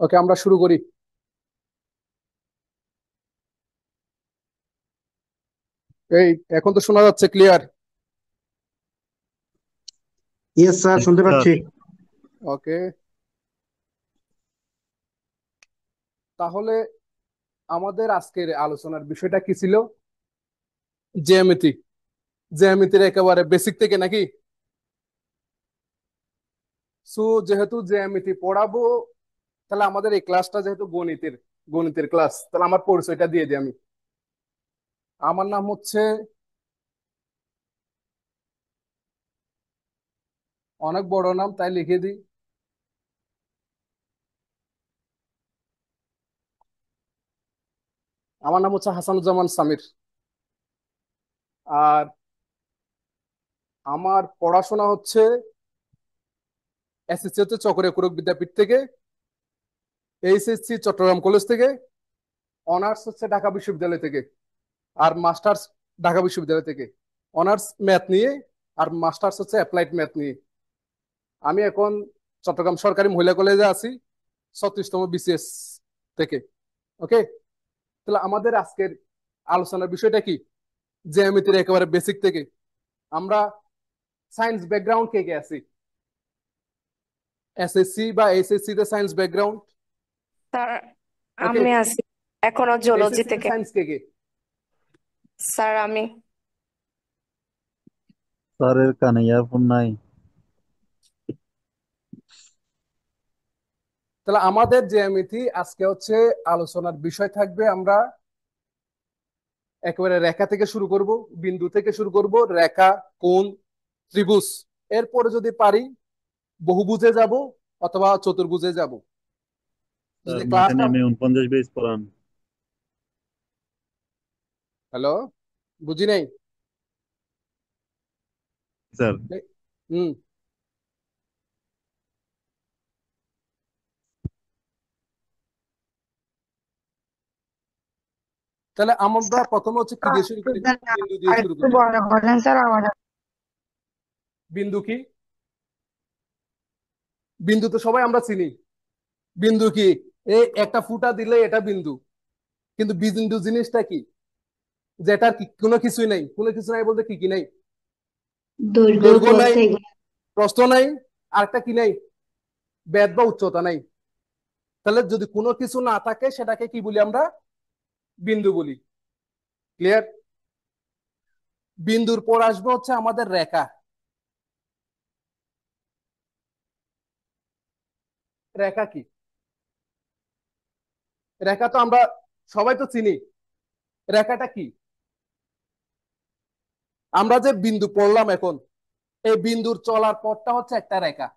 ওকে, আমরা শুরু করি। এই, এখন তো শোনা যাচ্ছে ক্লিয়ার? ইয়েস স্যার, শুনতে স্যার, পাচ্ছি। ওকে, তাহলে আমাদের আজকের আলোচনার বিষয়টা কি ছিল? জ্যামিতি। জ্যামিতির একেবারে বেসিক থেকে নাকি? সো যেহেতু জ্যামিতি পড়াবো, তাহলে আমাদের এই ক্লাসটা যেহেতু গণিতের গণিতের ক্লাস, তাহলে আমার পরিচয়টা দিয়ে দিই আমি। আমার নাম হচ্ছে, অনেক বড় নাম তাই লিখে দিই, আমার নাম হচ্ছে হাসানুজ্জামান সামির। আর আমার পড়াশোনা হচ্ছে এসএসসি হচ্ছে চকরিয়া কুরুক বিদ্যাপীঠ থেকে, এইচএসসি চট্টগ্রাম কলেজ থেকে, অনার্স হচ্ছে ঢাকা বিশ্ববিদ্যালয় থেকে, আর মাস্টার্স ঢাকা বিশ্ববিদ্যালয় থেকে। অনার্স ম্যাথ নিয়ে, আর মাস্টার্স হচ্ছে অ্যাপ্লাইড ম্যাথ নিয়ে। আমি এখন চট্টগ্রাম সরকারি মহিলা কলেজে আছি, 36তম বিসিএস থেকে। ওকে, তাহলে আমাদের আজকের আলোচনার বিষয়টা কি? জ্যামিতির একেবারে বেসিক থেকে। আমরা সায়েন্স ব্যাকগ্রাউন্ড কে কে আছি? এসএসসি বা এইচএসসি তে সায়েন্স ব্যাকগ্রাউন্ড? স্যার, ওকে, আমি আছি এখনো জুলজি এইচএসসি তে থেকে। সায়েন্স কে কে? স্যার, আমি। স্যারের কানে ইয়ারফোন নাই। তাহলে আমাদের জ্যামিতি আজকে হচ্ছে আলোচনার বিষয় থাকবে, আমরা একেবারে রেখা থেকে শুরু করব, বিন্দু থেকে শুরু করব, রেখা, কোণ, ত্রিভুজ, এরপরে যদি পারি বহুভুজে যাব অথবা চতুর্ভুজে যাব। স্যার, যদি মাঠে ক্লাসটা, নেমে 49 পেজ পড়ান। হ্যালো, বুঝি নাই। স্যার, হুম, তাহলে আমরা প্রথমে হচ্ছে কি দিয়ে শুরু করি? বিন্দু দিয়ে শুরু আরেকটু করি। বড় করেন স্যার আমার। বিন্দু কি? বিন্দু তো সবাই আমরা চিনি। বিন্দু কি? এই একটা ফুটা দিলে এটা বিন্দু। কিন্তু বিন্দু জিনিসটা কি? যেটার কি কোনো কিছুই নাই, কোনো কিছু নাই বলতে কি কি নাই? দৈর্ঘ্য দৈর্ঘ্য নাই, প্রস্থ এগুলো। প্রস্থ নাই, আর একটা কি নাই? বেধ বা উচ্চতা নাই। তাহলে যদি কোনো কিছু না থাকে সেটাকে কি বলি আমরা? বিন্দু বলি। ক্লিয়ার? বিন্দুর পর আসবে হচ্ছে আমাদের রেখা। রেখা কি? রেখা তো আমরা সবাই তো চিনি। রেখাটা কি? আমরা যে বিন্দু পড়লাম এখন, এই বিন্দুর চলার পথটা হচ্ছে একটা রেখা।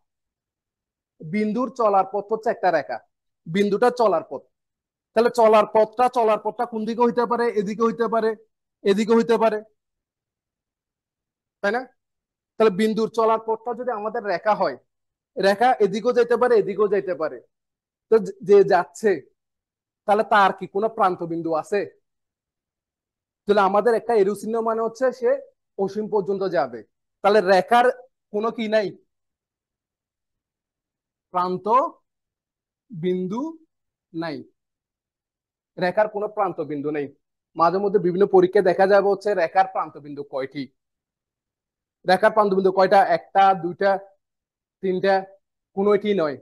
বিন্দুর চলার পথ হচ্ছে একটা রেখা, বিন্দুটা চলার পথ। তাহলে চলার পথটা কোন দিকে হইতে পারে? এদিকে হইতে পারে, এদিকে হইতে পারে, তাই না? তাহলে বিন্দুর চলার পথটা যদি আমাদের রেখা হয়, রেখা এদিকেও যাইতে পারে, এদিকেও যাইতে পারে। তো যে যাচ্ছে, তাহলে তার কি কোনো প্রান্ত বিন্দু আছে? তাহলে আমাদের একটা এরো চিহ্ন মানে হচ্ছে সে অসীম পর্যন্ত যাবে। তাহলে রেখার কোনো কি নাই? প্রান্ত বিন্দু নাই। রেখার কোনো প্রান্ত বিন্দু নেই। মাঝে মধ্যে বিভিন্ন পরীক্ষায় দেখা যাবে হচ্ছে রেখার প্রান্ত বিন্দু কয়টি। রেখার প্রান্ত বিন্দু কয়টা? একটা, দুইটা, তিনটা? কোনোটি নয়।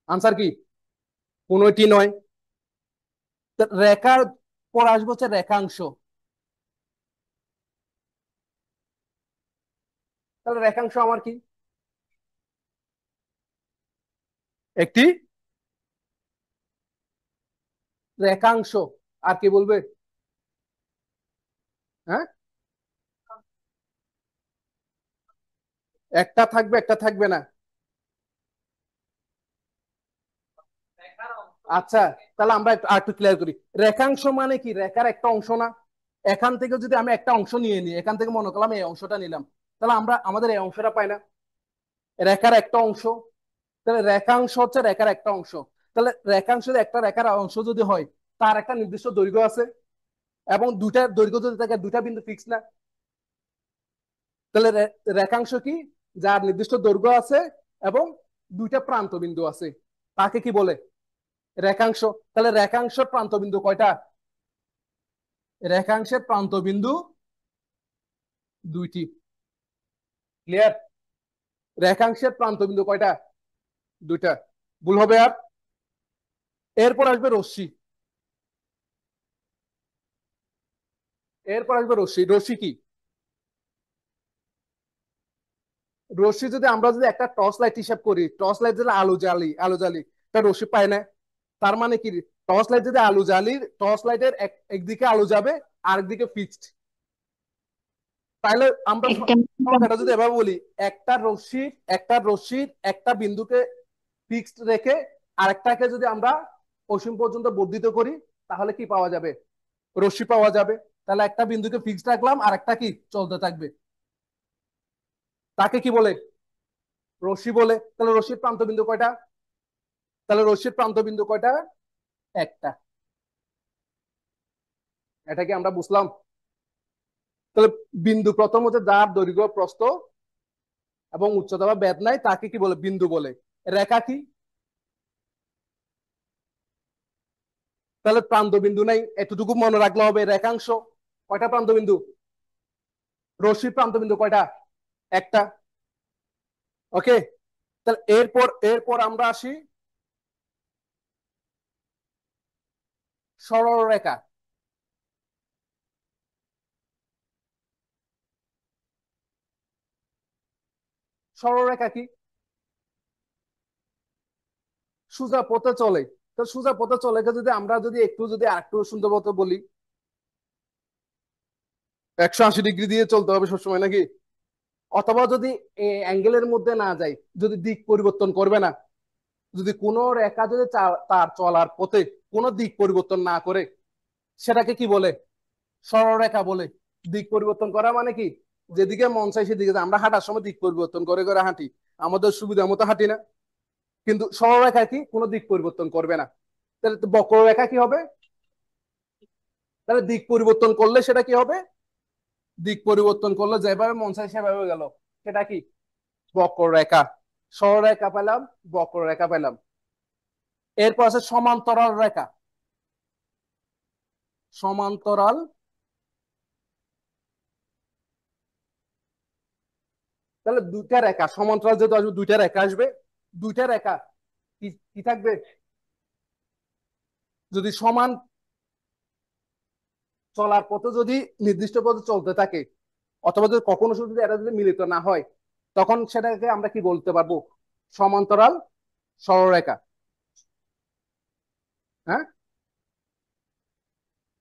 আনসার কি? কোনোটি নয়। তো রেখার পর আসবে হচ্ছে রেখাংশ। তাহলে রেখাংশ আমার কি? একটি রেখাংশ। আর কি বলবে? হ্যাঁ, একটা থাকবে, একটা থাকবে না। আচ্ছা, তাহলে আমরা একটু ক্লিয়ার করি। রেখাংশ মানে কি? রেখার একটা অংশ না? এখান থেকে যদি আমি একটা অংশ নিয়ে নিই, এখান থেকে মনে করলাম এই অংশটা নিলাম, তাহলে আমরা আমাদের এই অংশটা পাই না? রেখার একটা অংশ। তাহলে রেখাংশ হচ্ছে রেখার একটা অংশ। তাহলে রেখাংশ একটা রেখার অংশ যদি হয়, তার একটা নির্দিষ্ট দৈর্ঘ্য আছে, এবং দুইটা দৈর্ঘ্য যদি থাকে, দুইটা বিন্দু ফিক্স না? তাহলে রেখাংশ কি? যার নির্দিষ্ট দৈর্ঘ্য আছে এবং দুইটা প্রান্ত বিন্দু আছে, তাকে কি বলে? রেখাংশ। তাহলে রেখাংশের প্রান্তবিন্দু কয়টা? রেখাংশের প্রান্তবিন্দু দুইটি। ক্লিয়ার? রেখাংশের প্রান্তবিন্দু কয়টা? দুইটা। ভুল হবে আর? এরপর আসবে রশ্মি। এরপর আসবে রশ্মি। রশ্মি কি? রশ্মি যদি আমরা যদি একটা টর্চ লাইট হিসাব করি, টর্চ লাইট যদি আলো জ্বালি তা রশ্মি পায় না। তার মানে কি, টর্চ লাইট যদি আলো জ্বালি, টর্চ লাইটের একদিকে আলো যাবে, আরেকদিকে ফিক্সড। তাহলে আমরা একটা সংখ্যাটা যদি এভাবে বলি, একটা রশ্মির একটা বিন্দুকে ফিক্সড রেখে আরেকটাকে যদি আমরা অসীম পর্যন্ত বর্ধিত করি, তাহলে কি পাওয়া যাবে? রশ্মি পাওয়া যাবে। তাহলে একটা বিন্দুকে ফিক্সড রাখলাম, আর একটা কি চলতে থাকবে, তাকে কি বলে? রশ্মি বলে। তাহলে রশ্মির প্রান্তবিন্দু কয়টা? তাহলে রশ্মির প্রান্তবিন্দু কয়টা? একটা। এটা কি আমরা বুঝলাম? তাহলে বিন্দু প্রথম হচ্ছে যার দৈর্ঘ্য, প্রস্থ এবং উচ্চতা বা বেধ নাই, তাকে কি বলে? বিন্দু বলে। রেখা কি? তাহলে প্রান্তবিন্দু নাই, এতটুকু মনে রাখলে হবে। রেখাংশ কয়টা প্রান্তবিন্দু? রশ্মির প্রান্তবিন্দু কয়টা? একটা। ওকে। তাহলে এরপর এরপর আমরা আসি সরলরেখা। সরলরেখা কি? সোজা পথে চলে। তো সোজা পথে চলে যদি আমরা যদি একটু যদি আরেকটু সুন্দর মতো বলি, 180 ডিগ্রি দিয়ে চলতে হবে সবসময় নাকি? অথবা যদি অ্যাঙ্গেলের মধ্যে না যায়, যদি দিক পরিবর্তন করবে না, যদি কোনো রেখা যদি তার চলার পথে কোনো দিক পরিবর্তন না করে, সেটাকে কি বলে? সরলরেখা বলে। দিক পরিবর্তন করা মানে কি, যেদিকে মন চাই সেদিকে আমরা হাঁটার সময় দিক পরিবর্তন করে করে হাঁটি, আমাদের সুবিধা মতো হাঁটি না? কিন্তু সরলরেখা কি, কোনো দিক পরিবর্তন করবে না। তাহলে বক্ররেখা কি হবে? তাহলে দিক পরিবর্তন করলে সেটা কি হবে? দিক পরিবর্তন করলে যেভাবে মন চাই সেভাবে গেল, সেটা কি? বক্ররেখা। সরলরেখা পেলাম, বক্ররেখা পেলাম। এরপর আছে সমান্তরাল রেখা। সমান্তরাল। তাহলে দুইটা রেখা সমান্তরাল যেহেতু আসবে, দুইটা রেখা আসবে। দুইটা রেখা কি কি থাকবে? যদি সমান চলার পথে যদি নির্দিষ্ট পথে চলতে থাকে, অথবা যদি কখনো যদি এরা যদি মিলিত না হয়, তখন সেটাকে আমরা কি বলতে পারবো? সমান্তরাল সরলরেখা। হ্যাঁ,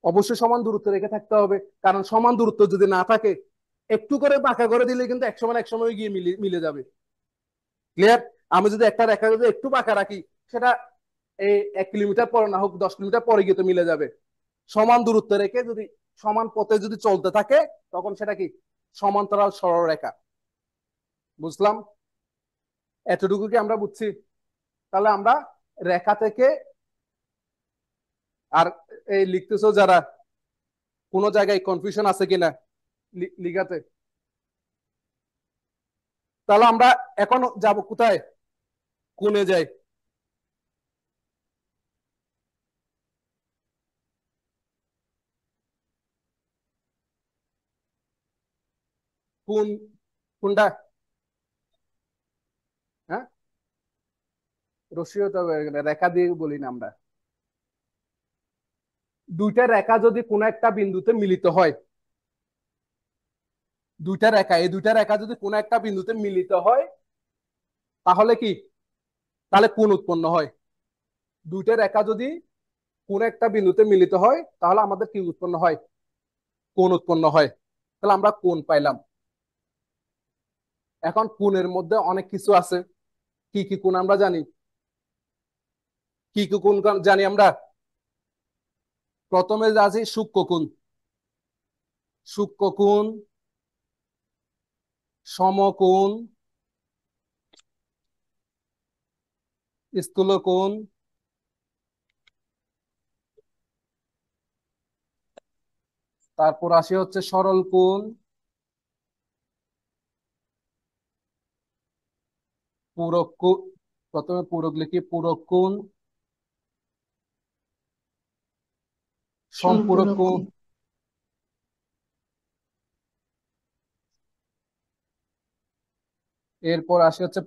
অবশ্যই সমান দূরত্ব রেখে থাকতে হবে, কারণ সমান দূরত্ব যদি না থাকে, একটু করে বাঁকা করে দিলে কিন্তু এক সময় গিয়ে মিলে মিলে যাবে। ক্লিয়ার? আমি যদি একটা রেখা যদি একটু বাঁকা রাখি, সেটা এই 1 কিলোমিটার পরে না হোক 10 কিলোমিটার পরে গিয়ে তো মিলে যাবে। সমান দূরত্ব রেখে যদি সমান পথে যদি চলতে থাকে, তখন সেটা কি? সমান্তরাল সরলরেখা। বুঝলাম? এতটুকু কি আমরা বুঝছি? তাহলে আমরা রেখা থেকে, আর এই লিখতেছো যারা, কোনো জায়গায় কনফিউশন আছে কিনা লিখাতে? তাহলে আমরা এখন যাব কোথায়? কোণে যাই। কোন? কোনটা? হ্যাঁ, রশ্মি হতে হবে, রেখা দিয়ে বলি না আমরা। দুইটা রেখা যদি কোনো একটা বিন্দুতে মিলিত হয়, দুইটা রেখা, এই দুইটা রেখা যদি কোনো একটা বিন্দুতে মিলিত হয়, তাহলে কি? তাহলে কোণ উৎপন্ন হয়। দুইটা রেখা যদি কোন একটা বিন্দুতে মিলিত হয়, তাহলে আমাদের কি উৎপন্ন হয়? কোণ উৎপন্ন হয়। তাহলে আমরা কোণ পাইলাম। এখন কোণের মধ্যে অনেক কিছু আছে। কি কি কোণ আমরা জানি? কি কি কোণ জানি আমরা? প্রথমে যা আছে সূক্ষ্মকোণ। সূক্ষ্মকোণ, সমকোণ, স্থূলকোণ, তারপর আসে হচ্ছে সরল কোণ, পূরক কোণ। প্রথমে পূরক লিখি, পূরক কোণ, সম্পূরক সম্পূরক কোণ। কোণ। এরপর আসে হচ্ছে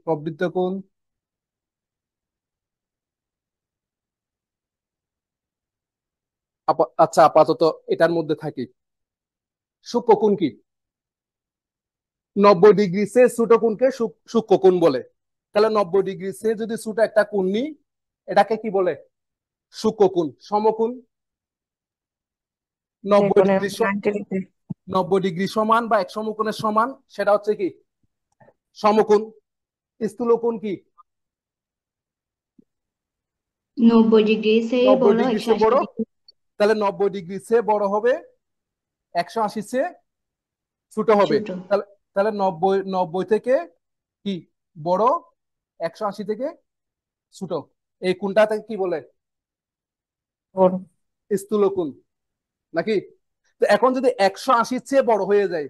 প্রবৃদ্ধ কোণ। আচ্ছা, আপাতত এটার মধ্যে থাকি। সূক্ষ্ম কোণ কি? 90 ডিগ্রি সে ছোট কোণকে সূক্ষ্ম কোণ বলে। তাহলে 90 ডিগ্রি সে যদি ছোট একটা কোণ নিই, এটাকে কি বলে? সূক্ষ্ম কোণ। সমকোণ যে 90 কোণের ডিগ্রি 90 ডিগ্রি। 90 ডিগ্রি সমান বা এক সমকোণের সমান, সেটা হচ্ছে কি? সমকোণ। স্থূল কোণ কি? 90 ডিগ্রি সে নব্বই বড়, ডিগ্রি একশো সে আশি বড়। ডিগ্রি তাহলে 90 ডিগ্রি সে বড় হবে, 180 সে ছোট হবে। ছোট। তাহলে তাহলে নব্বই নব্বই থেকে কি বড়, 180 থেকে ছোট। এই কোণটাকে কি বলে? কোণ। স্থূল কোণ, নাকি? তো এখন যদি 180 চেয়ে বড় হয়ে যায়,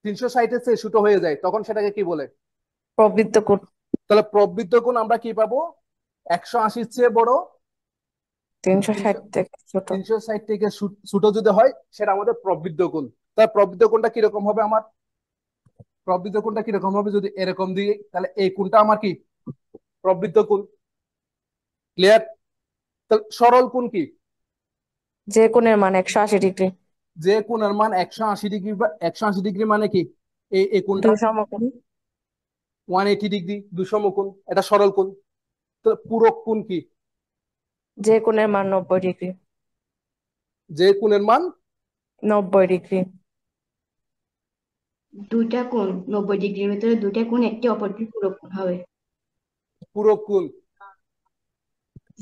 360 চেয়ে ছোট হয়ে যায়, তখন সেটাকে কি বলে? প্রবৃদ্ধ কোণ। তাহলে প্রবৃদ্ধ কোণ আমরা কি পাবো? 180 চেয়ে বড়, 360 তিনশো থেকে ছোট। 360 থেকে ছোট যদি হয়, সেটা আমাদের প্রবৃদ্ধ কোণ। তাহলে প্রবৃদ্ধ কোণটা কিরকম হবে আমার? প্রবৃদ্ধ কোণটা কিরকম হবে যদি এরকম দিই, তাহলে এই কোণটা আমার কি? প্রবৃদ্ধ কোণ। ক্লিয়ার? তাহলে সরল কোণ কি? যে কোণের মান 180 ডিগ্রি। যে কোণের মান 180 ডিগ্রি, বা 180 ডিগ্রি মানে কি? এই কোণটা দুই সমকোণ। 180 ডিগ্রি, দুসমকোণ, এটা সরল কোণ। তাহলে পূরক কোণ কি? যে কোণের মান 90 ডিগ্রি। যে কোণের মান 90 ডিগ্রি। দুইটা কোণ 90 ডিগ্রির ভিতরে দুইটা কোণ একটি অপরটির পূরক কোণ হবে। পূরক কোণ।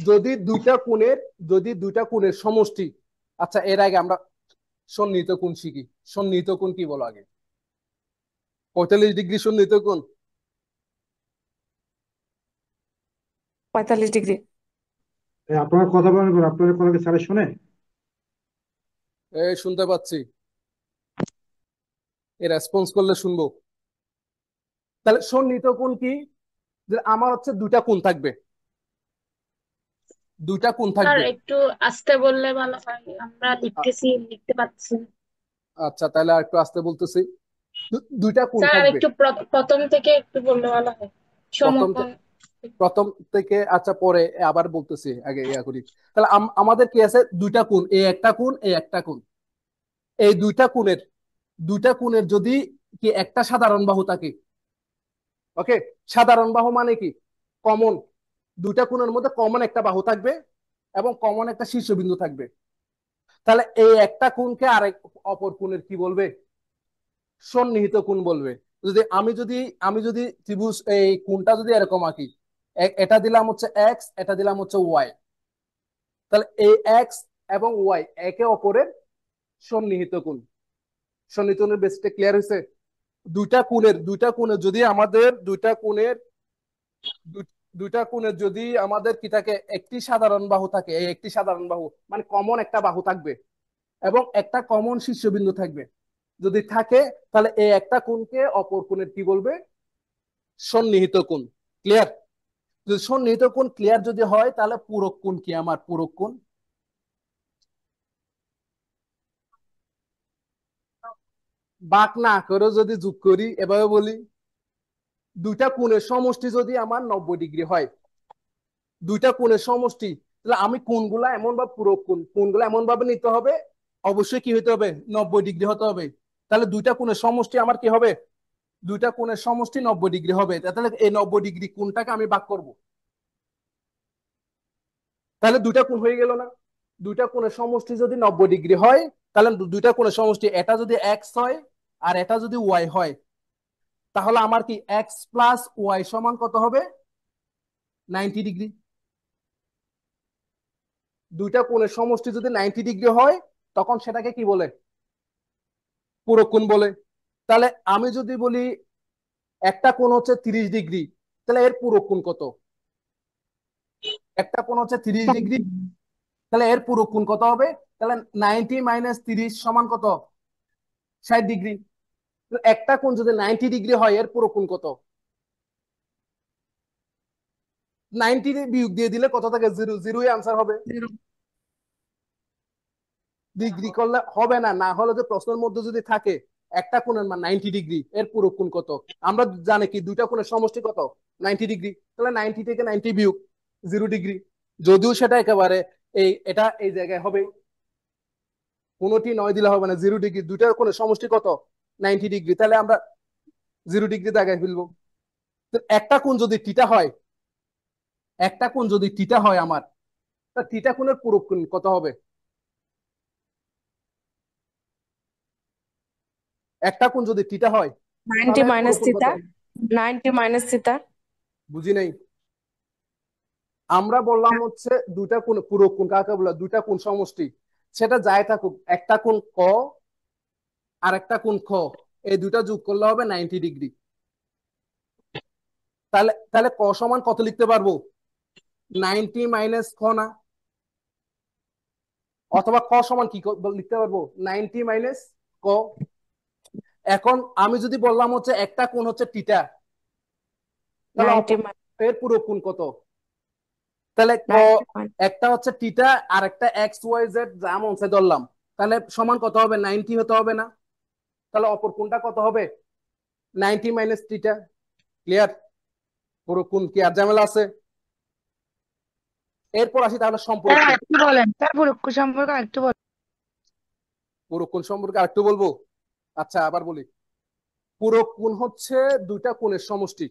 যদি দুইটা কোণের সমষ্টি। আচ্ছা, এর আগে আমরা সন্নিহিত কোণ শিখি। সন্নিহিত কোণ কি বলো আগে? 45 ডিগ্রি সন্নিহিত কোণ। 45 ডিগ্রি। আপনারা কথা বলেন কেন? আপনাদের কথা কি স্যারে শোনে? এই শুনতে পাচ্ছি, এ রেসপন্স করলে শুনবো। তাহলে সন্নিহিত কোণ কি? যে আমার হচ্ছে দুইটা কোণ থাকবে, দুইটা কোণ স্যার থাকবে। একটু আস্তে বললে ভালো হয়, আমরা আ- লিখতে পাচ্ছি না। আচ্ছা, তাহলে আর একটু আস্তে বলতেছি। দুইটা কোণ স্যার আর থাকবে। একটু প্রথম থেকে একটু বললে ভালো হয়। প্রথম সমকোণ। প্রথম থেকে, আচ্ছা পরে আবার বলতেছি, আগে ইয়া করি। তাহলে আমাদের কি আছে? দুইটা কোণ, এই একটা কোণ, এই একটা কোণ। এই দুইটা কোণের যদি কি একটা সাধারণ বাহু থাকে। ওকে, সাধারণ বাহু মানে কি? কমন। দুইটা কোণের মধ্যে কমন একটা বাহু থাকবে এবং কমন একটা শীর্ষবিন্দু থাকবে। তাহলে এই একটা কোণকে আরেক অপর কোণের কি বলবে? সন্নিহিত কোণ বলবে। আমি যদি ত্রিভুজ এই কোণটা যদি এরকম আঁকি, এটা দিলাম হচ্ছে এক্স, এটা দিলাম হচ্ছে ওয়াই। তাহলে এই এক্স এবং ওয়াই একে অপরের সন্নিহিত কোণ। সন্নিহিত কোণের বেসিসটা ক্লিয়ার হয়েছে? দুইটা কোণের যদি আমাদের দুইটা কোণের যদি আমাদের কি থাকে? একটি সাধারণ বাহু থাকে, এই একটি সাধারণ বাহু মানে কমন একটা বাহু থাকবে এবং একটা কমন শীর্ষবিন্দু থাকবে। যদি থাকে, তাহলে এই একটা কোণকে অপর কোণের কি বলবে? সন্নিহিত কোণ। ক্লিয়ার? যদি সন্নিহিত কোণ ক্লিয়ার যদি হয়, তাহলে পূরক কোণ কি আমার? পূরক কোণ। বাঁক না করে যদি যোগ করি, এভাবে বলি, দুইটা কোণের সমষ্টি যদি আমার 90 ডিগ্রি হয়, দুইটা কোণের সমষ্টি, তাহলে আমি কোণগুলা এমন ভাবে, পূরক কোণগুলা এমন ভাবে নিতে হবে, অবশ্যই কি হতে হবে? 90 ডিগ্রি হতে হবে। তাহলে দুইটা কোণের সমষ্টি আমার কি হবে? দুইটা কোণের সমষ্টি 90 ডিগ্রি হবে। তাহলে এই 90 ডিগ্রি কোণটাকে আমি ভাগ করব। তাহলে দুইটা কোণ হয়ে গেল না? দুইটা কোণের সমষ্টি যদি 90 ডিগ্রি হয়, তাহলে দুইটা কোণের সমষ্টি, এটা যদি এক্স হয় আর এটা যদি ওয়াই হয়, তাহলে আমার কি এক্স প্লাস ওয়াই সমান কত হবে? 90 ডিগ্রি। দুইটা কোণের সমষ্টি যদি 90 ডিগ্রি হয়, তখন সেটাকে কি বলে? পূরক কোণ বলে। তাহলে আমি যদি বলি একটা কোণ হচ্ছে 30 ডিগ্রি, তাহলে এর পূরক কোণ কত? একটা কোণ হচ্ছে 30 ডিগ্রি, তাহলে এর পূরক কোণ কত হবে? তাহলে 90 - 30 সমান কত? 60 ডিগ্রি। একটা কোণ যদি 90 ডিগ্রি হয়, এর পূরক কোণ কত? 90 বিয়োগ দিয়ে দিলে কত থাকে? জিরো। জিরোই আনসার হবে। ডিগ্রি করলে হবে না, না হলে যে প্রশ্নের মধ্যে যদি থাকে একটা কোণের মান 90 ডিগ্রি, এর পুরো কোণ কত? আমরা জানি কি দুইটা কোণের সমষ্টি কত? 90 ডিগ্রি। তাহলে 90 থেকে 90 বিয়োগ 0 ডিগ্রি। যদিও সেটা একেবারে এটা এই জায়গায় হবে, কোনোটি 9 দিলে হবে না, 0 ডিগ্রি। দুইটার কোণের সমষ্টি কত? 90 ডিগ্রি। তাহলে আমরা 0 ডিগ্রি জায়গায় ফেলবো। একটা কোণ যদি টিটা হয়, একটা কোণ যদি টিটা হয় আমার, তা টিটা কোণের পুরো কোণ কত হবে? একটা কোণ যদি টিটা হয় 90 তাহলে পুরো মাইনাস কোণ কত? থিতা, 90 মাইনাস থিতা। বুঝি নাই। আমরা বললাম হচ্ছে দুইটা কোণ, পুরো কোণ কাকে বলে? দুইটা কোণ সমষ্টি। সেটা যাই থাকুক, একটা কোণ ক আর একটা কোণ খ, এই দুইটা যোগ করলে হবে 90 ডিগ্রি। তাহলে তাহলে ক সমান কত লিখতে পারবো? 90 মাইনাস খ না? অথবা ক সমান কি লিখতে পারবো? 90 মাইনাস ক। এখন আমি যদি বললাম হচ্ছে একটা কোণ হচ্ছে টিটা, তাহলে 90 এর পুরো কোণ কত? তাহলে ক 90 একটা হচ্ছে টিটা আর একটা এক্স ওয়াই জেড যা মন চায় ধরলাম, তাহলে সমান কত হবে? 90 হতে হবে না? তাহলে অপর কোণটা কত হবে? 90 মাইনাস টিটা। ক্লিয়ার? পুরো কোণ কি আর ঝামেলা আছে? এরপর আসি তাহলে সম্পূরক কোণ। একটু বলেন, তারপর সম্পর্কে একটু বলেন। পুরো কোণ সম্পর্কে আরেকটু বলবো। আচ্ছা আবার বলি, পুরো কোণ হচ্ছে দুইটা কোণের সমষ্টি।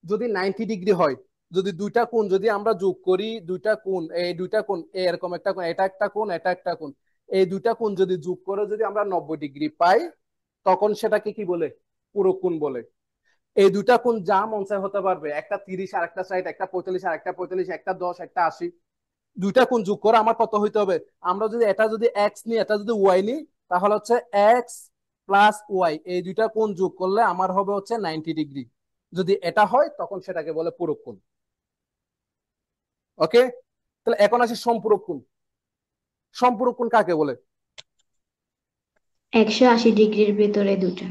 যদি 90 ডিগ্রি হয়, যদি দুইটা কোণ যদি আমরা যোগ করি, দুইটা কোণ, এই দুইটা কোণ এরকম একটা কোণ, এটা একটা কোণ, এটা একটা কোণ, এই দুইটা কোণ যদি যোগ করে যদি আমরা 90 ডিগ্রি পাই, তখন সেটাকে কি বলে? পুরো কোণ বলে। এই দুইটা কোণ যা মন চায় হতে পারবে, একটা 30 আর একটা 60, একটা 45 আর একটা 45, একটা 10 একটা 80। দুইটা কোণ যোগ করে আমার কত হইতে হবে? আমরা যদি এটা যদি এক্স নিই, এটা যদি ওয়াই নিই, তাহলে হচ্ছে এক্স প্লাস ওয়াই, এই দুইটা কোণ যোগ করলে আমার হবে হচ্ছে 90 ডিগ্রি। যদি এটা হয় তখন সেটাকে বলে পূরক কোণ। ওকে, তাহলে এখন আসি সম্পূরক কোণ। সম্পূরক কোণ কাকে বলে? 180 ডিগ্রির ভেতরে দুটা।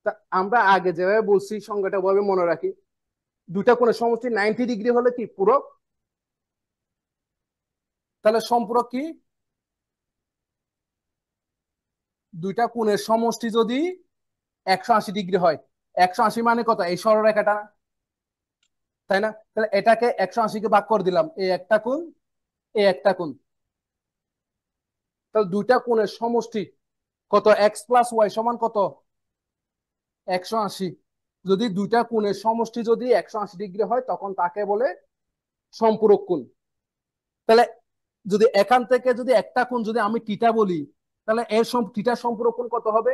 তা আমরা আগে যেভাবে বলছি সংজ্ঞাটা ভাবে মনে রাখি, দুইটা কোণের সমষ্টি 90 ডিগ্রি হলে কি পূরক? তাহলে সম্পূরক কি? দুইটা কোণের সমষ্টি যদি 180 ডিগ্রি হয়, 180 মানে কত? এই সরলরেখাটা, তাই না? তাহলে এটাকে 180-কে ভাগ করে দিলাম, এই একটা কোণ, এই একটা কোণ। তাহলে দুইটা কোণের সমষ্টি কত? এক্স প্লাস ওয়াই সমান কত? 180। যদি দুইটা কোণের সমষ্টি যদি 180 ডিগ্রি হয়, তখন তাকে বলে সম্পূরক কোণ। তাহলে যদি এখান থেকে যদি একটা কোণ যদি আমি টিটা বলি, তাহলে এর টিটার সম্পূরক কোণ কত হবে?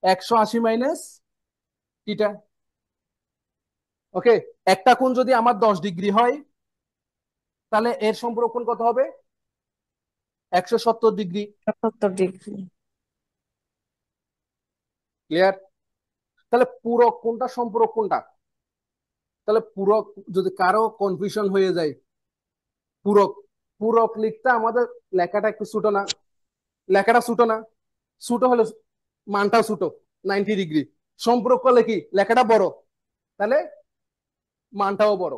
180 মাইনাস টিটা। ওকে, একটা কোণ যদি আমার 10 ডিগ্রি হয়, তাহলে এর সম্পূরক কোণ কত হবে? 170 ডিগ্রি। 70 ডিগ্রি। ক্লিয়ার? তাহলে পূরক কোণটা সম্পূরক কোণটা। তাহলে পূরক, যদি কারো কনফিউশন হয়ে যায়, পূরক পূরক লিখতে আমাদের লেখাটা একটু ছোট না? লেখাটা ছোট না? ছোট হলে মানটাও ছোট, 90 ডিগ্রি। সম্পূরক করলে কি লেখাটা বড়, তাহলে মানটাও বড়।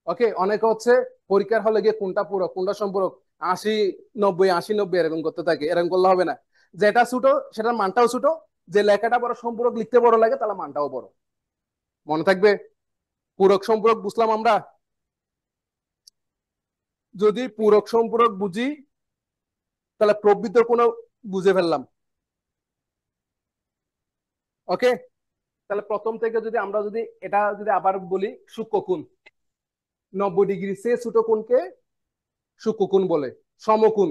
ওকে, অনেকে হচ্ছে পরীক্ষার হলে গিয়ে কোনটা পূরক কোনটা সম্পূরক 80-90 80-90 এরকম করতে থাকে। এরকম করলে হবে না। যেটা ছোট সেটার মানটাও ছোট, যে লেখাটা বড় সম্পূরক লিখতে বড় লাগে, তাহলে মানটাও বড়। মনে থাকবে? পূরক সম্পূরক বুঝলাম আমরা। যদি পূরক সম্পূরক বুঝি, তাহলে প্রবৃদ্ধ কোণ বুঝে ফেললাম। ওকে, তাহলে প্রথম থেকে যদি আমরা যদি এটা যদি আবার বলি, সূক্ষ্মকোণ 90 ডিগ্রি সে ছোট কোণকে সূক্ষ্মকোণ বলে। সমকোণ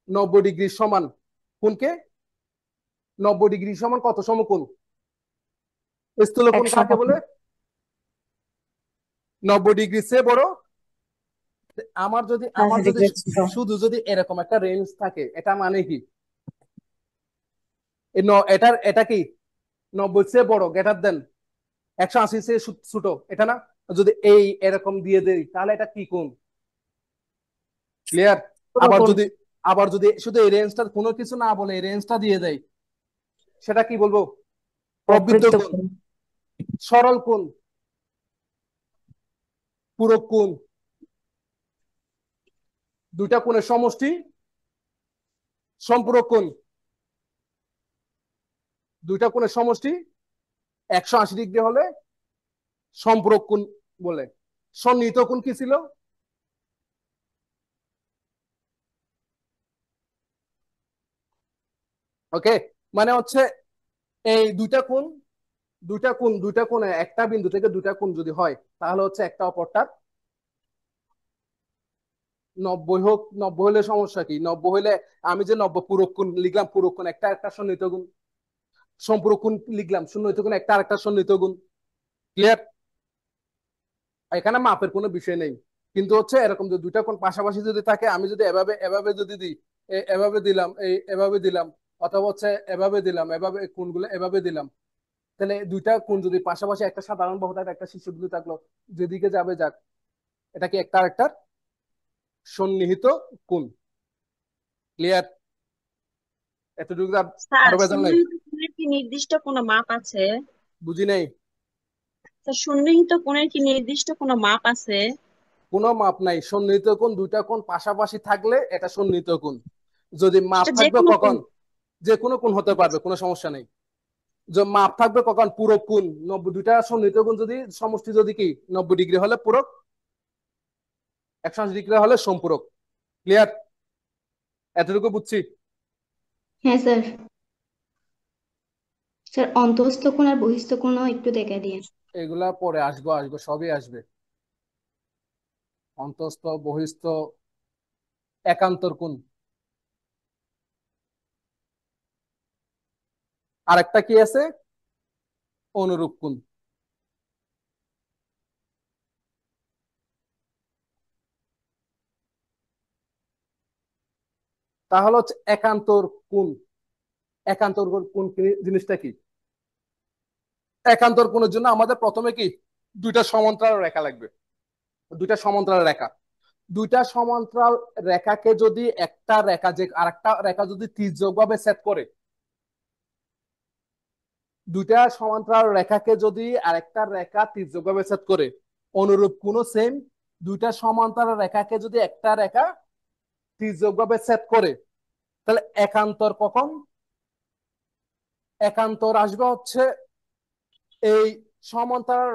90 ডিগ্রি সমান কোণকে 90 ডিগ্রি সমান কত? সমকোণ। স্থূলকোণ কাকে 100 বলে? 90 ডিগ্রি সে বড়। আমার যদি 80 ডিগ্রি ছোট। শুধু যদি এরকম একটা রেঞ্জ থাকে, এটা মানে কি? এটা কি 90 সে বড়, গ্রেটার দেন 180 সে ছোট, এটা না? যদি এই এরকম দিয়ে দেই, তাহলে এটা কি কোণ? ক্লিয়ার? আবার পুরোপুরি যদি শুধু এই রেঞ্জটা কোনো কিছু না বলে এই রেঞ্জটা দিয়ে দেয়, সেটা কি বলবো? প্রবৃদ্ধ প্রবৃত্ত কোণ। কোণ। সরল কোণ, পূরক কোণ, দুইটা কোণের সমষ্টি সম্পূরক কোণ। দুইটা কোণের সমষ্টি 180 ডিগ্রি হলে সম্পূরক কোণ বলে। সন্নিহিত কোণ কি ছিল? ওকে, মানে হচ্ছে এই দুইটা কোণে একটা বিন্দু থেকে দুইটা কোণ যদি হয় তাহলে হচ্ছে একটা অপরটার 90 হোক। 90 হলে সমস্যা কি? 90 হলে আমি যে 90 পূরক কোণ লিখলাম, পূরক কোণ একটা একটা সন্নিহিত গুণ, সম্পূরক কোণ লিখলাম সন্নিহিত কোণ একটা আরেকটা সন্নিহিত গুণ। ক্লিয়ার? এখানে মাপের কোনো বিষয় নেই, কিন্তু হচ্ছে এরকম যে দুইটা কোণ পাশাপাশি যদি থাকে, আমি যদি এভাবে এভাবে যদি দিই, এভাবে দিলাম, এভাবে দিলাম, অথবা হচ্ছে এভাবে দিলাম, এভাবে কোণগুলো এভাবে দিলাম, তাহলে দুইটা কোণ যদি পাশাপাশি একটা সাধারণ বাহু থাকলো, একটা শীর্ষবিন্দু থাকলো, যেদিকে যাবে যাক, এটা কি একটা আরেকটার সন্নিহিত কোণ। ক্লিয়ার? এতটুকু স্যার, আরো ভেজাল নাই? সন্নিহিত কোণের কি নির্দিষ্ট কোনো মাপ আছে? বুঝি নাই। স্যার, সন্নিহিত কোণের কি নির্দিষ্ট কোনো মাপ আছে? কোনো মাপ নাই। সন্নিহিত কোণ দুইটা কোণ পাশাপাশি থাকলে এটা সন্নিহিত কোণ। যদি মাপ সেটা যে থাকবে কোনো কোণ? কখন? যে কোনো কোণ হতে পারবে, কোনো সমস্যা নেই। যে মাপ থাকবে কখন? পূরক কোণ। 90, দুইটা সন্নিহিত কোণ যদি সমষ্টি যদি কি 90 ডিগ্রি হলে পূরক, 180 ডিগ্রি হলে সম্পূরক। ক্লিয়ার? এতটুকু বুঝছি? হ্যাঁ স্যার। স্যার, অন্তঃস্থ কোণ আর বহিঃস্থ কোণও একটু দেখা দিয়ে। এগুলা পরে আসবো, সবই আসবে। অন্তঃস্থ, বহিঃস্থ, একান্তর কোণ। আরেকটা কি আছে? অনুরূপ কোণ। তাহলে হচ্ছে একান্তর কোণ। একান্তর কোণ জিনিসটা কি? একান্তর কোণের জন্য আমাদের প্রথমে কি দুইটা সমান্তরাল রেখা লাগবে। দুইটা সমান্তরাল রেখা, দুইটা সমান্তরাল রেখাকে যদি একটা রেখা যে আরেকটা রেখা যদি তির্যকভাবে সেট করে, দুইটা সমান্তরাল রেখাকে যদি আরেকটা রেখা তির্যকভাবে সেট করে, অনুরূপ কোণ সেম। দুইটা সমান্তরাল রেখাকে যদি একটা রেখা তির্যকভাবে সেট করে, তাহলে একান্তর কখন? একান্তর আসবে হচ্ছে এই সমান্তরাল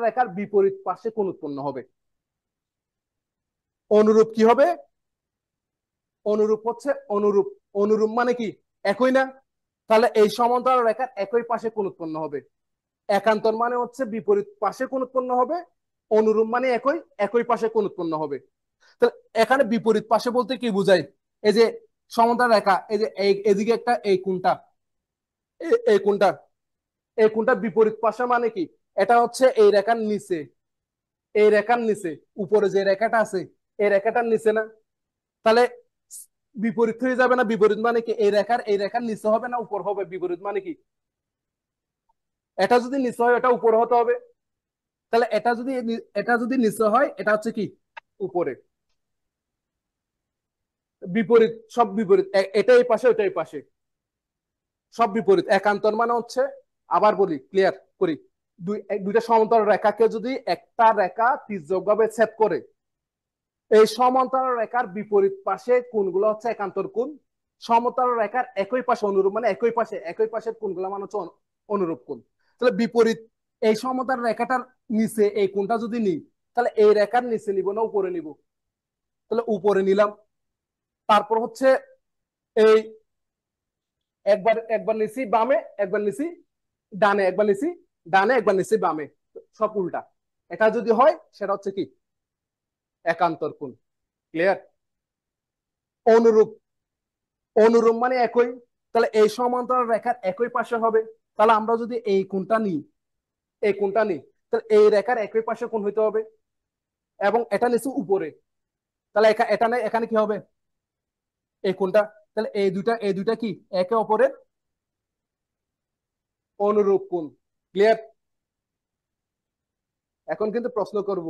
রেখার বিপরীত পাশে কোণ উৎপন্ন হবে। অনুরূপ কি হবে? অনুরূপ হচ্ছে অনুরূপ। অনুরূপ মানে কি? একই না? তাহলে এই সমান্তরাল রেখার একই পাশে কোণ উৎপন্ন হবে। একান্তর মানে হচ্ছে বিপরীত পাশে কোণ উৎপন্ন হবে। অনুরূপ মানে একই, একই পাশে কোণ উৎপন্ন হবে। তাহলে এখানে বিপরীত পাশে বলতে কি বোঝায়? এই যে সমান্তরাল রেখা, এই যে এদিকে একটা এই কোণটা, এই কোণটা, এই কোণটা বিপরীত পাশে মানে কি? এটা হচ্ছে এই রেখার নিচে, এই রেখার নিচে, উপরে যে রেখাটা আছে এই রেখাটার নিচে না? তাহলে বিপরীত হয়ে যাবে না? বিপরীত মানে কি? এই রেখার নিচে হবে না উপর হবে? বিপরীত মানে কি? এটা যদি নিচে হয় এটা উপরে হতে হবে। তাহলে এটা যদি নিচে হয় এটা হচ্ছে কি? উপরে। বিপরীত, সব বিপরীত। এটা এই পাশে, ওটা এই পাশে, সব বিপরীত। একান্তর মানে হচ্ছে, আবার বলি, ক্লিয়ার করি, দুইটা সমান্তরাল রেখাকে যদি একটা রেখা তির্যকভাবে ছেদ করে, এই সমান্তরাল রেখার বিপরীত পাশে কোণগুলো হচ্ছে একান্তর কোণ। সমান্তরাল রেখার একই পাশে অনুরূপ মানে একই পাশের কোণগুলো মানে হচ্ছে অনুরূপ কোণ। তাহলে বিপরীত এই সমান্তরাল রেখাটার নিচে এই কোণটা যদি নিই, তাহলে এই রেখার নিচে নিব না উপরে নিব? তাহলে উপরে নিলাম। তারপর হচ্ছে এই একবার একবার নিছি বামে, একবার নিছি ডানে, একবার নিছি ডানে, একবার নিছি বামে, সব উল্টা। এটা যদি হয় সেটা হচ্ছে কি? একান্তর কোণ। ক্লিয়ার? অনুরূপ, অনুরূপ মানে একই। তাহলে এই সমান্তরাল রেখার একই পাশে হবে। তাহলে আমরা যদি এই কোণটা নিই, এই কোণটা নিই, তাহলে এই রেখার একই পাশে কোণ হইতে হবে, এবং এটা নিচে উপরে। তাহলে এটা নেই, এখানে কি হবে? এই কোণটা। তাহলে এই দুইটা কি একে অপরের অনুরূপ কোণ। ক্লিয়ার? এখন কিন্তু প্রশ্ন করব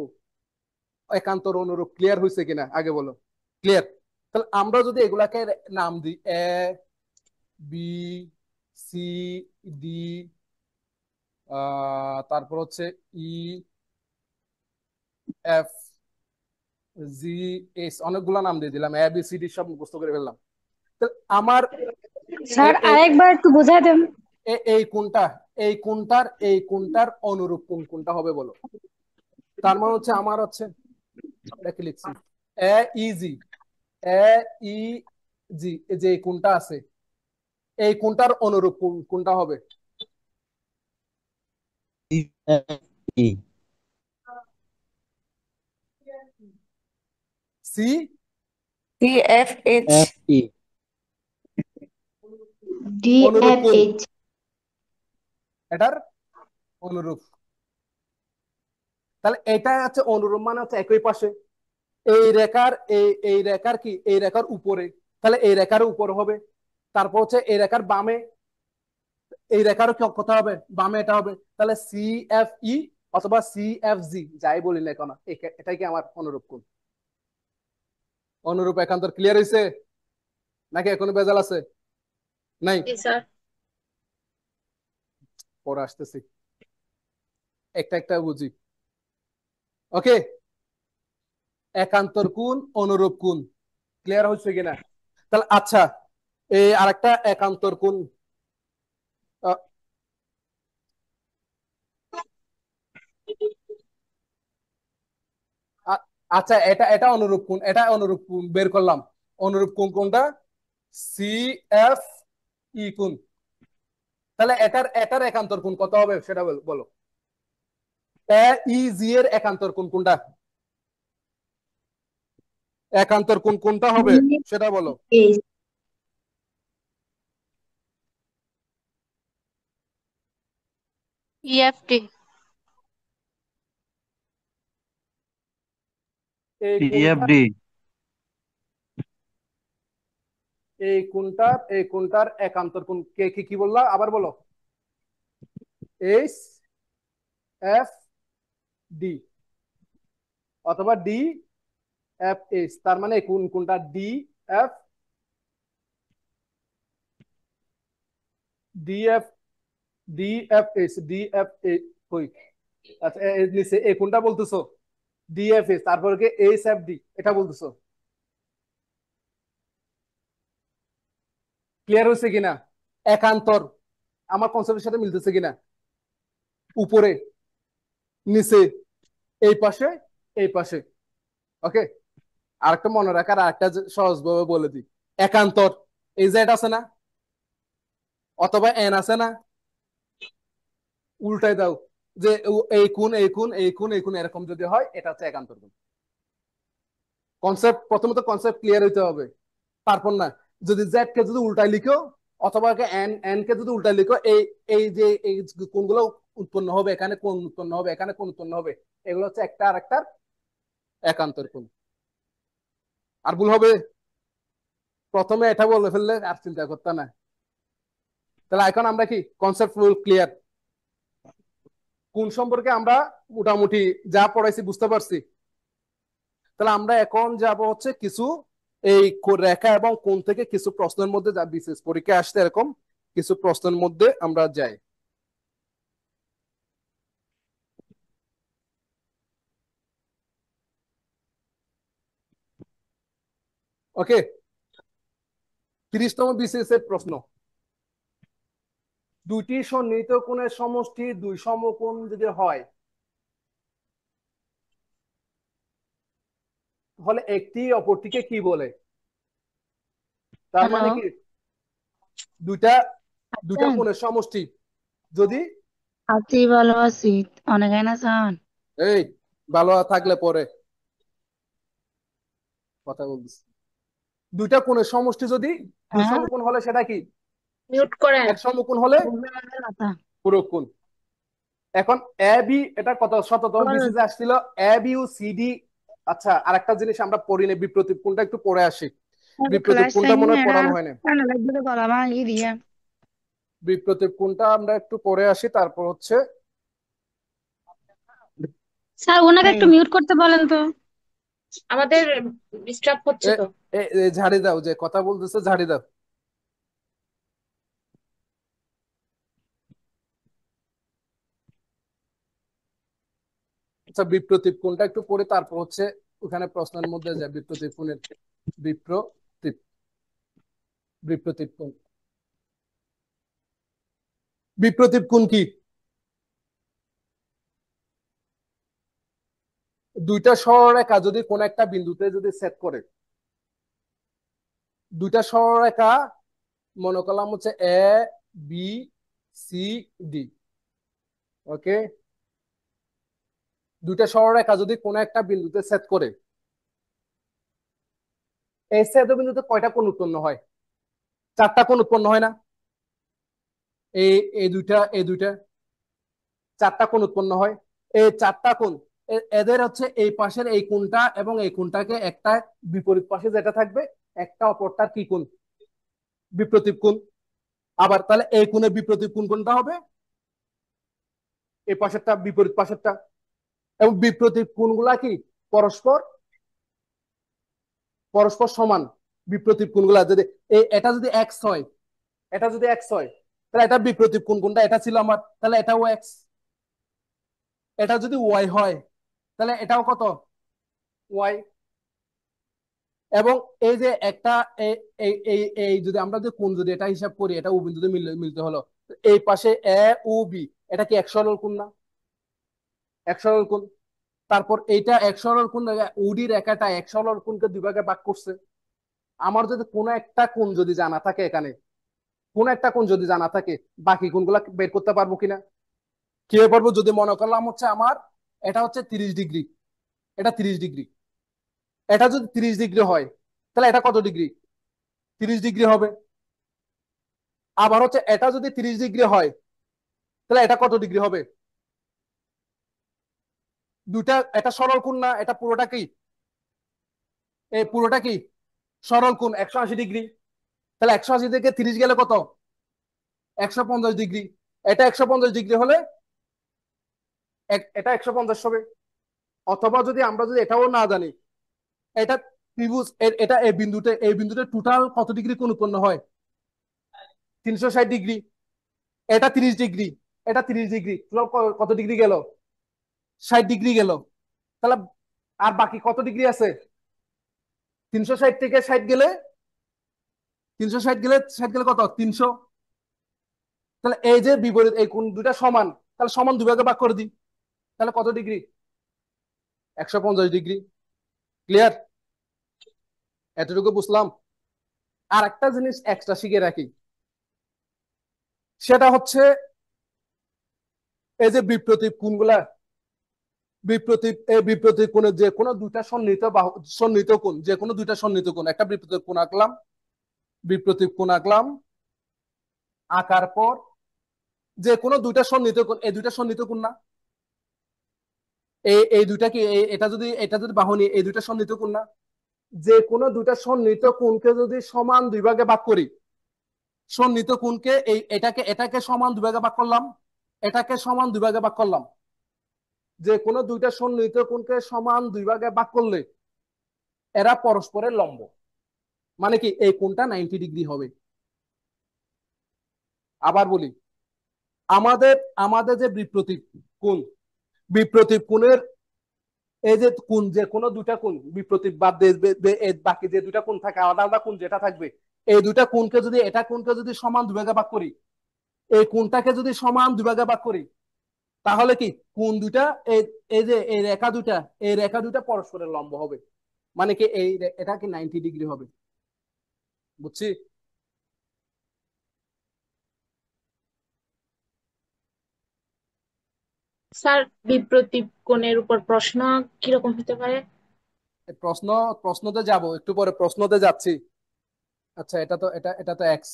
একান্তর অনুরূপ ক্লিয়ার হয়েছে কিনা আগে বলো। ক্লিয়ার? তাহলে আমরা যদি এগুলাকে নাম দিই এ, বি, সি, ডি, তারপর হচ্ছে ই, এফ, জি এস অনেকগুলা নাম দিয়ে দিলাম, এ বি সি ডি সব মুখস্থ করে ফেললাম। তো আমার স্যার এ- এ- আরেকবার একটু বোঝাই দেন। এই কোনটা, এই কোনটার অনুরূপ কোনটা হবে বলো? তার মানে হচ্ছে আমার হচ্ছে, দেখে লিখছি, এ ইজি, এ ই জি, যে এই কোনটা আছে, এই কোনটার অনুরূপ কোনটা হবে? E C C F H. F E D অনুরূপ এফ কোন, এইচ। এটার অনুরূপ। তাহলে এটা হচ্ছে অনুরূপ, মানে হচ্ছে একই পাশে, এই রেখার কি, এই রেখার উপরে, তাহলে এই রেখার উপর হবে। তারপর হচ্ছে এই রেখার বামে, এই রেখারও কি কত হবে, বামে এটা হবে। তাহলে সি এফ ই অথবা সি এফ জি, যাই বলি না কেন, এটাই কি আমার অনুরূপ কোণ। অনুরূপ একান্তর ক্লিয়ার হয়েছে নাকি এখনো ভেজাল আছে? নাই, জি স্যার। পরে আসতেছি, একটা একটা বুঝি। ওকে, একান্তর কোণ, অনুরূপ কোণ ক্লিয়ার হচ্ছে কিনা? তাহলে আচ্ছা, এই আরেকটা একান্তর কোণ, আহ, আচ্ছা, এটা এটা অনুরূপ কোণ, এটা অনুরূপ কোণ বের করলাম। অনুরূপ কোণ কোনটা? সি এফ ই কোণ। তাহলে এটার এটার একান্তর কোণ কত হবে সেটা বলো। এ ই জি এর একান্তর কোণ কোনটা? একান্তর কোণ কোনটা হবে ডি সেটা বলো। এইচ। ইএফটি। এই কোণটা, ইএফডি এই কোণটার একান্তর কোণ কে কি কি বললা আবার বলো। এইচ এফ ডি অথবা ডি এফ এইচ, তার মানে কোন কোনটা D F, D F, D F H, D F H কই? আচ্ছা, নিচে এই কোনটা বলতেছো? ডি এফ এইচ, তারপর কি এইচ এফ ডি এটা বলতেছো? ক্লিয়ার হয়েছে কিনা? একান্তর আমার কনসেপ্টের সাথে মিলতেছে কিনা? উপরে, নিচে, এই পাশে, এই পাশে। ওকে, আরেকটা মনে রাখার আরেকটা সহজভাবে বলে দিই। একান্তর, এই যে এটা আছে না, অথবা এন আছে না, উল্টাই দাও, যে এই কোণ, এই কোণ, এই কোণ, এই কোণ, এরকম যদি হয় এটা হচ্ছে একান্তর কোণ। কনসেপ্ট, প্রথমত কনসেপ্ট ক্লিয়ার হইতে হবে, তারপর না। যদি জেড কে যদি উল্টাই লিখো, অথবা এন এন কে যদি উল্টাই লিখো, এই এই যে এই কোণগুলো উৎপন্ন হবে, এখানে কোণ উৎপন্ন হবে, এখানে কোণ উৎপন্ন হবে, এগুলো হচ্ছে একটা আরেকটার একান্তর কোণ। আর ভুল হবে, প্রথমে এটা বলে ফেললে আর চিন্তা করতে না। তাহলে এখন আমরা কি কনসেপ্ট ফুল ক্লিয়ার? কোন সম্পর্কে আমরা মোটামুটি যা পড়াইছি বুঝতে পারছি। তাহলে আমরা এখন যাব হচ্ছে কিছু এই রেখা এবং কোণ থেকে কিছু প্রশ্নের মধ্যে, যা বিশেষ পরীক্ষা আসতে এরকম কিছু প্রশ্নের মধ্যে আমরা যাই। ওকে, 30তম বিসিএস এর প্রশ্ন। দুটি সন্নিহিত কোণের সমষ্টি দুই সমকোণ যদি হয়, তাহলে একটি অপরটিকে কি বলে? তার হ্যালো, মানে কি, দুইটা দুইটা আছেন? কোণের সমষ্টি যদি, আছি, ভালো আছি। অনেক না চান। এই ভালো থাকলে পরে কথা বলতেছি, দুইটা কোণের সমষ্টি যদি দুই হ্যাঁ, সমকোণ হলে সেটা কি? মিউট করেন। এক সমকোণ হলে বুঝলাম না কথা। পুরো কোণ। এখন এ বি, এটা কত শততম বল, বিসিএস আসছিল, এ বি ও সিডি। আচ্ছা, আরেকটা জিনিস আমরা পড়ি না, বিপ্রতীপ কোণটা একটু পড়ে আসি। বিপ্রতীপ ক্লাস কোণটা টাইম মনে হয় এরা পড়ানো হয় না। কানে লাগবে গলা ভাঙি দিয়ে। বিপ্রতীপ কোণটা আমরা একটু পড়ে আসি, তারপর হচ্ছে স্যার ওনাকে এই একটু মিউট করতে বলেন তো। আমাদের ডিস্টার্ব হচ্ছে এ তো। ঝাড়ি দাও, যে কথা বলতেছে ঝাড়ি দাও। আচ্ছা, বিপ্রতীপ কোণটা একটু পড়ে তারপর হচ্ছে ওখানে প্রশ্নের মধ্যে যে বিপ্রতীপ কোণের বিপ্রতীপ বিপ্রতীপ কোণ বিপ্রতীপ কোণ কি? দুইটা সরলরেখা যদি কোন একটা বিন্দুতে যদি সেট করে, দুইটা সরলরেখা মনে করলাম হচ্ছে এ বি সি ডি, ওকে, দুইটা সরলরেখা যদি কোন একটা বিন্দুতে সেট করে, এই সেট বিন্দুতে কয়টা কোণ উৎপন্ন হয়? 4টা কোণ উৎপন্ন হয় না? এই এই দুইটা 4টা কোণ উৎপন্ন হয়। এই 4টা কোণ এদের হচ্ছে এই পাশের এই কোণটা এবং এই কোণটাকে একটা বিপরীত পাশে যেটা থাকবে একটা অপরটার কি কোণ? বিপ্রতীপ কোণ। আবার তাহলে এই কোণের বিপ্রতীপ কোণ কোনটা হবে? এই পাশেরটা বিপরীত পাশেরটা। এবং বিপ্রতীপ কোণগুলা কি পরস্পর পরস্পর সমান। বিপ্রতীপ কোণগুলা যদি এটা যদি এক্স হয়, এটা যদি এক্স হয়, তাহলে এটা বিপ্রতীপ কোণ কোনটা? এটা ছিল আমার, তাহলে এটাও এক্স। এটা যদি ওয়াই হয় তাহলে এটাও কত? ওয়াই। এবং এই যে একটা এই এই এই এই যদি আমরা যে কোণ যদি এটা হিসাব করি, এটা ও বিন্দুতে মিলতে হলো, এই পাশে এ ও বি, এটা কি এক সরল কোণ না? এক সরল কোণ। তারপর এইটা এক সরল কোণ, ওডি রেখাটা এক সরল কোণকে দুই ভাগে ভাগ করছে। আমার যদি কোনো একটা কোণ যদি জানা থাকে, এখানে কোন একটা কোণ যদি জানা থাকে, বাকি কোণগুলা বের করতে পারবো কিনা? কিভাবে পারবো? যদি মনে করলাম হচ্ছে আমার এটা হচ্ছে 30 ডিগ্রি, এটা 30 ডিগ্রি, এটা যদি 30 ডিগ্রি হয় তাহলে এটা কত ডিগ্রি? 30 ডিগ্রি হবে। আবার হচ্ছে এটা যদি 30 ডিগ্রি হয় তাহলে এটা কত ডিগ্রি হবে? দুটা, এটা সরল কোণ না? এটা পুরোটা কি, এই পুরোটা কি সরল কোণ 180 ডিগ্রি। তাহলে 180 থেকে 30 গেলে কত? 150 ডিগ্রি। এটা 150 ডিগ্রি হলে এটা 150 হবে। অথবা যদি আমরা যদি এটাও না জানি, এটা ত্রিভুজ এটা এই বিন্দুতে টোটাল কত ডিগ্রি কোণ উৎপন্ন হয়? 360 ডিগ্রি। এটা 30 ডিগ্রি, এটা 30 ডিগ্রি, টোটাল কত ডিগ্রি গেল? 60 ডিগ্রি গেল। তাহলে আর বাকি কত ডিগ্রি আছে? 360 থেকে 60 গেলে 360 গেলে কত? 300। তাহলে এই যে বিপরীত এই কোণ দুটা সমান, তাহলে সমান দুই ভাগে ভাগ করে দিই, তাহলে কত ডিগ্রি? 150 ডিগ্রি। ক্লিয়ার? এতটুকু বুঝলাম। আর একটা জিনিস এক্সট্রা শিখে রাখি, সেটা হচ্ছে এই যে বিপ্রতীপ কোণগুলা, বিপ্রতীপ কোণের যে কোনো দুইটা সন্নিহিত কোণ, যে কোনো দুইটা সন্নিহিত কোণ, একটা বিপ্রতীপ কোণ আঁকলাম, বিপ্রতীপ কোণ আঁকলাম, আঁকার পর যে কোনো দুইটা সন্নিহিত কোণ, এই দুইটা সন্নিহিত কোণ না? এই দুইটা কি এটা যদি বাহুনি, এই দুইটা সন্নিহিত কোণ না? যে কোনো দুইটা সন্নিহিত কোণকে যদি সমান দুই ভাগে ভাগ করি, সন্নিহিত কোণকে এটাকে সমান দুই ভাগে ভাগ করলাম, এটাকে সমান দুই ভাগে ভাগ করলাম, যে কোনো দুইটা সন্নিহিত কোণকে সমান দুই ভাগে ভাগ করলে এরা পরস্পরের লম্ব। মানে কি এই কোণটা 90 ডিগ্রি হবে। আবার বলি, আমাদের আমাদের যে বিপ্রতীপ কোণের এই যে কোণ, যে কোনো দুইটা কোণ বিপ্রতীপ বাদ বাকি যে দুইটা কোণ থাকে, আলাদা আলাদা কোণ যেটা থাকবে, এই দুইটা কোণকে যদি সমান দুই ভাগে ভাগ করি, এই কোণটাকে যদি সমান দুই ভাগে ভাগ করি, তাহলে কি কোণ দুইটা এই এই যে এই রেখা দুইটা পরস্পরের লম্ব হবে। মানে কি এটা কি 90 ডিগ্রি হবে। বুঝছি? স্যার, বিপ্রতীপ কোণের উপর প্রশ্ন কিরকম হতে পারে? প্রশ্ন প্রশ্নতে যাব, একটু পরে প্রশ্নতে যাচ্ছি। আচ্ছা, এটা তো এক্স,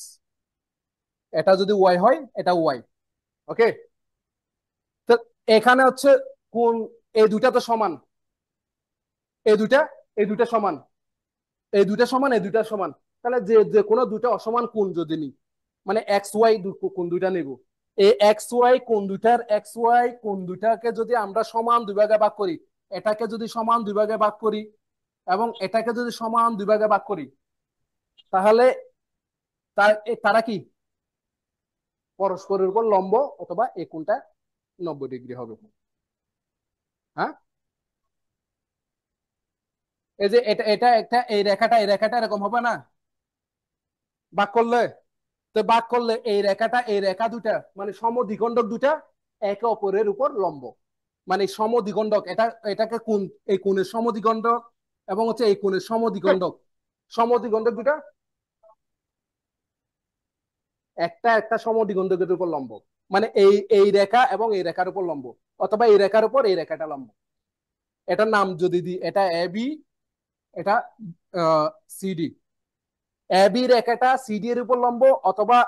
এটা যদি ওয়াই হয়, এটা ওয়াই, ওকে। তো এখানে হচ্ছে কোন, এই দুইটা তো সমান, এই দুইটা এই দুইটা সমান, এই দুইটা সমান। তাহলে যে যে কোনো দুইটা অসমান কোণ যদি নিই, মানে এক্স ওয়াই কোণ দুইটা নেব, এই এক্স ওয়াই কোণ দুইটাকে যদি আমরা সমান দুই ভাগে ভাগ করি, এটাকে যদি সমান দুই ভাগে ভাগ করি এবং এটাকে যদি সমান দুই ভাগে ভাগ করি, তাহলে তারা কি পরস্পরের উপর লম্ব, অথবা এই কোণটা 90 ডিগ্রি হবে। হ্যাঁ, এই যে এটা এটা একটা এই রেখাটা এরকম হবে না ভাগ করলে? তো ভাগ করলে এই রেখা দুটা মানে সমদ্বিখণ্ডক দুটা একে অপরের উপর লম্ব, মানে সমদ্বিখণ্ডক, এটাকে কোণ, এই কোণের সমদ্বিখণ্ডক এবং হচ্ছে এই কোণের সমদ্বিখণ্ডক, সমদ্বিখণ্ডক দুটা একটা একটা সমদ্বিখণ্ডকের উপর লম্ব, মানে এই এই রেখা এবং এই রেখার উপর লম্ব, অথবা এই রেখার উপর এই রেখাটা লম্ব। এটার নাম যদি দিই, এটা এ বি, এটা সিডি। এ বি রেখাটা সিডি এর উপর লম্ব, অথবা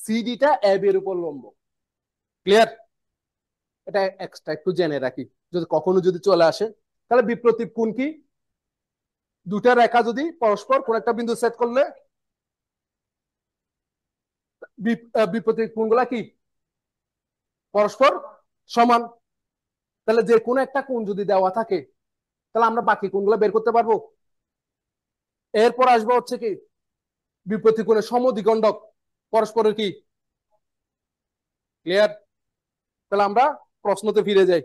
সিডিটা এ বি এর উপর লম্ব। ক্লিয়ার? এটা এক্সট্রা একটু জেনে রাখি, যদি কখনো যদি চলে আসে। তাহলে বিপ্রতীপ কোণ কি? দুটা রেখা যদি পরস্পর কোন একটা বিন্দু সেট করলে বিপ্রতীপ কোণগুলা কি পরস্পর সমান। তাহলে যে কোনো একটা কোণ যদি দেওয়া থাকে, তাহলে আমরা বাকি কোণগুলো বের করতে পারবো। এরপর আসবো হচ্ছে কি বিপ্রতীপ কোণের সমদ্বিখণ্ডক পরস্পরের কি। ক্লিয়ার? তাহলে আমরা প্রশ্নতে ফিরে যাই।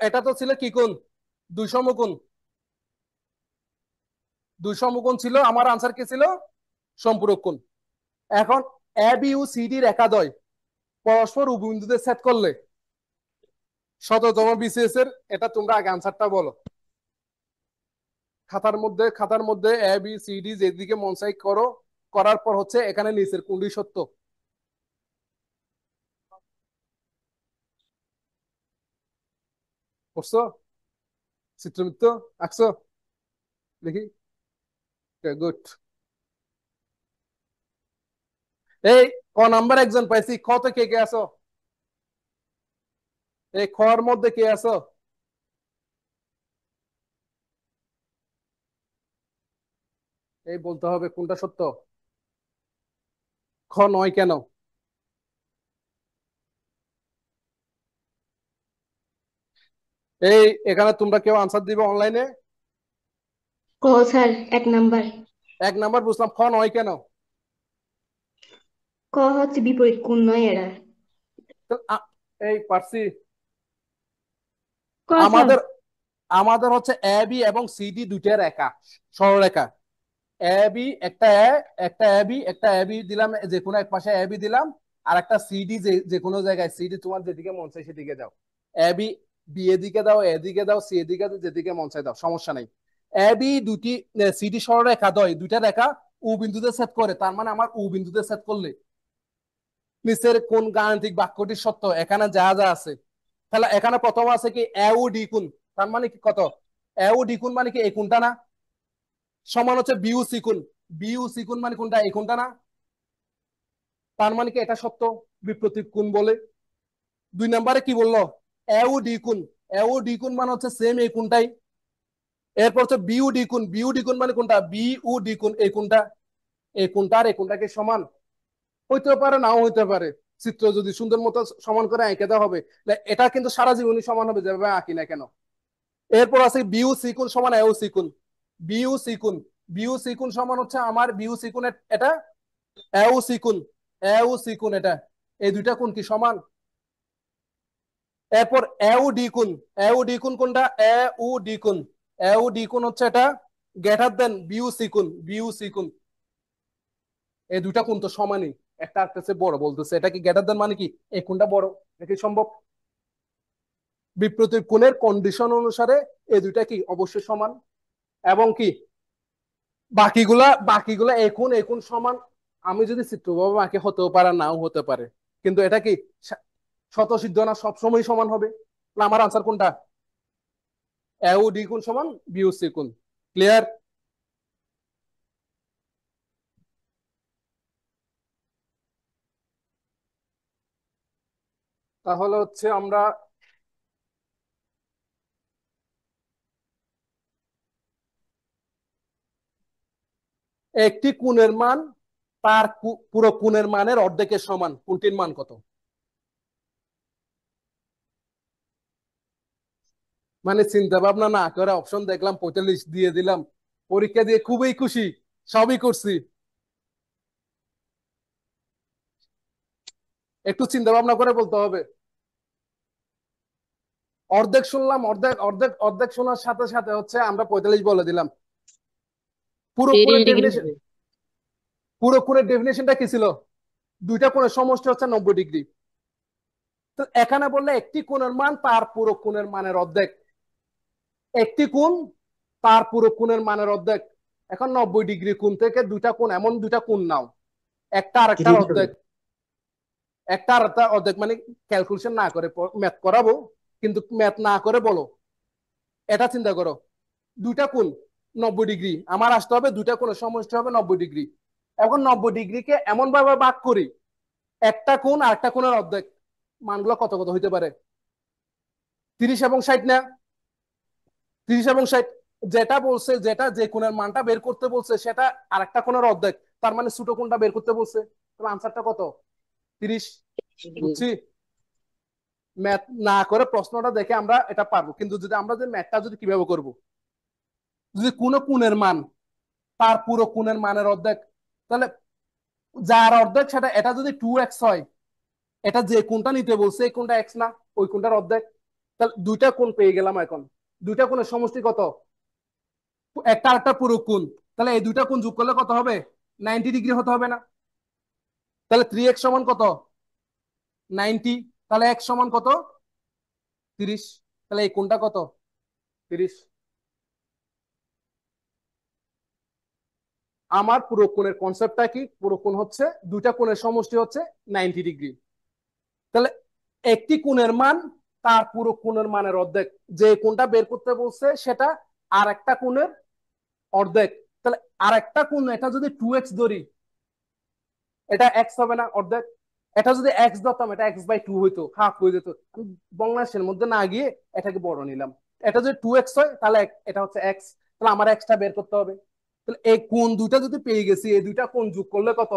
এটা তো ছিল কি কোণ? দুই সমকোণ। দুই সমকোণ ছিল, আমার আনসার কি ছিল? সম্পূরক কোণ। এখন এ বি ও সিডি রেখাদ্বয় পরস্পর উভয়বিন্দুতে সেট করলে শততম বিসিএস এর, এটা তোমরা আগে আনসারটা বলো। খাতার মধ্যে এ বি সি ডি যেদিকে মনসাই করো, করার পর হচ্ছে এখানে নিচের কোনটি সত্য। করছো? চিত্রমিত্র আঁকছো? দেখি। গুড। এই ক নাম্বার একজন পাইছি, খ তো কে কে আছো? এই খর মধ্যে কে আছো? এই বলতে হবে কোনটা সত্য। খ নয় কেন? এই এখানে তোমরা কেউ আনসার দিবে অনলাইনে? ক স্যার, 1 নাম্বার। এক নাম্বার বুঝলাম, খ নয় কেন? ক হচ্ছে বিপরীত কোণ নয় এরা। তো এই পারছি। ক স্যার। আমাদের আমাদের হচ্ছে এ বি এবং সিডি দুইটা রেখা, সরলরেখা। এ বি একটা একটা এ বি, একটা এ বি দিলাম, যে কোনো এক পাশে এ বি দিলাম, আর একটা সিডি, যে যে কোনো জায়গায় সিডি তোমার যেদিকে মন চায় সেদিকে দাও। এ বি বি এদিকে দাও, এদিকে দাও, সি এদিকে দাও, যেদিকে মন চায় দাও, সমস্যা নেই। এ বি দুটি সিডি সরলরেখা দ্বয় দুইটা রেখা ও বিন্দুতে সেট করে, তার মানে আমার ও বিন্দুতে সেট করলে নিচের কোন গাণিতিক বাক্যটি সত্য এখানে যা যা আছে। তাহলে এখানে প্রথম আছে কি এ ও ডি কোণ, তার মানে কি কত? এ ও ডি কোণ মানে কি এই কোণটা না? সমান হচ্ছে বিউ সি কোণ। বিউ সি কোণ মানে কোনটা? এই কোণটা না? তার মানে কি এটা সত্য, বিপ্রতীপ কোণ বলে। দুই নম্বরে কি বললো? এ ও ডি কোণ। এ ও ডি কোণ মানে হচ্ছে সেম এই কোণটাই। এরপর হচ্ছে বিউ ডি কোণ। বিউ ডি কোণ মানে কোনটা? বি ও ডি কোণ, এই কোণটা। এই কোণটা আর এই কোণটা কি সমান? হইতে পারে, নাও হইতে পারে। চিত্র যদি সুন্দর মতো সমান করে এঁকে দেওয়া হবে, এটা কিন্তু সারা জীবনই সমান হবে যেভাবে আঁকি না কেন। এরপর আছে বিউ সি কোণ সমান এও সি কোণ। বিউ সি কোণ। বিউ সি কোণ সমান হচ্ছে আমার বিউ সি কোণ, এটা এও সি কোণ। এও সি কোণ এটা, এই দুইটা কোণ কি সমান? এরপর এও ডি কোণ। এও ডি কোণ কোনটা? এও ডি কোণ। এও ডি কোণ হচ্ছে এটা গ্রেটার দেন বিউ সি কোণ। বিউ সি কোণ, এই দুইটা কোণ তো সমানই, একটা আরেকটা বড় বলতেছে, এটা কি গ্রেটার দেন মানে কি এই কোণটা বড়? এটা কি সম্ভব? বিপ্রতীপ কোণের কন্ডিশন অনুসারে এই দুইটা কি অবশ্যই সমান। এবং কি বাকিগুলা এখন সমান। আমি যদি চিত্রভাবে আঁকে হতেও পারে, নাও হতে পারে, কিন্তু এটা কি স্বতঃসিদ্ধ না, সবসময় সমান হবে। আমার আনসার কোনটা? এও ডি কোণ সমান বিউ সি কোণ। ক্লিয়ার? তাহলে হচ্ছে আমরা একটি কোণের মান তার পুরো কোণের মানের অর্ধেকের সমান, কোনটির মান কত? মানে চিন্তা ভাবনা না করে অপশন দেখলাম, 45 দিয়ে দিলাম, পরীক্ষা দিয়ে খুবই খুশি, সবই করছি। একটু চিন্তা ভাবনা করে বলতে হবে। অর্ধেক শুনলাম, অর্ধেক অর্ধেক অর্ধেক শোনার সাথে সাথে হচ্ছে আমরা 45 বলে দিলাম। পুরো কোণের 30 ডিগ্রি ডেফিনেশন, হবে। পুরো কোণের ডেফিনেশনটা কি ছিল? দুইটা কোণের সমষ্টি হচ্ছে 90 ডিগ্রি। তো এখানে বললে একটি কোণের মান তার পুরো কোণের মানের অর্ধেক। একটি কোণ তার পুরো কোণের মানের অর্ধেক। এখন 90 ডিগ্রি কোণ থেকে দুইটা কোণ, এমন দুইটা কোণ নাও, একটা আরেকটার 30 হবে। অর্ধেক, একটা আরেকটা অর্ধেক, মানে ক্যালকুলেশন না করে ম্যাথ করাবো, কিন্তু ম্যাথ না করে বলো। এটা চিন্তা করো, দুইটা কোণ 90 ডিগ্রি, আমার আসতে হবে দুইটা কোণের সমষ্টি হবে 90 ডিগ্রি। এখন 90 ডিগ্রিকে এমন ভাবে ভাগ করি, একটা কোণ আর একটা কোণের অর্ধেক, মানগুলো কত কত হইতে পারে? 30 এবং 60 না? 30 এবং 60, যেটা বলছে, যেটা যে কোণের মানটা বের করতে বলছে সেটা আরেকটা কোণের অর্ধেক, তার মানে ছোট কোণটা বের করতে বলছে, তাহলে আনসারটা কত? 30। ডিগ্রি। বুঝছি? ম্যাথ না করে প্রশ্নটা দেখে আমরা এটা পারবো, কিন্তু যদি আমরা যে ম্যাথটা যদি কিভাবে করব, যদি কোনো কোণের মান তার পুরো কোণের মানের অর্ধেক, তাহলে যার অর্ধেক সেটা, এটা যদি 2x হয়, এটা যে কোণটা নিতে বলছে এই কোণটা x না, ওই কোণটার অর্ধেক। তাহলে দুইটা কোণ পেয়ে গেলাম। এখন দুইটা কোণের সমষ্টি কত? একটা আরেকটা পুরো কোণ। তাহলে এই দুইটা কোণ যোগ করলে কত হবে? 90 ডিগ্রি হতে হবে না? তাহলে 3x সমান কত? 90। তাহলে x সমান কত? 30। তাহলে এই কোণটা কত? 30। আমার পুরো কোণের কনসেপ্টটা কি? পুরো কোণ হচ্ছে দুইটা কোণের সমষ্টি হচ্ছে 90 ডিগ্রি। তাহলে একটি কোণের মান তার পুরো কোণের মানের অর্ধেক, যে কোণটা বের করতে বলছে সেটা আর একটা কোণের অর্ধেক। তাহলে আর একটা কোণ, এটা যদি 2x ধরি, এটা x হবে না অর্ধেক? এটা যদি x ধরতাম, এটা x/2 হইতো, হাফ হয়ে যেত। আমি বাংলাদেশের মধ্যে না গিয়ে এটাকে বড় নিলাম। এটা যদি 2x হয় তাহলে এটা হচ্ছে x, তাহলে আমার xটা বের করতে হবে। তাহলে এই কোণ দুইটা যদি পেয়ে গেছি, এই দুইটা কোণ যোগ করলে কত?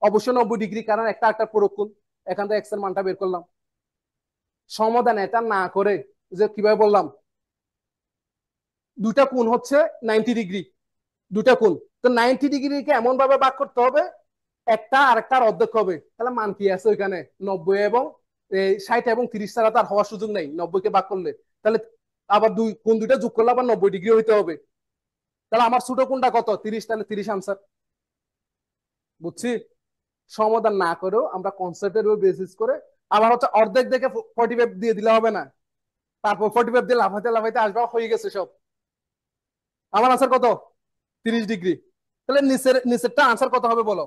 অবশ্যই 90 ডিগ্রি, কারণ একটা একটা পুরো কোণ। এখান থেকে x এর মানটা বের করলাম। সমাধান এটা না করে, যে কিভাবে বললাম, দুইটা কোণ হচ্ছে 90 ডিগ্রি, দুইটা কোণ, তো 90 ডিগ্রিকে এমন ভাবে ভাগ করতে হবে একটা আরেকটার অর্ধেক হবে। তাহলে মান কি আছে ওইখানে? 90 এবং 60 এবং 30 ছাড়া তার হওয়ার সুযোগ নেই 90কে ভাগ করলে। তাহলে আবার দুই কোণ দুইটা যোগ করলে আবার 90 ডিগ্রি হইতে হবে। তাহলে আমার ছোট কোণটা কত? 30। তাহলে 30 আনসার। বুঝছি? সমাধান না করেও আমরা কনসেপ্টের উপর বেসিস করে, আবার হচ্ছে অর্ধেক দেখে 45 দিয়ে দিলে হবে না, তারপর 45 দিয়ে লাফাইতে লাফাইতে আসবা, হয়ে গেছে সব। আমার আনসার কত? 30 ডিগ্রি। তাহলে নিচের নিচেরটা আনসার কত হবে বলো?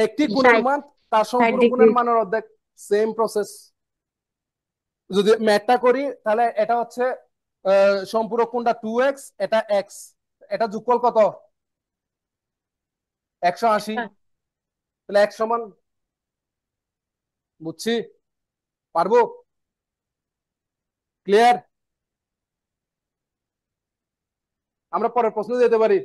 একটি কোণের 60 মান তার 60 সম্পূর্ণ ডিগ্রি। কোণের মানের অর্ধেক। Same process. যদি ম্যাথটা করি তাহলে এটা হচ্ছে সম্পূরক কোণটা 2x, এটা x, এটা যোগফল কত? 180। তাহলে x সমান, বুঝছি? পারবো? ক্লিয়ার? আমরা পরের প্রশ্ন যেতে পারি।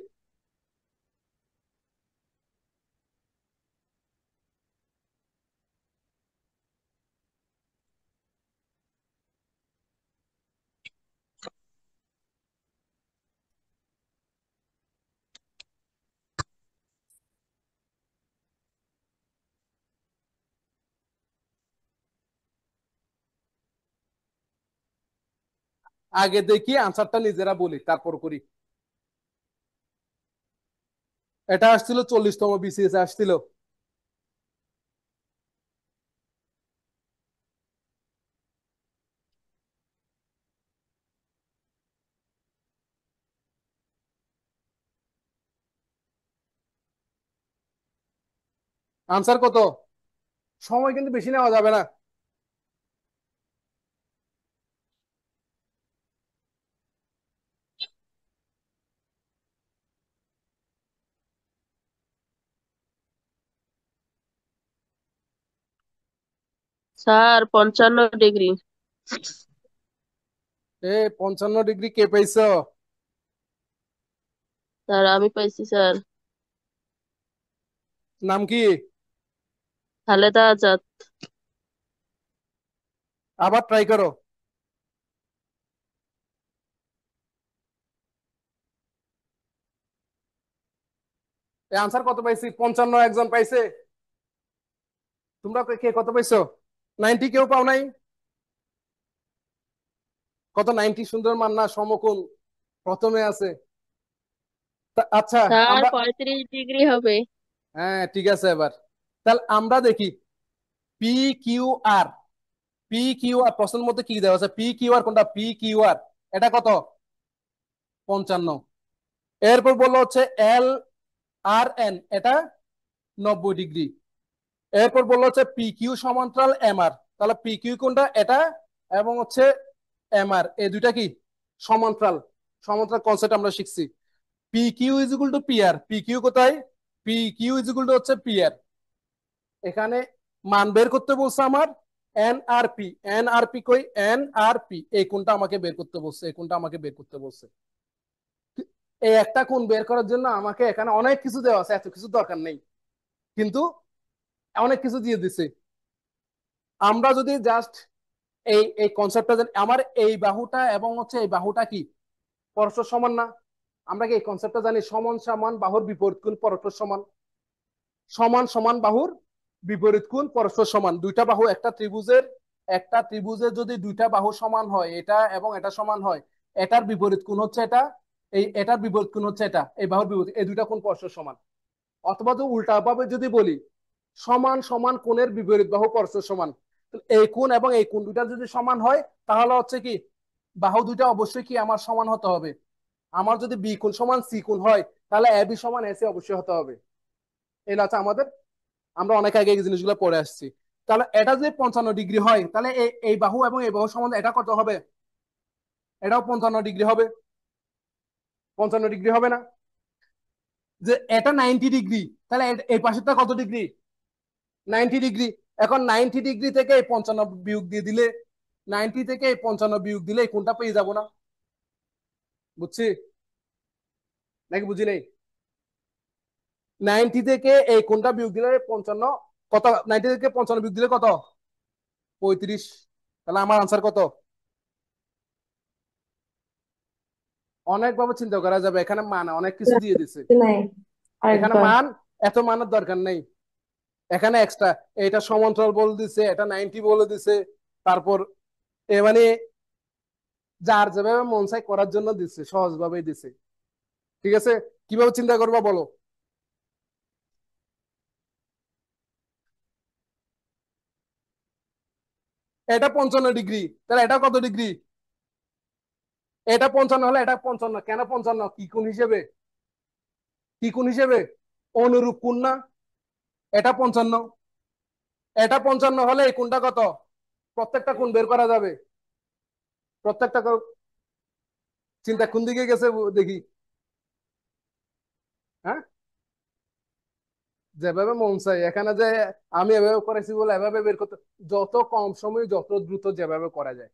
আগে দেখি আনসারটা নিজেরা বলি, তারপর করি। এটা আসছিল 40তম বিসিএস আসছিল। আনসার কত? সময় কিন্তু বেশি নেওয়া যাবে না। Sir 55 degree. 55 ডিগ্রি কে পাইছ? স্যার আমি পাইছি স্যার। নাম কি? খালেদা আজাদ। আবার ট্রাই করো। আনসার কত পাইছি? 55 একজন পাইছে। তোমরা কে কত পাইছো? 90 কেউ পাও নাই? কত 90 সুন্দর মান না? সমকোণ প্রথমে আছে। আচ্ছা স্যার আমরা 35 ডিগ্রি হবে। হ্যাঁ ঠিক আছে। এবার তাহলে আমরা দেখি P Q R. P Q R প্রশ্নের মধ্যে কি দেওয়া আছে? পি কিউ আর কোনটা? পি কিউ আর এটা কত? 55। এরপর বললো হচ্ছে এল আর এন, এটা 90 ডিগ্রি। এরপর বললো হচ্ছে পি কিউ সমান্তরাল এম আর। তাহলে পি কিউ কোনটা? এটা এবং হচ্ছে এম আর, এই দুইটা কি সমান্তরাল? সমান্তরাল কনসেপ্ট আমরা শিখছি। P Q is equal to P R. P Q কোথায়? P Q is equal to হচ্ছে পি আর। এখানে মান বের করতে বলছে আমার N R P. N R P কই? এন আর পি এই কোনটা আমাকে বের করতে বলছে, এই কোনটা আমাকে বের করতে বলছে। এই একটা কোণ বের করার জন্য আমাকে এখানে অনেক কিছু দেওয়া আছে, এত কিছু দরকার নেই, কিন্তু অনেক কিছু দিয়ে দিছে। আমরা যদি জাস্ট এই এই কনসেপ্টটা জানি, আমার এই বাহুটা এবং হচ্ছে এই বাহুটা কি পরস্পর সমান না? আমরা কি এই কনসেপ্টটা জানি? সমান সমান বাহুর বিপরীত কোণ পরস্পর সমান। সমান সমান বাহুর বিপরীত কোণ পরস্পর সমান। দুইটা বাহু একটা ত্রিভুজের যদি দুইটা বাহু সমান হয়, এটা এবং এটা সমান হয়, এটার বিপরীত কোণ হচ্ছে এটা, এটার বিপরীত কোণ হচ্ছে এটা, এই বাহুর বিপরীত, এই দুইটা কোণ পরস্পর সমান। অথবা তো উল্টা ভাবে যদি বলি সমান সমান কোণের বিপরীত বাহু পরস্পর সমান, এই কোণ এবং এই কোণ দুইটা যদি সমান হয় তাহলে হচ্ছে কি বাহু দুইটা অবশ্যই কি আমার সমান হতে হবে। আমার যদি বি কোণ সমান সি কোণ হয় তাহলে এ বি সমান এসি অবশ্যই হতে হবে। এই হচ্ছে আমাদের, আমরা অনেক আগে এই জিনিসগুলো পড়ে আসছি। তাহলে এটা যদি 55 ডিগ্রি হয় তাহলে এই বাহু এবং এই বাহু সমান এটা কত হবে? এটাও 55 ডিগ্রি হবে। 55 ডিগ্রি হবে না? যে এটা 90 ডিগ্রি, তাহলে এই পাশেরটা কত ডিগ্রি? 90 ডিগ্রি। এখন 90 ডিগ্রি থেকে এই 55 বিয়োগ দিয়ে দিলে, 90 থেকে এই 55 বিয়োগ দিলে এই কোনটা পেয়ে যাবো না? বুঝছি নাকি বুঝি নেই? 90 থেকে এই কোনটা বিয়োগ দিলে 55 কত? 90 থেকে 55 বিয়োগ দিলে কত? 35। তাহলে আমার আনসার কত? অনেকভাবে চিন্তা করা যাবে। এখানে মান অনেক কিছু দিয়ে দিছে। নাই এখানে আরেকবার। মান এত মানের দরকার নেই। এখানে এক্সট্রা এটা সমান্তরাল বলে দিছে, এটা 90 বলে দিছে, তারপর মানে যার যেভাবে মন চাই করার জন্য দিচ্ছে, সহজ ভাবেই দিছে। ঠিক আছে, কিভাবে চিন্তা করবা বলো? এটা 55 ডিগ্রি, তাহলে এটা কত ডিগ্রি? এটা 55 হলে এটা 55 কেন? 55 কি কোণ হিসেবে? কি কোণ হিসেবে? অনুরূপ কোণ না? এটা 55, এটা 55 হলে এই কোণটা কত? প্রত্যেকটা কোণ বের করা যাবে। প্রত্যেকটা চিন্তা কোন দিকে গেছে দেখি। হ্যাঁ, যেভাবে মন চাই এখানে যে আমি এভাবে করেছি বলে এভাবে বের করতে, যত কম সময় যত দ্রুত যেভাবে করা যায়।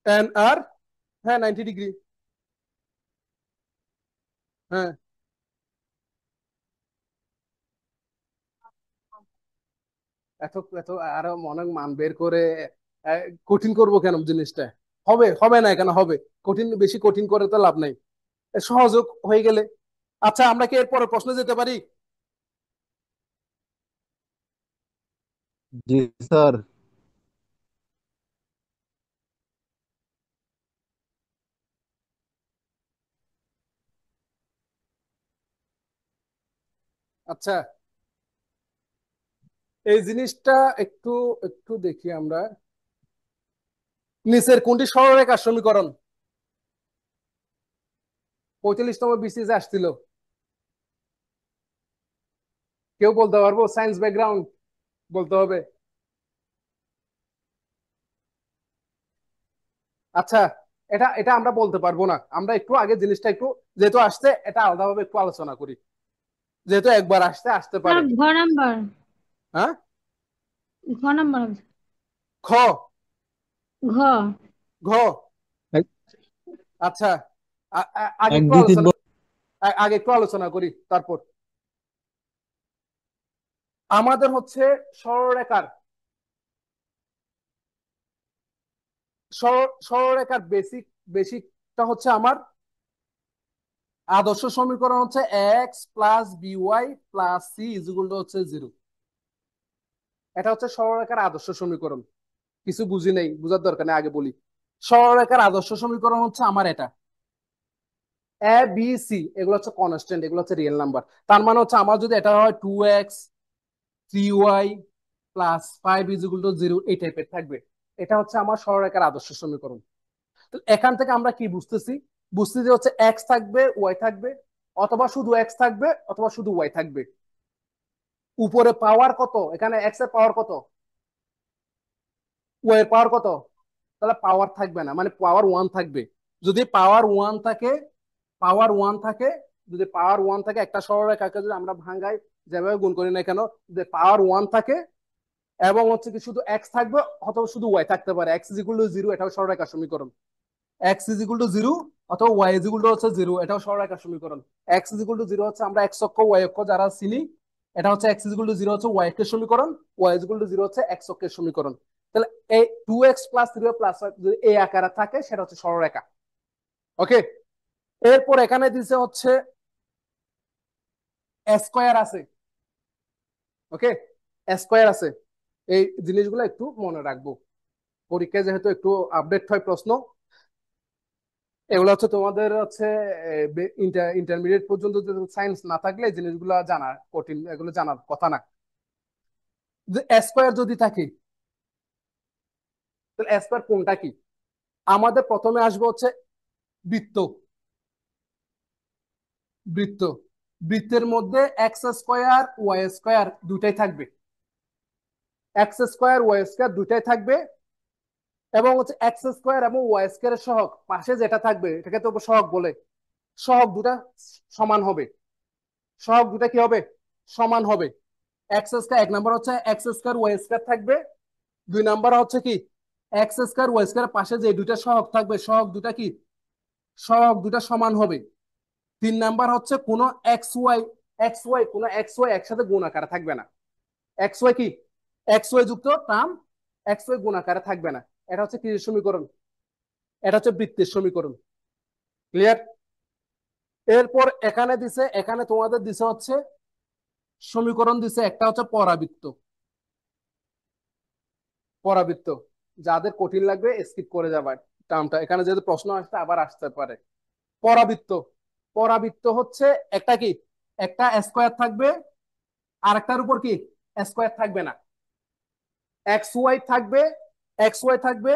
এন আর, হ্যাঁ 90 ডিগ্রি। হ্যাঁ এত এত আরো অনেক মান বের করে কঠিন করব কেন জিনিসটা? হবে হবে না কেন হবে? কঠিন, বেশি কঠিন করে তো লাভ নাই, সহজ হয়ে গেলে। আচ্ছা আমরা কি এরপরে প্রশ্নে যেতে পারি? জি স্যার। আচ্ছা এই জিনিসটা একটু একটু দেখি আমরা। নিচের কোনটি সরলরেখার সমীকরণ? 45তম বিসিএস আসছিল, কেউ বলতে পারবো? সায়েন্স ব্যাকগ্রাউন্ড বলতে হবে। আচ্ছা এটা এটা আমরা বলতে পারবো না, আমরা একটু আগে জিনিসটা একটু, যেহেতু আসছে এটা আলাদাভাবে একটু আলোচনা করি, যেহেতু একবার আসতে আসতে স্যার পারে। ঘ নাম্বার, হ্যাঁ ঘ নাম্বার, খ, ঘ। ঘ। এক আচ্ছা আগে এক একটু দুই তিন আলোচনা, আগে একটু আলোচনা করি তারপর। আমাদের হচ্ছে সরলরেখার সরলরেখার বেসিক বেসিকটা একটা হচ্ছে আমার আদর্শ সমীকরণ হচ্ছে X plus B Y plus C is equal to হচ্ছে 0। এটা হচ্ছে সরলরেখার আদর্শ সমীকরণ। কিছু বুঝি নেই, বুঝার দরকার নেই, আগে বলি। সরলরেখার আদর্শ সমীকরণ হচ্ছে আমার এটা এ বি সি, এগুলো হচ্ছে কনস্ট্যান্ট, এগুলো হচ্ছে রিয়েল নাম্বার। তার মানে হচ্ছে আমার যদি এটা হয় 2x 3y plus 5 is equal to 0, এই টাইপের থাকবে। এটা হচ্ছে আমার সরলরেখার আদর্শ সমীকরণ। তো এখান থেকে আমরা কি বুঝতেছি? বুঝতেছি হচ্ছে এক্স থাকবে, ওয়াই থাকবে, অথবা শুধু এক্স থাকবে, অথবা শুধু ওয়াই থাকবে। উপরে পাওয়ার কত? এখানে এক্স এর পাওয়ার কত, ওয়াই এর পাওয়ার কত? তাহলে পাওয়ার থাকবে না, মানে পাওয়ার 1 থাকবে। যদি পাওয়ার 1 থাকে, পাওয়ার 1 থাকে, যদি পাওয়ার 1 থাকে, একটা সরলরেখাকে যদি আমরা ভাঙাই, যেভাবে গুণ করি না কেন, যদি পাওয়ার 1 থাকে এবং হচ্ছে কি শুধু এক্স থাকবে অথবা শুধু ওয়াই থাকতে পারে, এক্স ইজ ইকুয়াল টু 0, এটাও সরলরেখার সমীকরণ। এক্স ইজ ইকুয়াল টু 0 অথবা ওয়াই ইজ ইকুয়াল টু হচ্ছে 0, এটাও সরলরেখার সমীকরণ। এক্স ইজ ইকুয়াল টু 0 হচ্ছে আমরা এক্স অক্ষ ওয়াই অক্ষ যারা চিনি, এটা হচ্ছে এক্স ইজ ইকুয়াল টু 0 হচ্ছে ওয়াই অক্ষের সমীকরণ, ওয়াই ইজ ইকুয়াল টু 0 হচ্ছে এক্স অক্ষের সমীকরণ। তাহলে এই 2x প্লাস 3y প্লাস যদি এই আকারে থাকে সেটা হচ্ছে সরলরেখা। ওকে, এরপর এখানে দিছে হচ্ছে স্কয়ার আছে। ওকে, স্কয়ার আছে। এই জিনিসগুলো একটু মনে রাখবো, পরীক্ষায় যেহেতু একটু আপডেট হয় প্রশ্ন। এগুলো হচ্ছে তোমাদের হচ্ছে ইন্টারমিডিয়েট পর্যন্ত সায়েন্স না থাকলে এই জিনিসগুলো জানা কঠিন, এগুলো জানার কথা না। যে স্কয়ার যদি থাকে, তাহলে স্কয়ার কোনটা কি? আমাদের প্রথমে আসবে হচ্ছে বৃত্ত। বৃত্ত, বৃত্তের মধ্যে এক্স স্কয়ার ওয়াই স্কয়ার দুটাই থাকবে, এক্স স্কয়ার ওয়াই স্কয়ার দুটাই থাকবে। এবং হচ্ছে এক্স স্কয়ার এবং ওয়াই স্কয়ারের সহগ পাশে যেটা থাকবে এটাকে তো সহগ বলে। সহগ দুটা সমান হবে, সহগ দুটা কি হবে? সমান হবে। এক্স স্কয়ার, এক নাম্বার হচ্ছে এক্স স্কয়ার ওয়াই স্কয়ার থাকবে, দুই নাম্বার হচ্ছে কি এক্স স্কয়ার ওয়াই স্কয়ার পাশে যে দুইটা সহগ থাকবে সহগ দুটা কি? সহগ দুটা সমান হবে। তিন নাম্বার হচ্ছে কোনো কোনো এক্স ওয়াই একসাথে গুণ আকারে থাকবে না। এক্স ওয়াই কি? এক্স ওয়াই যুক্ত টার্ম এক্স ওয়াই গুণ আকারে থাকবে না। এটা হচ্ছে কি সমীকরণ? এটা হচ্ছে বৃত্তের সমীকরণ। ক্লিয়ার? এরপর এখানে দিছে, এখানে তোমাদের দিছে হচ্ছে সমীকরণ দিছে একটা হচ্ছে পরাবৃত্ত। পরাবৃত্ত যাদের কঠিন লাগবে স্কিপ করে যাবে টার্মটা, এখানে যেহেতু প্রশ্ন আসতে আবার আসতে পারে। পরাবৃত্ত, পরাবৃত্ত হচ্ছে একটা কি, একটা স্কয়ার থাকবে আর একটার উপর কি স্কয়ার থাকবে না। এক্স ওয়াই থাকবে, এক্স ওয়াই থাকবে,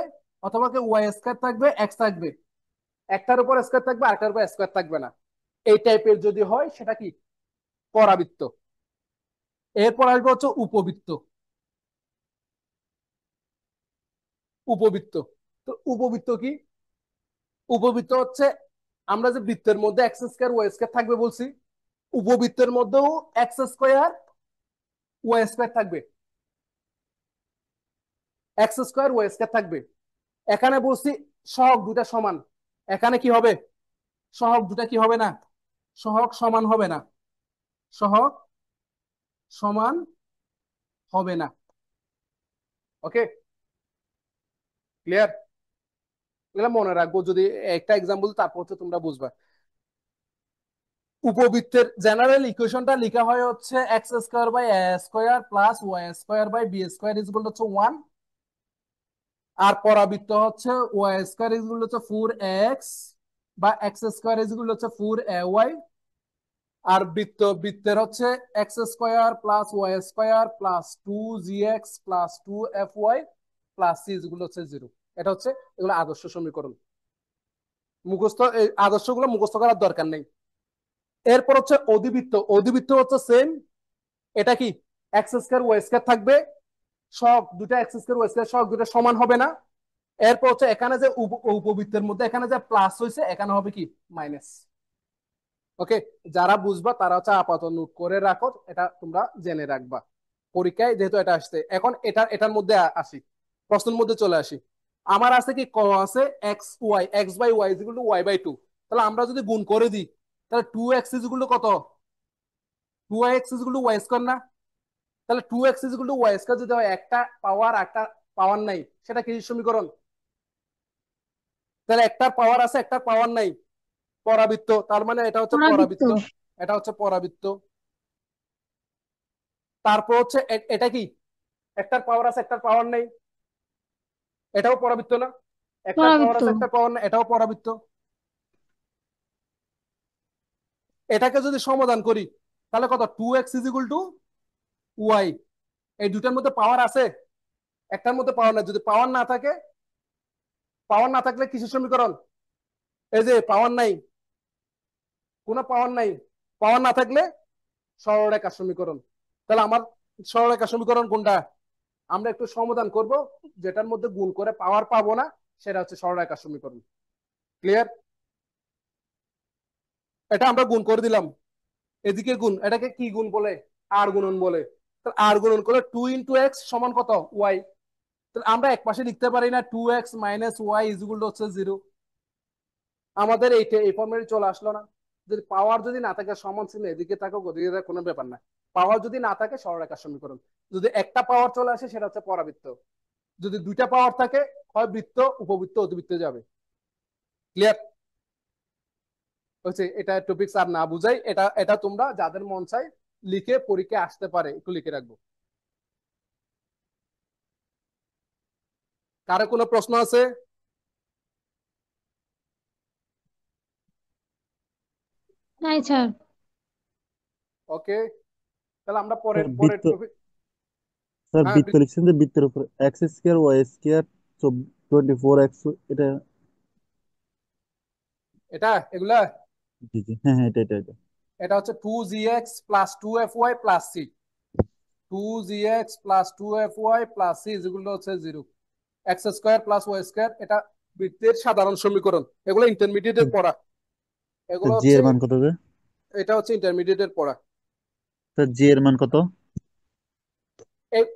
অথবা কি ওয়াই স্কয়ার থাকবে, এক্স থাকবে, একটার উপর স্কয়ার থাকবে আরেকটার উপর স্কয়ার থাকবে না। এই টাইপের যদি হয় সেটা কি? পরাবৃত্ত। এরপর আসবে হচ্ছে উপবৃত্ত। উপবৃত্ত, তো উপবৃত্ত কি? উপবৃত্ত হচ্ছে আমরা যে বৃত্তের মধ্যে এক্স স্কয়ার ওয়াই স্কয়ার থাকবে বলছি, উপবৃত্তের মধ্যেও এক্স স্কয়ার ওয়াই স্কয়ার থাকবে, এক্স স্কয়ার ওয়াই স্কয়ার থাকবে। এখানে বলছি সহগ দুটা সমান, এখানে কি হবে? সহগ দুটা কি হবে না? সহগ সমান হবে না, সহগ সমান হবে না। ওকে, ক্লিয়ার? এগুলো মনে রাখবো, যদি একটা এক্সাম্পল তারপর হচ্ছে তোমরা বুঝবা। উপবৃত্তের জেনারেল ইকুয়েশনটা লেখা হয় হচ্ছে X square by A square plus Y square by B square is equal to 1। আর পরাবৃত্ত হচ্ছে Y square is equal to 4x বা X square is equal to 4ay। আর বৃত্তের হচ্ছে X square plus Y square plus 2gx plus 2fy plus c is equal to 0। এটা হচ্ছে এগুলো আদর্শ সমীকরণ। মুখস্থ, এই আদর্শগুলো মুখস্থ করার দরকার নেই। এরপর হচ্ছে অধিবৃত্ত। অধিবৃত্ত হচ্ছে সেম, এটা কি এক্স স্কয়ার ওয়াই স্কয়ার থাকবে, সব দুটা এক্স স্কয়ার ওয়াই স্কয়ার সব দুটা সমান হবে না। এরপর হচ্ছে এখানে যে উপবৃত্তের মধ্যে এখানে যে প্লাস হয়েছে এখানে হবে কি মাইনাস। ওকে, যারা বুঝবা তারা হচ্ছে আপাতত নোট করে রাখো, এটা তোমরা জেনে রাখবা পরীক্ষায় যেহেতু এটা আসছে। এখন এটার মধ্যে আসি, প্রশ্নের মধ্যে চলে আসি। আমার আছে কি ক আছে X Y, X by Y is equal to Y by 2। তাহলে আমরা যদি গুণ করে দিই তাহলে 2x ইজ ইকুয়াল টু কত? 2x is equal to Y square না? তাহলে 2x is equal to Y square যদি হয়, একটা পাওয়ার একটা পাওয়ার নাই, সেটা কি সমীকরণ? তাহলে একটার পাওয়ার আছে, একটার পাওয়ার নাই, পরাবৃত্ত। তার মানে এটা হচ্ছে পরাবৃত্ত। পরাবৃত্ত, এটা হচ্ছে পরাবৃত্ত। তারপর হচ্ছে এটা কি, একটার পাওয়ার আছে, একটার পাওয়ার নেই, এটাও পরাবৃত্ত না? একটার পাওয়ার পরাবৃত্ত। আছে, একটার পাওয়ার নেই, এটাও পরাবৃত্ত। এটাকে যদি সমাধান করি তাহলে কত, 2x is equal to Y. এই দুটার মধ্যে পাওয়ার আছে, একটার মধ্যে পাওয়ার নাই। যদি পাওয়ার না থাকে, পাওয়ার না থাকলে কিসের সমীকরণ? এই যে পাওয়ার নাই, কোনো পাওয়ার নাই, পাওয়ার না থাকলে সরলরেখার সমীকরণ। তাহলে আমার সরলরেখার সমীকরণ কোনটা? আমরা একটু সমাধান করব, যেটার মধ্যে গুণ করে পাওয়ার পাবো না, সেটা হচ্ছে সরলরেখার সমীকরণ। ক্লিয়ার? এটা আমরা গুণ করে দিলাম, এদিকে গুণ, এটাকে কি গুণ বলে? আর গুণন বলে। আর গুণন করলে 2 × x সমান কত? ওয়াই। তাহলে আমরা এক পাশে লিখতে পারি না 2x - y is equal to হচ্ছে 0? আমাদের এইটা এই ফর্মেটে চলে আসলো না? যদি পাওয়ার যদি না থাকে, সমান চিহ্ন এদিকে থাকে ওদিকে থাকে, কোনো ব্যাপার না। পাওয়ার যদি না থাকে, সরলরেখার সমীকরণ। যদি একটা পাওয়ার চলে আসে, সেটা হচ্ছে পরাবৃত্ত। যদি দুইটা পাওয়ার থাকে, হয় বৃত্ত, উপবৃত্ত, অতিবৃত্তে যাবে। ক্লিয়ার হচ্ছে? এটা টপিকস আর না বুঝাই, এটা এটা তোমরা যাদের মন চাই লিখে পরীক্ষা আসতে পারে, একটু লিখে রাখবো। কারো কোনো প্রশ্ন আছে? নাই স্যার। ওকে, তাহলে আমরা পরের স্যার পরের বৃত্ত, টপিক। স্যার হ্যাঁ, বৃত্ত লিখছেন যে বৃত্তের উপর x square Y square 24x, এটা? এটা এগুলা, জি জি, হ্যাঁ হ্যাঁ, এটা। এটা হচ্ছে 2gx plus 2fy plus c। 2gx plus 2fy plus c যেগুলো হচ্ছে 0। X square plus Y square, এটা বৃত্তের সাধারণ সমীকরণ। এগুলো ইন্টারমিডিয়েটের পড়া, এগুলো জি হচ্ছে, এর মান কত যে? এটা হচ্ছে ইন্টারমিডিয়েটের পড়া। স্যার জি এর মান কত?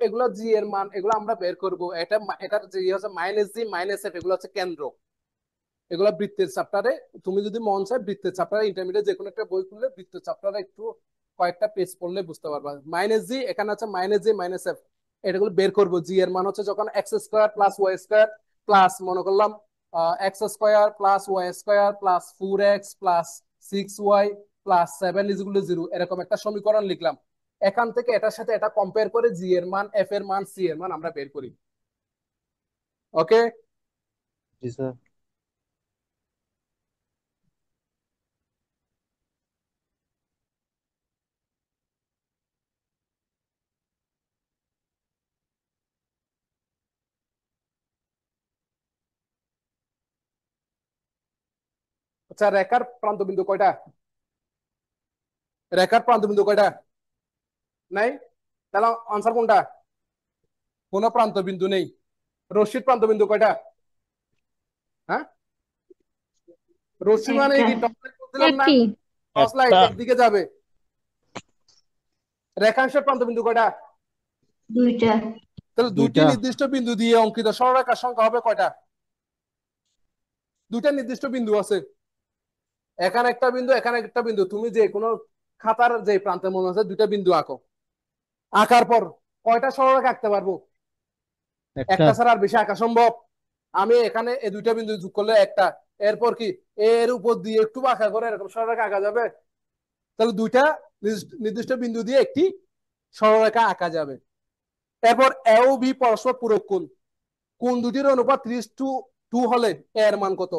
এগুলো জি এর মান, এগুলো আমরা বের করব। এটা এটার যে হচ্ছে মাইনাস জি মাইনাস এফ, এগুলো হচ্ছে কেন্দ্র। এগুলো বৃত্তের চ্যাপ্টারে, তুমি যদি মন চায় বৃত্তের চ্যাপ্টারে, ইন্টারমিডিয়েট যে কোনো একটা বই খুললে বৃত্তের চ্যাপ্টারে একটু কয়েকটা পেজ পড়লে বুঝতে পারবা। মাইনাস জি, এখানে আছে মাইনাস জি মাইনাস এফ, এটাগুলো বের করবো। জি এর মান হচ্ছে যখন X square plus Y square plus, মনে করলাম X square plus Y square plus 4x plus 6y plus 7 is equal to 0, এরকম একটা সমীকরণ লিখলাম। এখান থেকে এটার সাথে এটা কম্পেয়ার করে জি এর মান, এফ এর মান, সি এর মান আমরা বের করি। ওকে, জি স্যার। আচ্ছা, রেখার প্রান্তবিন্দু কয়টা? রেখার প্রান্তবিন্দু কয়টা? নাই? তাহলে আনসার কোনটা? কোন প্রান্তবিন্দু নেই। রশ্মির প্রান্তবিন্দু কয়টা? হ্যাঁ, রশ্মি মানে একটা। কি, টর্চ লাইট বলছিলাম না? একটি। টর্চ লাইট একটা। একদিকে যাবে। রেখাংশের প্রান্তবিন্দু কয়টা? দুইটা। তাহলে দুইটি দুইটা। নির্দিষ্ট বিন্দু দিয়ে অঙ্কিত সরলরেখার সংখ্যা হবে কয়টা? দুইটা নির্দিষ্ট বিন্দু আছে, এখানে একটা বিন্দু, এখানে একটা বিন্দু। তুমি যে কোনো খাতার যে প্রান্তে মনে আছে দুইটা বিন্দু আঁকো, আঁকার পর কয়টা সরলরেখা আঁকতে পারবো? একটা। একটা ছাড়া আর বেশি আঁকা সম্ভব? আমি এখানে এই দুইটা বিন্দু যোগ করলে একটা, এরপর কি এর উপর দিয়ে একটু বাঁকা করে এরকম সরলরেখা আঁকা যাবে? তাহলে দুইটা নির্দিষ্ট বিন্দু দিয়ে একটি সরলরেখা আঁকা যাবে। এরপর এ ও বি পরস্পর পূরক কোণ, কোণ দুটির অনুপাত 3:2 হলে এর মান কত?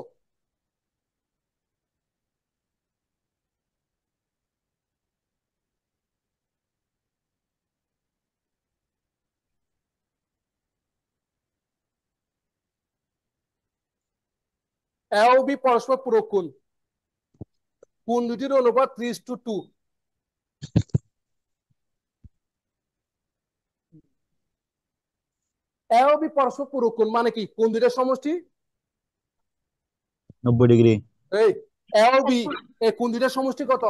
এ ও বি পরস্পর পূরক কোণ, কোণ দুটির অনুপাত 3:2। এ ও বি পরস্পর পূরক কোণ মানে কি? কোণ দুইটার সমষ্টি। 90 ডিগ্রি। এই এ ও বি, এই কোণ দুইটার সমষ্টি কত?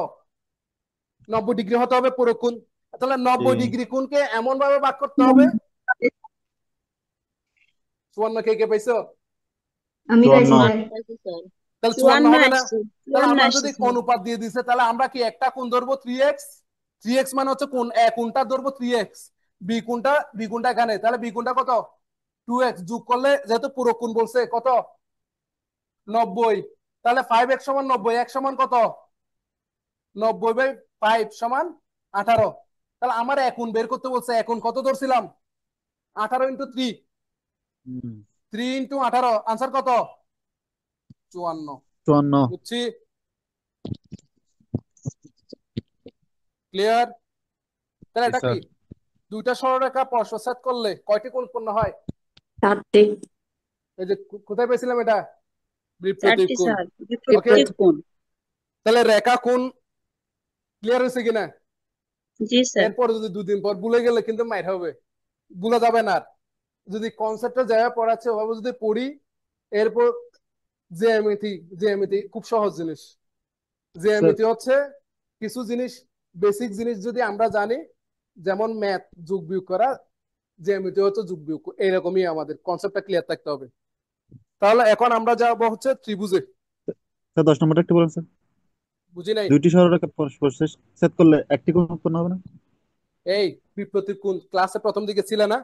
90 ডিগ্রি হতে হবে পূরক কোণ। তাহলে 90 ডিগ্রি কোণকে এমন ভাবে ভাগ করতে হবে। সুবর্ণ, কে কে পাইছো? আমি 54। পাইছি স্যার। পাইছি স্যার। তাহলে 54 চুয়ান্ন হবে না? আসছে। তাহলে চুয়ান্ন আমরা আসছে যদি স্যার। অনুপাত দিয়ে দিছে, তাহলে আমরা কি একটা কোণ ধরবো 3x, 3x মানে হচ্ছে কোণ, কোণটা ধরবো 3x, বি কোণটা এখানে, তাহলে বি কোণটা কত? 2x যোগ করলে, যেহেতু পুরো কোণ বলছে, কত? 90। তাহলে 5x সমান 90, x সমান কত? 90/5 সমান 18। তাহলে আমার এখন বের করতে বলছে, এখন কত ধরছিলাম? 18 × 3, হুম 3 × 18, আনসার কত? 54। 54। বুঝছি, ক্লিয়ার? তাহলে জি এটা কি? স্যার। দুইটা সরলরেখা পরস্পর ছেদ করলে কয়টি কোণ উৎপন্ন হয়? 4টি। এই যে কোথায় পেয়েছিলাম এটা? বিপ্রতীপ 4টি কোণ। স্যার, ওকে, বিপরীত কোণ। তাহলে রেখা কোণ ক্লিয়ার হয়েছে কিনা? জি স্যার। এরপরে যদি দুদিন পর ভুলে গেলে কিন্তু মাইর হবে, ভুলা যাবে না আর। যদি কনসেপ্টটা জায়গা পড়াচ্ছে ওভাবে যদি পড়ি, এরপর জ্যামিতি, জ্যামিতি খুব সহজ জিনিস। স্যার জ্যামিতি হচ্ছে কিছু জিনিস, বেসিক জিনিস যদি আমরা জানি, যেমন ম্যাথ যোগ বিয়োগ করা, জ্যামিতি হচ্ছে যোগ বিয়োগ, এরকমই আমাদের কনসেপ্টটা ক্লিয়ার থাকতে হবে। তাহলে এখন আমরা যাবো হচ্ছে ত্রিভুজে। স্যার 10 নম্বরটা একটু বলেন স্যার। বুঝি নাই? দুইটি সরলরেখা পরস্পর ছেদ করলে একটি কোণ উৎপন্ন হবে না? এই বিপ্রতীপ কোণ ক্লাসে প্রথম দিকে ছিল না?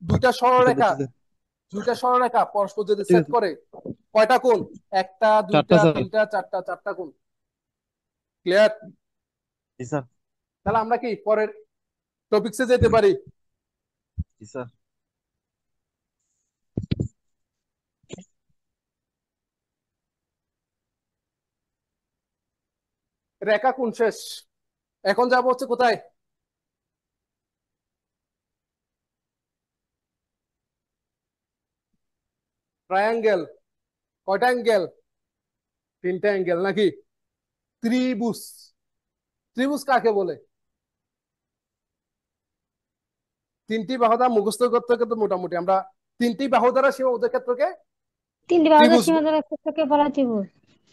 দুইটা এটা সরলরেখা, বুঝছি স্যার। দুইটা সরলরেখা পরস্পর যদি ঠিক ছেদ আছে। করে কয়টা কোণ? একটা, 4টা দুইটা, স্যার। তিনটা, চারটা, চারটা কোণ। ক্লিয়ার? জি স্যার। তাহলে আমরা কি পরের টপিকসে যেতে পারি? জি স্যার। রেখা কোণ শেষ, এখন যাবো হচ্ছে কোথায়? ট্রায়াঙ্গেল। কয়টা অ্যাঙ্গেল? 3টা অ্যাঙ্গেল নাকি? ত্রিভুজ, ত্রিভুজ কাকে বলে? 3টি বাহু দ্বারা মুখস্থ করতে করতে মোটামুটি আমরা 3টি বাহু দ্বারা সীমাবদ্ধ ক্ষেত্রকে 3টি বাহুদের ত্রিভুজ সীমানার ক্ষেত্রকে বলা হয় ত্রিভুজ।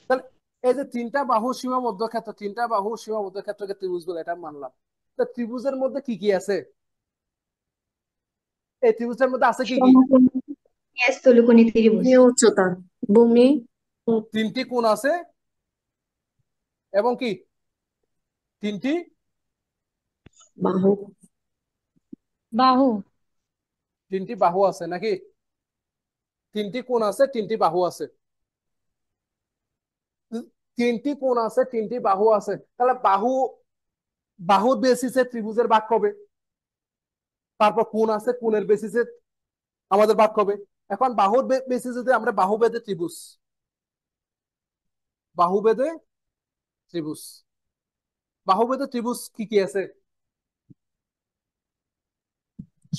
তাহলে এই যে 3টা বাহু সীমাবদ্ধ ক্ষেত্র, 3টা বাহু সীমাবদ্ধ ক্ষেত্রকে ত্রিভুজ বলে, এটা মানলাম। তো ত্রিভুজের মধ্যে কি কি আছে? এই ত্রিভুজের মধ্যে আছে কি কি? সমকোণী স্থূলকোণী ত্রিভুজ। উচ্চতা, ভূমি, 3টি কোণ আছে এবং কি 3টি বাহু। বাহু। 3টি বাহু আছে নাকি? 3টি কোণ আছে, 3টি বাহু আছে। 3টি কোণ আছে, 3টি বাহু আছে। তাহলে বাহু, বাহুর বেসিসে ত্রিভুজের ভাগ হবে। তারপর কোণ আছে, কোণের বেসিসে আমাদের ভাগ হবে। এখন বাহুর বেসিস যদি আমরা বাহু বেদে ত্রিভুজ, বাহু বেদে ত্রিভুজ, বাহু বেদে ত্রিভুজ কি কি আছে?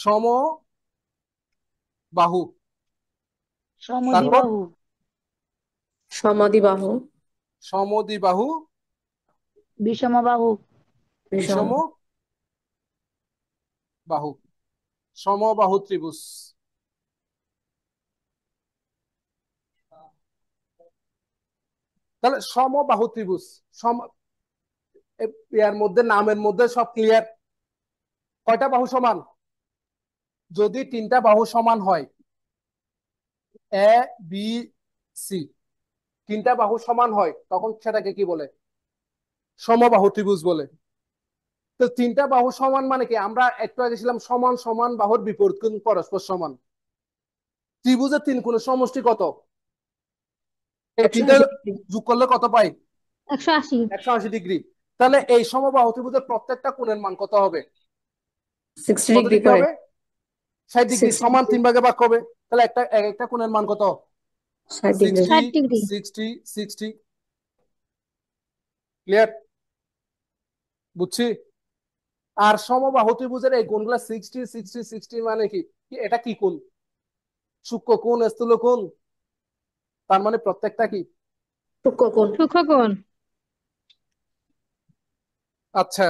সম বাহু, তারপর সমদ্বিবাহু, সমদ্বিবাহু, সমদ্বিবাহু, বিষমবাহু, বিষম, বিষম বাহু, সমবাহু ত্রিভুজ। তাহলে সমবাহু ত্রিভুজ, সম, এর মধ্যে নামের মধ্যে সব ক্লিয়ার। কয়টা বাহু সমান? যদি 3টা বাহু সমান হয়, এ বি সি, 3টা বাহু সমান হয়, তখন সেটাকে কি বলে? সমবাহু ত্রিভুজ বলে। তো 3টা বাহু সমান মানে কি? আমরা একটু আগে ছিলাম সমান সমান বাহুর বিপরীত কোণ পরস্পর সমান। ত্রিভুজের 3 কোণের সমষ্টি কত? এই 3টা 180 ডিগ্রি। যোগ করলে কত পাই? 180। 180 ডিগ্রি। তাহলে এই সমবাহু ত্রিভুজের প্রত্যেকটা কোণের মান কত হবে? 60 কত ডিগ্রি ডিগ্রি করে, হবে? 60 ডিগ্রি। 60 সমান ডিগ্রি, 3 ভাগে ভাগ হবে। তাহলে একটা কোণের মান কত? 60 ডিগ্রি। 60, 60 ডিগ্রি। 60, 60। ক্লিয়ার? বুঝছি। আর সমবাহু ত্রিভুজের এই কোণগুলা 60, 60, 60 মানে কি? এটা কি কোণ? সূক্ষ্ম কোণ, স্থূল কোণ। তার মানে প্রত্যেকটা কি? সূক্ষ্মকোণ, সূক্ষ্মকোণ। আচ্ছা।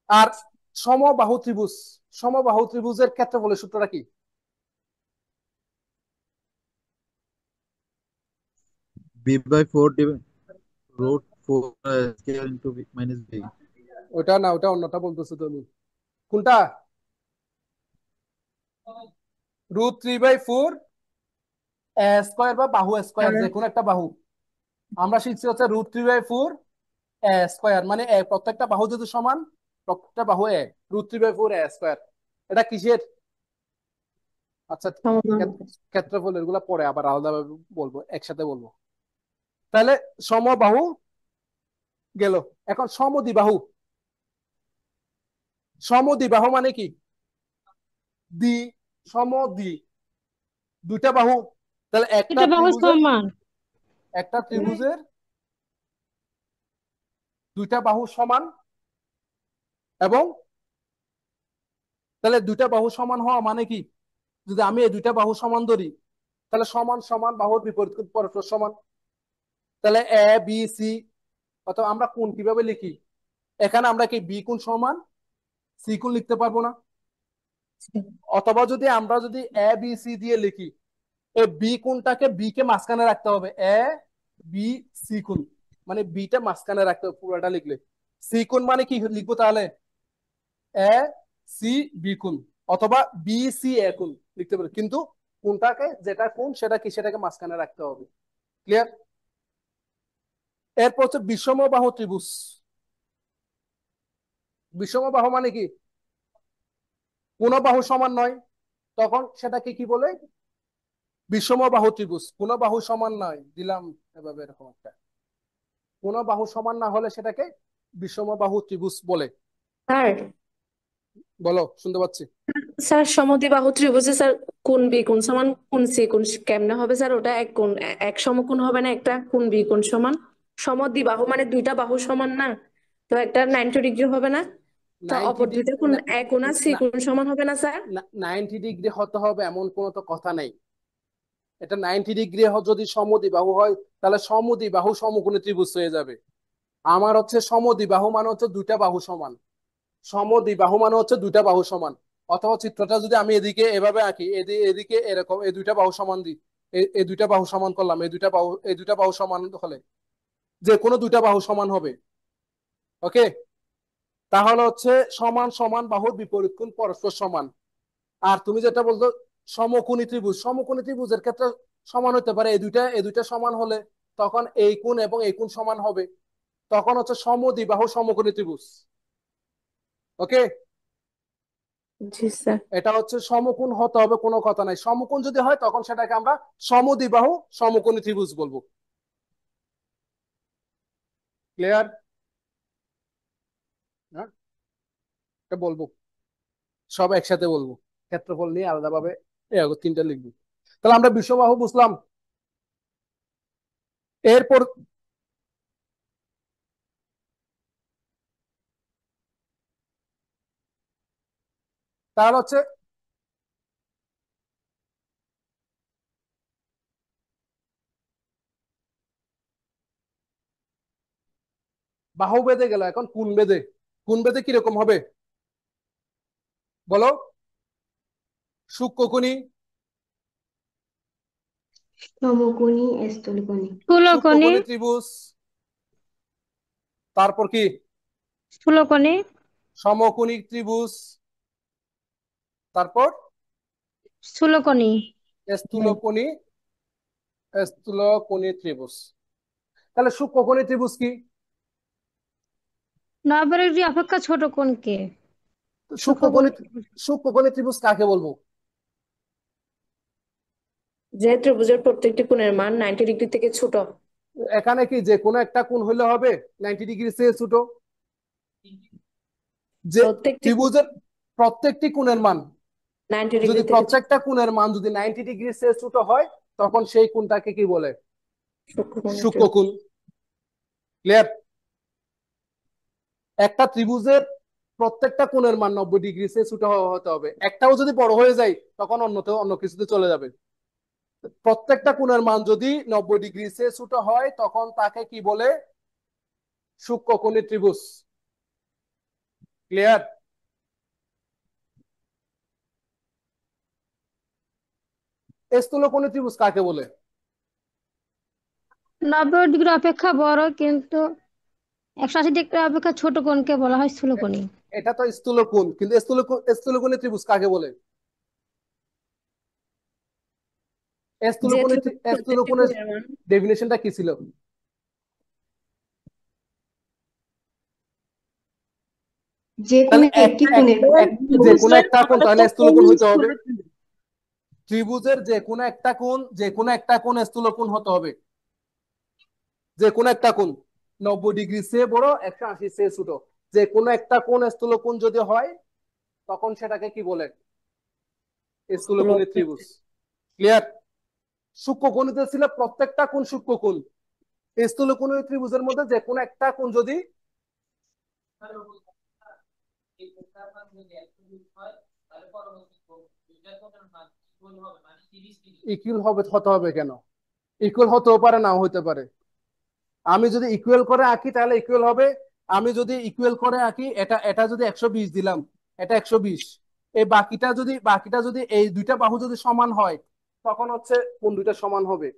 আর সমবাহু ত্রিভুজ, সমবাহু ত্রিভুজের ক্ষেত্রফলের সূত্রটা কি? b/4 √4 square into b minus b। ওটা না, ওটা অন্যটা বলতেছো তুমি। কোনটা? √3/4 স্কয়ার বা বাহু স্কয়ার, যে কোনো একটা বাহু। আমরা শিখছি হচ্ছে √3/4 স্কয়ার, মানে প্রত্যেকটা বাহু যদি সমান, প্রত্যেকটা বাহু √3/4 স্কয়ার। এটা কিসের? আচ্ছা, সমবাহু ক্ষেত্রফল এগুলা পরে আবার আলাদাভাবে বলবো, একসাথে বলবো। তাহলে সমবাহু গেল। এখন সমদ্বিবাহু। সমদ্বিবাহু মানে কি? দ্বি, সমদ্বি, দুইটা বাহু। তাহলে এটা বাহু সমান। একটা ত্রিভুজের দুইটা বাহু সমান, এবং তাহলে দুইটা বাহু সমান হওয়া মানে কি? যদি আমি এই দুইটা বাহু সমান ধরি, তাহলে সমান সমান বাহুর বিপরীত কোণ পরস্পর সমান। তাহলে এ বি সি, অথবা আমরা কোণ কিভাবে লিখি? এখানে আমরা কি বি কোণ সমান সি কোণ লিখতে পারবো না? অথবা আমরা যদি এ বি সি দিয়ে লিখি, এই বি কোণটাকে বি কে মাঝখানে রাখতে হবে, এ বি সি কোণ, মানে বিটা মাঝখানে রাখতে হবে পুরোটা লিখলে। সি কোণ মানে কি লিখবো তাহলে? এ সি বি কোণ, অথবা বি সি এ কোণ লিখতে পারি, কিন্তু কোণটাকে যেটা কোণ সেটা কি, সেটাকে মাঝখানে রাখতে হবে। ক্লিয়ার? এরপর হচ্ছে বিষমবাহু ত্রিভুজ। বিষমবাহু মানে কি? কোন বাহু সমান নয়, তখন সেটাকে কি বলে? বিষমবাহু ত্রিভুজ। কোন বাহু সমান নয়, দিলাম এভাবে এরকম একটা, কোন বাহু সমান না হলে সেটাকে বিষমবাহু ত্রিভুজ বলে। স্যার, বলো, শুনতে পাচ্ছি। স্যার সমদ্বিবাহু ত্রিভুজে স্যার কোণ বি কোণ সমান কোণ সি কোণ কেমনে হবে স্যার? ওটা এক কোণ, এক সমকোণ হবে না একটা কোণ বি কোণ সমান? সমদ্বিবাহু মানে দুইটা বাহু সমান না? তো একটা 90 ডিগ্রি হবে না? তো 90 অপর দুইটা কোণ এক কোণ আর সি না, কোণ সমান হবে না স্যার? 90 ডিগ্রি হতে হবে এমন কোনো তো কথা নেই। এটা 90 ডিগ্রি যদি সমদ্বিবাহু হয়, তাহলে সমদ্বিবাহু সমকোণী ত্রিভুজ হয়ে যাবে। আমার হচ্ছে সমদ্বিবাহু মানে হচ্ছে দুইটা বাহু সমান। সমদ্বিবাহু মানে হচ্ছে দুইটা বাহু সমান। অথবা চিত্রটা যদি আমি এদিকে এভাবে আঁকি, এদিকে এরকম, এই দুইটা বাহু সমান দিই, এই দুইটা বাহু সমান করলাম, এই দুইটা বাহু সমান হলে যে কোনো দুইটা বাহু সমান হবে। ওকে, তাহলে হচ্ছে সমান সমান বাহুর বিপরীত কোণ পরস্পর সমান। আর তুমি যেটা বলতো সমকোণী ত্রিভুজ, সমকোণী ত্রিভুজের ক্ষেত্রে সমান হতে পারে, এই দুইটা সমান হলে তখন এই কোণ এবং এই কোণ সমান হবে, তখন হচ্ছে সমদ্বিবাহু সমকোণী ত্রিভুজ। ওকে, জি স্যার। এটা হচ্ছে সমকোণ হতে হবে কোনো কথা নাই। সমকোণ যদি হয় তখন সেটাকে আমরা সমদ্বিবাহু সমকোণী ত্রিভুজ বলবো। ক্লিয়ার? হ্যাঁ, এটা বলবো, সব একসাথে বলবো, ক্ষেত্রফল নিয়ে আলাদাভাবে তিনটা লিখবো। তাহলে আমরা বিষমবাহু বুঝলাম। এরপর তাহলে হচ্ছে বাহু বেঁধে গেল, এখন কোণ বেঁধে। কোণ বেঁধে কিরকম হবে বলো? সূক্ষ্মকোণী, সমকোণী, স্থূলকোণী। স্থূলকোণী, সূক্ষ্মকোণী ত্রিভুজ। তারপর কি? স্থূলকোণী, সমকোণী ত্রিভুজ। তারপর স্থূলকোণী। স্থূলকোণী, স্থূলকোণী ত্রিভুজ। তাহলে সূক্ষ্মকোণী ত্রিভুজ কি? 90 ডিগ্রি অপেক্ষা ছোট কোণকে সূক্ষ্মকোণী, সূক্ষ্মকোণী। সূক্ষ্মকোণী ত্রিভুজ কাকে বলবো? যে ত্রিভুজের প্রত্যেকটি কোণের মান 90 ডিগ্রি থেকে ছোট। এখানে কি যে কোনো একটা কোণ হইলে হবে 90 ডিগ্রি চেয়ে ছোট? যে প্রত্যেকটি ত্রিভুজের প্রত্যেকটি কোণের মান, 90 যদি ডিগ্রি থেকে ছোট। প্রত্যেকটা কোণের মান যদি 90 ডিগ্রি চেয়ে ছোট হয়, তখন সেই কোণটাকে কি বলে? সূক্ষ্মকোণী ত্রিভুজ। সূক্ষ্মকোণ। ক্লিয়ার? একটা ত্রিভুজের প্রত্যেকটা কোণের মান 90 ডিগ্রি চেয়ে ছোট হতে হবে। একটাও যদি বড় হয়ে যায় তখন অন্য কিছুতে চলে যাবে। প্রত্যেকটা কোণের মান যদি 90 ডিগ্রি চেয়ে ছোট হয় তখন তাকে কি বলে? সূক্ষ্মকোণী ত্রিভুজ। ক্লিয়ার? স্থূলকোণী ত্রিভুজ কাকে বলে? 90 ডিগ্রি অপেক্ষা বড় কিন্তু 180 ডিগ্রি অপেক্ষা ছোট কোণকে বলা হয় স্থূলকোণী। এটা তো স্থূলকোণ, কিন্তু স্থূলকোণী ত্রিভুজ কাকে বলে? যে স্থূলকোণী, ত্রিভুজের প্রত্যেকটি স্থূলকোণের কোণের মান ডেফিনেশনটা কি ছিল? যে কোনো তাহলে একটি কোণের যে কোনো একটা কোণ তাহলে স্থূলকোণ হইতে হবে। ত্রিভুজের যে কোনো একটা কোণ স্থূলকোণ হতে হবে, যে কোনো একটা কোণ 90 ডিগ্রি সে বড় 180 সে ছোট, যে কোনো একটা কোণ স্থূলকোণ যদি হয় তখন সেটাকে কি বলে? স্থূলকোণী ত্রিভুজ। ক্লিয়ার? সূক্ষ্মকোণীতে ছিল প্রত্যেকটা কোণ সূক্ষ্মকোণ, স্থূলকোণী ত্রিভুজের মধ্যে যে কোনো একটা কোণ যদি ইকুয়াল হতে হবে কেন? ইকুয়াল হতেও পারে, নাও হতে পারে। আমি যদি ইকুয়াল করে আঁকি তাহলে ইকুয়াল হবে। আমি যদি ইকুয়াল করে আঁকি, এটা এটা যদি 120 দিলাম, এটা 120, এই বাকিটা যদি এই দুইটা বাহু যদি সমান হয় তখন হচ্ছে কোন দুইটা সমান হবে?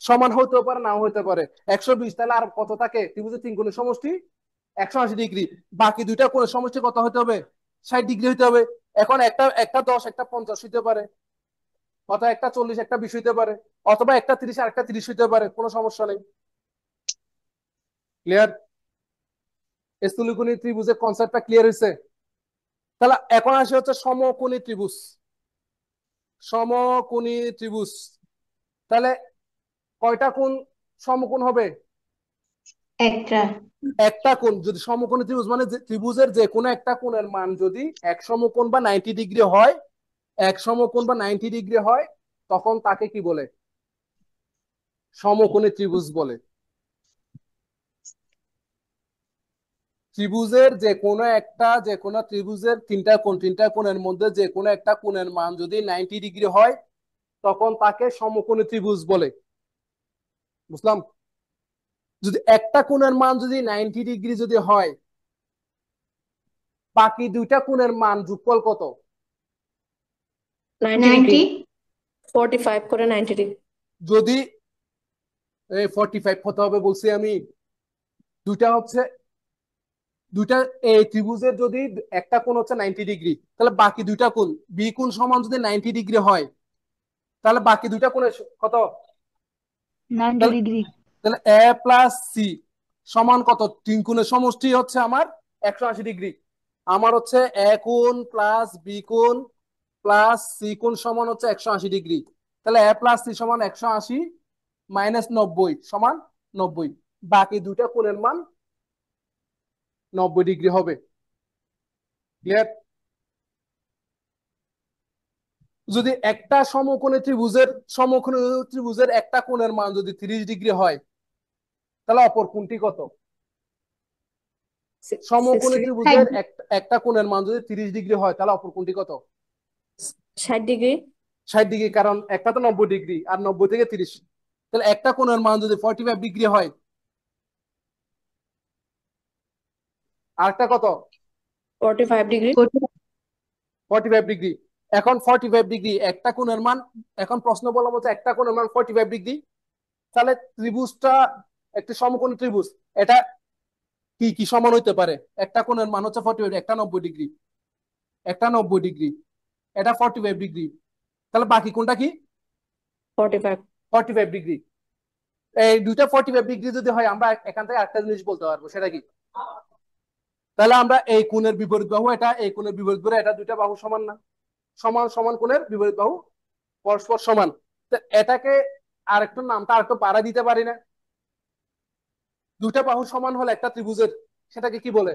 সমান হতেও পারে, নাও হতে পারে। 120 তাহলে আর কত থাকে? ত্রিভুজের তিন কোণের সমষ্টি 180 ডিগ্রি, বাকি দুইটা কোণের সমষ্টি কত হতে হবে? 60 ডিগ্রি হতে হবে। এখন একটা একটা 10 একটা 50 হতে পারে, অথবা একটা 40 একটা 20 হতে পারে, অথবা একটা 30 আর একটা 30 হতে পারে, কোনো সমস্যা নেই। ক্লিয়ার? স্থূলকোণী ত্রিভুজের কনসেপ্টটা ক্লিয়ার হয়েছে? তাহলে এখন আসে হচ্ছে সমকোণী ত্রিভুজ। সমকোণী ত্রিভুজ তাহলে কয়টা কোণ সমকোণ হবে? একটা। একটা কোণ। যদি সমকোণী ত্রিভুজ মানে ত্রিভুজের যে কোনো একটা কোণের মান যদি এক সমকোণ বা 90 ডিগ্রি হয়, এক সমকোণ বা 90 ডিগ্রি হয়, তখন তাকে কি বলে? সমকোণী ত্রিভুজ বলে। ত্রিভুজের যে কোনো ত্রিভুজের তিনটা কোণের মধ্যে যে কোনো একটা কোণের মান যদি 90 ডিগ্রি হয় তখন তাকে সমকোণী ত্রিভুজ বলে। বুঝলাম? যদি একটা কোণের মান যদি 90 ডিগ্রি যদি হয়, বাকি দুইটা কোণের মান যোগফল কত? 90 ডিগ্রি, 90। 45 করে 90 ডিগ্রি। যদি 45 হতে হবে বলছি আমি। দুইটা এই ত্রিভুজের যদি একটা কোণ হচ্ছে 90 ডিগ্রি, তাহলে বাকি দুইটা কোণ বি কোণ সমান যদি 90 ডিগ্রি হয়, তাহলে বাকি দুইটা কোণের কত? 90 ডিগ্রি। তাহলে এ প্লাস সি সমান কত? তিন কোণের সমষ্টি হচ্ছে আমার 180 ডিগ্রি। আমার হচ্ছে এ কোণ প্লাস বি কোণ প্লাস সি কোণ সমান হচ্ছে 180 ডিগ্রি। তাহলে এ প্লাস সি সমান 180 মাইনাস 90 সমান 90। বাকি দুইটা কোণের মান 90 ডিগ্রি হবে। ক্লিয়ার? যদি একটা সমকোণী ত্রিভুজের একটা কোণের মান যদি 30 ডিগ্রি হয়, তাহলে অপর কোণটি কত? সমকোণী 60 ত্রিভুজের একটা কোণের মান যদি 30 ডিগ্রি হয় তাহলে অপর কোণটি কত? 60 ডিগ্রি। 60 ডিগ্রি, কারণ একটা তো 90 ডিগ্রি আর 90 থেকে 30। তাহলে একটা কোণের মান যদি 45 ডিগ্রি হয়, আরেকটা কত? 45 ডিগ্রি। 45 ডিগ্রি। এখন 45 ডিগ্রি একটা কোণের মান, এখন প্রশ্ন বলা হচ্ছে একটা কোণের মান 45 ডিগ্রি, তাহলে ত্রিভুজটা একটি সমকোণী ত্রিভুজ, এটা কি কি সমান হইতে পারে? একটা কোণের মান হচ্ছে 45, একটা 90 ডিগ্রি, একটা 90 ডিগ্রি, এটা 45 ডিগ্রি, তাহলে বাকি কোণটা কি? 45। 45 ডিগ্রি। এই দুইটা 45 ডিগ্রি যদি হয়, আমরা এখান থেকে একটা জিনিস বলতে পারবো, সেটা কি? তাহলে আমরা এই কোণের বিপরীত বাহু এটা, এই কোণের বিপরীত বাহু এটা, দুইটা বাহু সমান না? সমান সমান কোণের বিপরীত বাহু পরস্পর সমান। তো এটাকে আরেকটু নামটা আরেকটু বাড়া দিতে পারি না? দুইটা বাহু সমান হলে একটা ত্রিভুজের, সেটাকে কি বলে?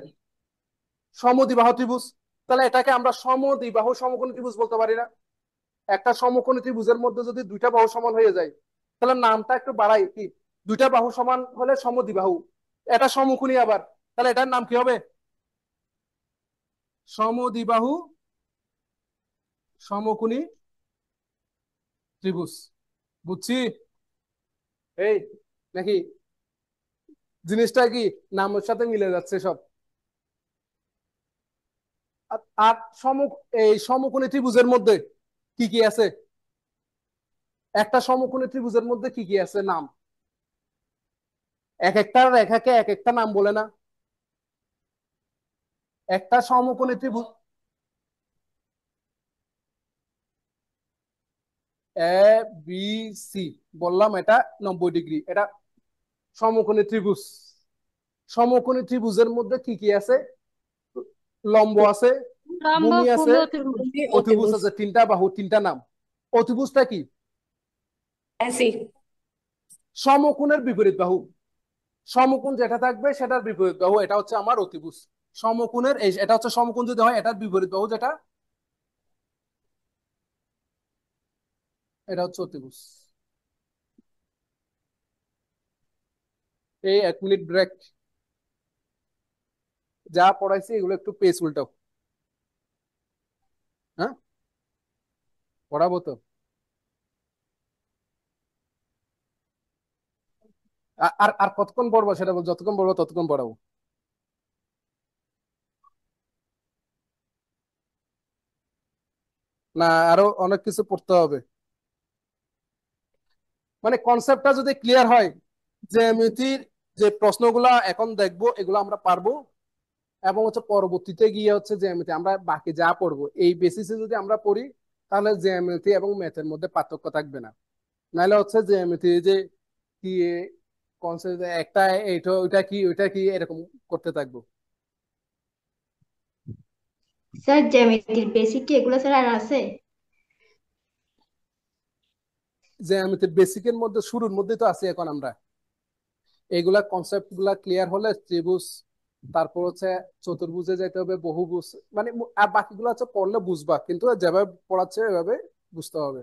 সমদ্বিবাহু ত্রিভুজ। তাহলে এটাকে আমরা সমদ্বিবাহু সমকোণী ত্রিভুজ বলতে পারি না? একটা সমকোণী ত্রিভুজের মধ্যে যদি দুইটা বাহু সমান হয়ে যায়, তাহলে নামটা একটু বাড়াই, কি? দুইটা বাহু সমান হলে সমদ্বিবাহু, এটা সমকোণী আবার, তাহলে এটার নাম কি হবে? সমদ্বিবাহু সমকোণী ত্রিভুজ। বুঝছি? এই নাকি জিনিসটা কি নামের সাথে মিলে যাচ্ছে সব? আর এই সমকোণী ত্রিভুজের মধ্যে কি কি আছে? একটা সমকোণী ত্রিভুজের মধ্যে কি কি আছে নাম? এক একটা রেখাকে এক একটা নাম বলে না? একটা সমকোণী ত্রিভুজ এ বি সি বললাম, এটা 90 ডিগ্রি, এটা সমকোণী ত্রিভুজ। সমকোণী ত্রিভুজের মধ্যে কি কি আছে? লম্ব আছে, লম্ব, ভূমি আছে, ভূমি, অতিভুজ। ভূমি, অতিভুজ অতিভুজ, আছে, তিনটা বাহু, তিনটা নাম। অতিভুজটা কি? এসি। সমকোণের বিপরীত বাহু। সমকোণ যেটা থাকবে সেটার বিপরীত বাহু, এটা হচ্ছে আমার অতিভুজ। সমকোণের এটা হচ্ছে সমকোণ যদি হয়, এটার বিপরীত বাহু যেটা, এটা হচ্ছে অতিভুজ। এই 1 মিনিট ব্রেক। যা পড়াইছি এগুলো একটু পেজ উল্টাও। হ্যাঁ, পড়াবো তো। আর আর কতক্ষণ পড়বো সেটা বল, যতক্ষণ পড়বো ততক্ষণ পড়াবো। না, আরো অনেক কিছু পড়তে হবে। মানে কনসেপ্টটা যদি ক্লিয়ার হয়, জ্যামিতির যে প্রশ্নগুলা এখন দেখবো এগুলো আমরা পারবো, এবং হচ্ছে পরবর্তীতে গিয়ে হচ্ছে জ্যামিতি আমরা বাকি যা পড়বো এই বেসিসে যদি আমরা পড়ি, তাহলে জ্যামিতি এবং ম্যাথের মধ্যে পার্থক্য থাকবে না। নাহলে হচ্ছে জ্যামিতি যে কি কনসেপ্ট একটা, এইটা ওইটা কি ওইটা কি এরকম করতে থাকবো। স্যার জ্যামিতির বেসিক কি এগুলো স্যার আর আছে? জ্যামিতির বেসিকের মধ্যে শুরুর মধ্যে তো আছি এখন আমরা। এইগুলা কনসেপ্ট গুলা ক্লিয়ার হলে ত্রিভুজ, তারপর হচ্ছে চতুর্ভুজে যেতে হবে, বহুভুজ, মানে আর বাকিগুলো হচ্ছে পড়লে বুঝবা, কিন্তু যেভাবে পড়াচ্ছে এভাবে বুঝতে হবে।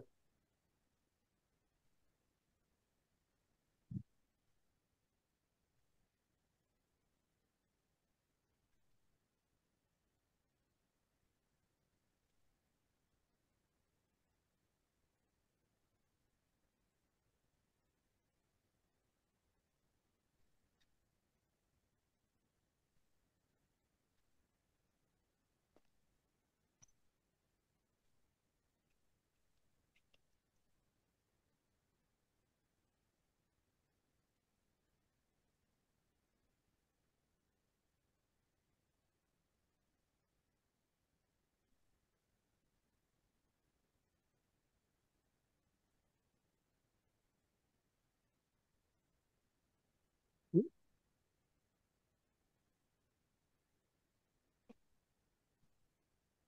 হুম?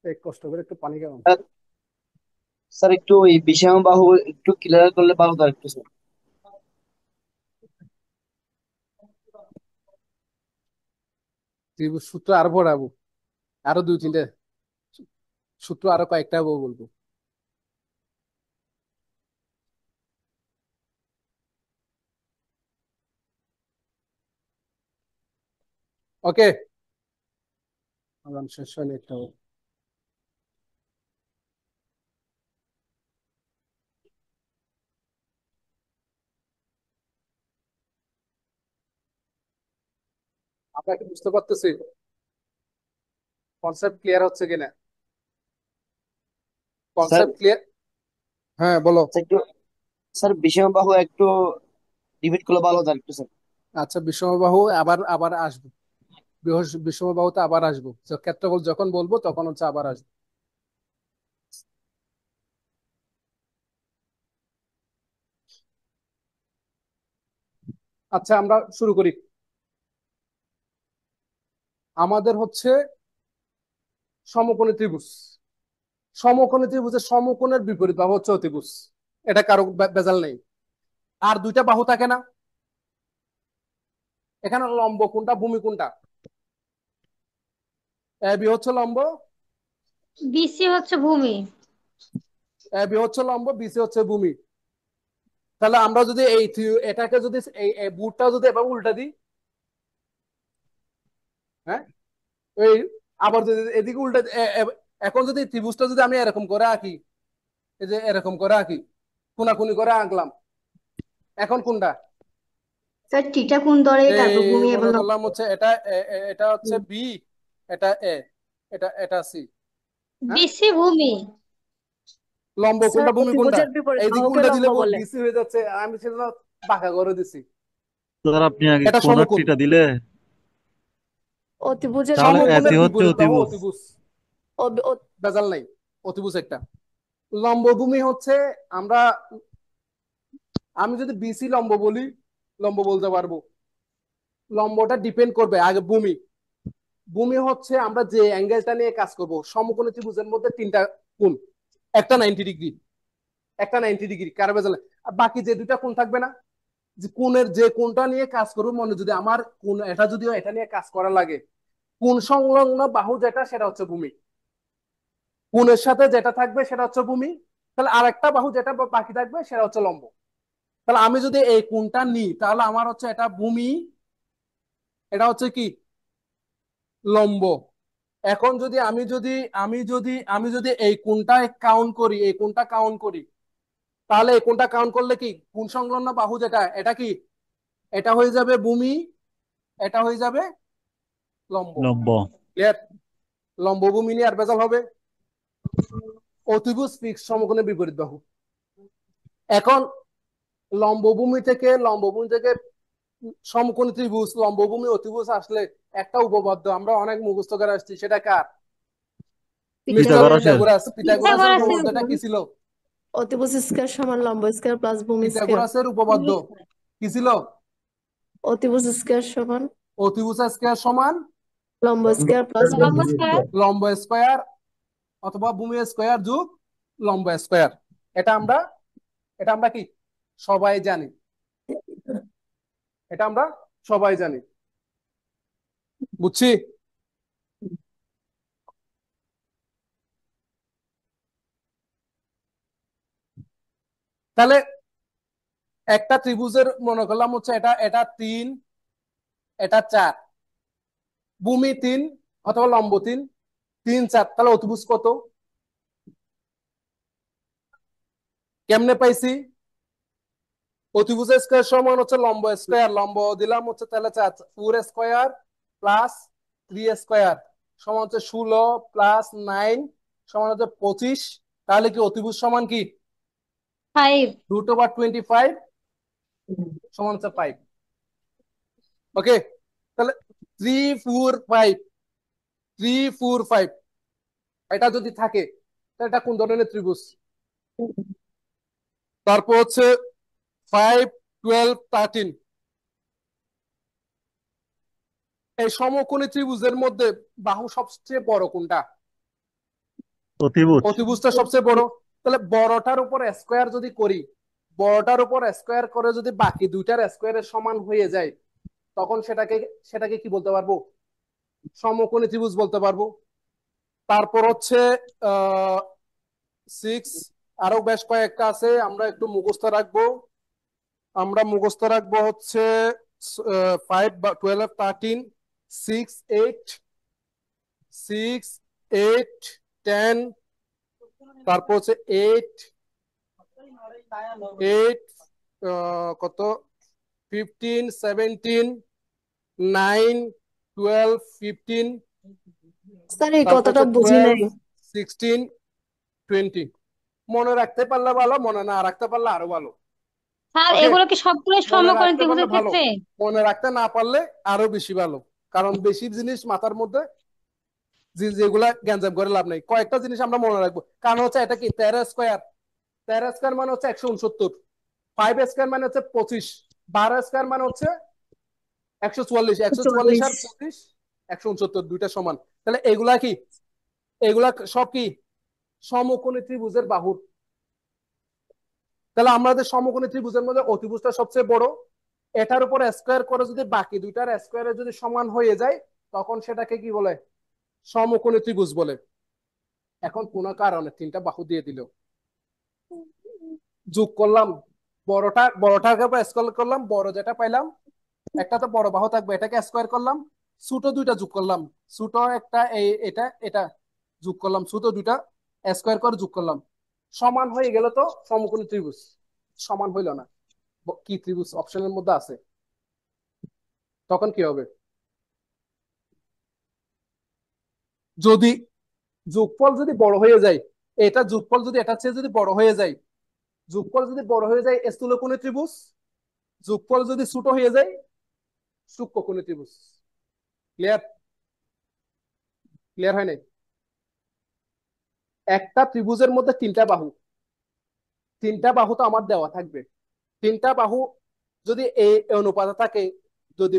এই কষ্ট করে একটু পানি খাওয়ান। স্যার স্যার, একটু এই বিষয় বাহু একটু ক্লিয়ার করলে ভালো হয় একটু স্যার। ত্রিভুজ সূত্র আরো পড়াবো, আরো 2-3টে সূত্র, আরো কয়েকটা বলবো। ওকে, শেষ হয়নি একটা। আমরা কি বুঝতে পারতেছি কনসেপ্ট ক্লিয়ার হচ্ছে কিনা? Sir concept clear? হ্যাঁ বলো। স্যার, একটু স্যার বিষয় বাহু একটু রিপিট করলে ভালো হয় একটু স্যার। আচ্ছা, বিষমবাহু আবার আবার আসবো, বিষমবাহুতে আবার আসবো, ক্ষেত্রফল যখন বলবো তখন হচ্ছে আবার আসবো। আচ্ছা, আমরা শুরু করি। আমাদের হচ্ছে সমকোণী ত্রিভুজ। সমকোণী ত্রিভুজের সমকোণের বিপরীত বাহু হচ্ছে অতিভুজ, এটা কারো বেজাল নেই। আর 2টা বাহু থাকে না, এখানে লম্ব কোনটা, ভূমি কোনটা? বি হচ্ছে লম্ব, বিসি হচ্ছে ভূমি। বি হচ্ছে লম্ব, বিসি হচ্ছে ভূমি। তাহলে আমরা যদি এটাকে যদি এই বুটটা যদি এভাবে উল্টা দিই, হ্যাঁ, এই আবার যদি এদিকে উল্টা এখন যদি ত্রিভুজটা যদি আমি এরকম করে আঁকি, এই যে এরকম করে আঁকি, কোনাকুনি করে আঁকলাম, এখন কোনটা? স্যার টিটা কোণ ধরে এই তারপর ভূমি এবং মনে লম্ব। করলাম হচ্ছে এটা এটা হচ্ছে হুম। বি, এটা এ, এটা এটা সি। হ্যাঁ, বিসি ভূমি। লম্ব স্যার কোনটা, ভূমি কোনটা? অতিভুজের বিপরীত এইদিকে বাহুকে উল্টা দিলে লম্ব বলে। বিসি হয়ে যাচ্ছে, আমি সেটা বাঁকা করে দিছি। স্যার আপনি আগে এটা কোন সমকোণ। আটটিটা দিলে, অতিভুজের তাহলে বিপরীত এসি সমকোণের হচ্ছে বিপরীত বাহু অতিভুজ। অতিভুজ, অ- অ- বেজাল নাই, অতিভুজ একটা। লম্বভূমি হচ্ছে আমরা, আমি যদি বিসি লম্ব বলি, লম্ব বলতে পারবো। লম্বটা ডিপেন্ড করবে আগে ভূমি, ভূমি হচ্ছে আমরা যে অ্যাঙ্গেলটা নিয়ে কাজ করব, সমকোণী ত্রিভুজের মধ্যে তিনটা কোণ, একটা 90 ডিগ্রি, একটা 90 ডিগ্রি কার্ভেজাল, আর বাকি যে দুইটা কোণ থাকবে না, যে কোণের যে কোণটা নিয়ে কাজ করবো, মনে যদি আমার কোণ এটা যদিও এটা নিয়ে কাজ করা লাগে, কোণ সংলগ্ন বাহু যেটা সেটা হচ্ছে ভূমি, কোণের সাথে যেটা থাকবে সেটা হচ্ছে ভূমি, তাহলে আরেকটা বাহু যেটা বাকি থাকবে সেটা হচ্ছে লম্ব। তাহলে আমি যদি এই কোণটা নিই তাহলে আমার হচ্ছে এটা ভূমি, এটা হচ্ছে কি লম্ব। এখন যদি আমি যদি এই কোণটা কাউন্ট করি, এই কোণটা কাউন্ট করি, তাহলে এই কোণটা কাউন্ট করলে কি কোণ সংলগ্ন বাহু যেটা এটা কি, এটা হয়ে যাবে ভূমি, এটা হয়ে যাবে লম্ব। লম্ব। ক্লিয়ার? লম্ব ভূমি নিয়ে আর বেজাল হবে। অতিভুজ ফিক্স সমকোণের বিপরীত বাহু। এখন লম্বভূমি থেকে সমকোণী ত্রিভুজ, লম্বভূমি, অতিভুজ আসলে একটা উপপাদ্য আমরা অনেক মুখস্থ করে আসছি, সেটা কার? মিস্টার পিথাগোরাসের। পিথাগোরাসের পিথাগোরাসের উপপাদ্যটা কি ছিল? অতিভুজ স্কয়ার সমান লম্ব স্কয়ার প্লাস ভূমি স্কয়ার। পিথাগোরাসের উপপাদ্য কি ছিল? অতিভুজ স্কয়ার সমান অতিভুজ স্কয়ার সমান লম্ব স্কয়ার প্লাস লম্ব স্কয়ার। লম্ব স্কয়ার অথবা ভূমি স্কয়ার যোগ লম্ব স্কয়ার। এটা আমরা কি সবাই জানি, এটা আমরা সবাই জানি, বুঝছি? তাহলে একটা ত্রিভুজের মনে করলাম হচ্ছে এটা এটা 3, এটা 4, ভূমি 3 অথবা লম্ব 3, 3 4, তাহলে অতিভুজ কত? কেমনে পাইছি? অতিভুজ স্কয়ার সমান হচ্ছে লম্ব স্কয়ার, লম্ব দিলাম হচ্ছে তাহলে 4 স্কয়ার প্লাস 3 স্কয়ার সমান হচ্ছে 16 প্লাস 9 সমান হচ্ছে 25। তাহলে কি অতিভুজ সমান কি 5। √25 সমান হচ্ছে 5। ওকে, তাহলে 3 4 5, 3 4 5 এটা যদি থাকে তাহলে এটা কোন ধরনের ত্রিভুজ? তারপর হচ্ছে 5 12 13, এই সমকোণী ত্রিভুজের মধ্যে বাহু সবচেয়ে বড় কোনটা? অতিভুজ। অতিভুজটা সবচেয়ে বড়। তাহলে বড়টার উপর স্কয়ার যদি করি, বড়টার উপর স্কয়ার করে যদি বাকি দুইটার স্কয়ারের সমান হয়ে যায়, তখন সেটাকে কি বলতে পারবো? সমকোণী ত্রিভুজ বলতে পারবো। তারপর হচ্ছে 6, আরো বেশ কয়েকটা আছে, আমরা একটু মুখস্থ রাখবো হচ্ছে 5 12 13, 6 8, 10, তারপর হচ্ছে 8 কত 15 17 9 12 15, স্যার এই তারপর কথাটা হচ্ছে বুঝি 12 নাই। 16 20। মনে রাখতে পারলে ভালো, মনে না রাখতে পারলে আরো ভালো। স্যার ওকে, এগুলো কি সবগুলো মনে সমকোণী রাখতে পারলে ত্রিভুজের ভালো, ক্ষেত্রে? মনে রাখতে না পারলে আরো বেশি ভালো, কারণ বেশি জিনিস মাথার মধ্যে যেগুলা গ্যাঞ্জাম করে লাভ নেই। কয়েকটা জিনিস আমরা মনে রাখবো, কারণ হচ্ছে এটা কি 13 স্কয়ার, 13 স্কয়ার মানে হচ্ছে 169, 5 স্কয়ার মানে হচ্ছে 25, 12 স্কয়ার মানে হচ্ছে 144, 144 আর 25 169 দুইটা সমান। তাহলে এগুলা সব কি সমকোণী ত্রিভুজের বাহুর। তাহলে আমাদের সমকোণী ত্রিভুজের মধ্যে অতিভুজটা সবচেয়ে বড়, এটার উপর স্কয়ার করে যদি বাকি দুইটার স্কয়ারে যদি সমান হয়ে যায়, তখন সেটাকে কি বলে? সমকোণী ত্রিভুজ বলে। এখন কোন কারণে তিনটা বাহু দিয়ে দিল, যোগ করলাম, বড়টাকে স্কয়ার করলাম, বড় যেটা পাইলাম, একটা তো বড় বাহু থাকবে, এটাকে স্কয়ার করলাম, ছোট দুইটা যোগ করলাম, ছোট একটা এটা এটা যোগ করলাম, ছোট দুইটা স্কয়ার করে যোগ করলাম, সমান হয়ে গেল তো সমকোণী ত্রিভুজ। সমান হইল না, কি ত্রিভুজ অপশনের মধ্যে আছে, তখন কি হবে? যদি যোগফল যদি বড় হয়ে যায়, এটা যোগফল যদি এটার চেয়ে যদি বড় হয়ে যায়, যোগফল যদি বড় হয়ে যায় স্থূলকোণী ত্রিভুজ, যোগফল যদি ছোট হয়ে যায় সূক্ষ্মকোণী ত্রিভুজ। ক্লিয়ার? ক্লিয়ার হয় নাই? একটা ত্রিভুজের মধ্যে তিনটা বাহু, তিনটা বাহু তো আমার দেওয়া থাকবে, তিনটা বাহু যদি এই অনুপাতে থাকে, যদি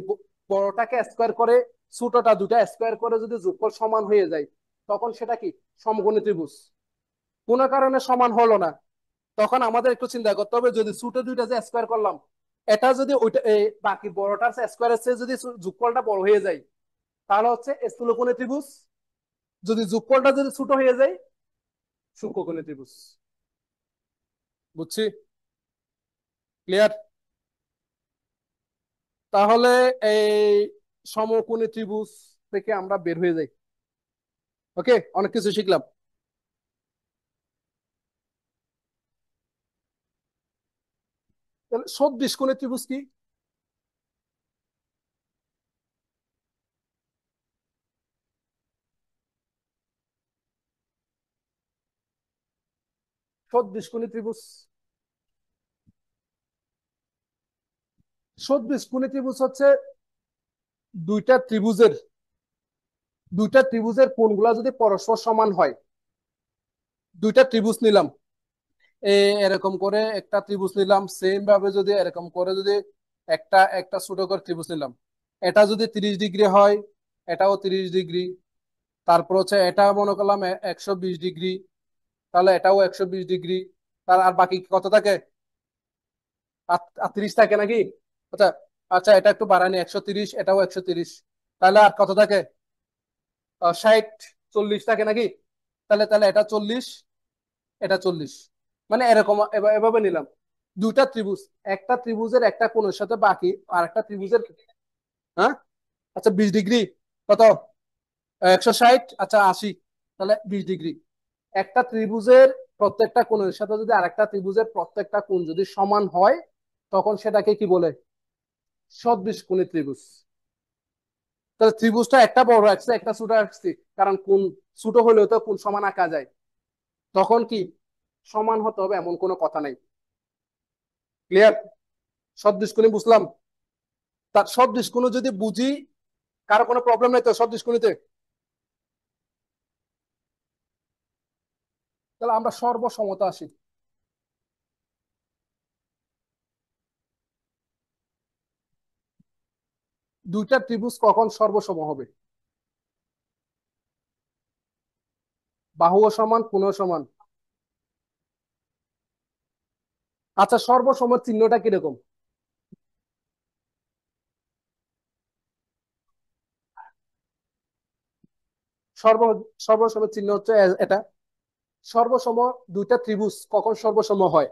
বড়টাকে স্কয়ার করে ছোটটা দুটা স্কোয়ার করে যদি যোগফল সমান হয়ে যায় তখন সেটা কি সমকোণী ত্রিভুজ। কোনো কারণে সমান হলো না, তখন আমাদের একটু চিন্তা করতে হবে, যদি ছোট দুইটা যে স্কোয়ার করলাম এটা যদি ওইটা বাকি বড়টার স্কোয়ারের চেয়ে যদি যোগফলটা বড় হয়ে যায় তাহলে হচ্ছে স্থূলকোণী ত্রিভুজ, যদি যোগফলটা যদি ছোট হয়ে যায় সূক্ষ্মকোণী ত্রিভুজ। বুঝছি? ক্লিয়ার? তাহলে এই সমকোণী ত্রিভুজ থেকে আমরা বের হয়ে যাই। ওকে, অনেক কিছু শিখলাম। তাহলে সদৃশকোণী ত্রিভুজ কি? সদৃশকোণী ত্রিভুজ, সদৃশকোণী ত্রিভুজ হচ্ছে দুইটা ত্রিভুজের কোণগুলা যদি পরস্পর সমান হয়, দুইটা ত্রিভুজ নিলাম, এরকম করে একটা ত্রিভুজ নিলাম, সেম ভাবে যদি এরকম করে যদি একটা একটা ছোট করে ত্রিভুজ নিলাম, এটা যদি 30 ডিগ্রি হয় এটাও 30 ডিগ্রি, তারপর হচ্ছে এটা মনে করলাম 120 ডিগ্রি, তাহলে এটাও 120 ডিগ্রি, তার আর বাকি কত থাকে? 30 থাকে নাকি? আচ্ছা, আচ্ছা এটা একটু বাড়ানি, 130, এটাও 130, তাহলে আর কত থাকে? 60, 40 থাকে নাকি? তাহলে তাহলে এটা 40, এটা 40, মানে এরকম এভাবে নিলাম দুইটা ত্রিভুজ, একটা ত্রিভুজের একটা কোণের সাথে বাকি আর একটা ত্রিভুজের, হ্যাঁ আচ্ছা 20 ডিগ্রি, কত? 160, আচ্ছা 80, তাহলে 20 ডিগ্রি। একটা ত্রিভুজের প্রত্যেকটা কোণের সাথে যদি আরেকটা ত্রিভুজের প্রত্যেকটা কোণ যদি সমান হয় তখন সেটাকে কি বলে? সদৃশকোণী ত্রিভুজ। তাহলে ত্রিভুজটা একটা বড় রাখছে একটা ছোট রাখছি, কারণ কোণ ছোট হলেও তো কোণ সমান আঁকা যায়, তখন কি সমান হতে হবে এমন কোনো কথা নাই। ক্লিয়ার? সদৃশকোণী বুঝলাম। তার সদৃশকোণ যদি বুঝি, কারো কোনো প্রবলেম নাই তো সদৃশকোণীতে? তাহলে আমরা সর্বসমতা আসি। দুইটা ত্রিভুজ কখন সর্বসম হবে? বাহুও সমান, কোণও সমান। আচ্ছা, সর্বসমের চিহ্নটা কিরকম? সর্ব সর্বসমের চিহ্ন হচ্ছে এটা। সর্বসম দুইটা ত্রিভুজ কখন সর্বসম হয়?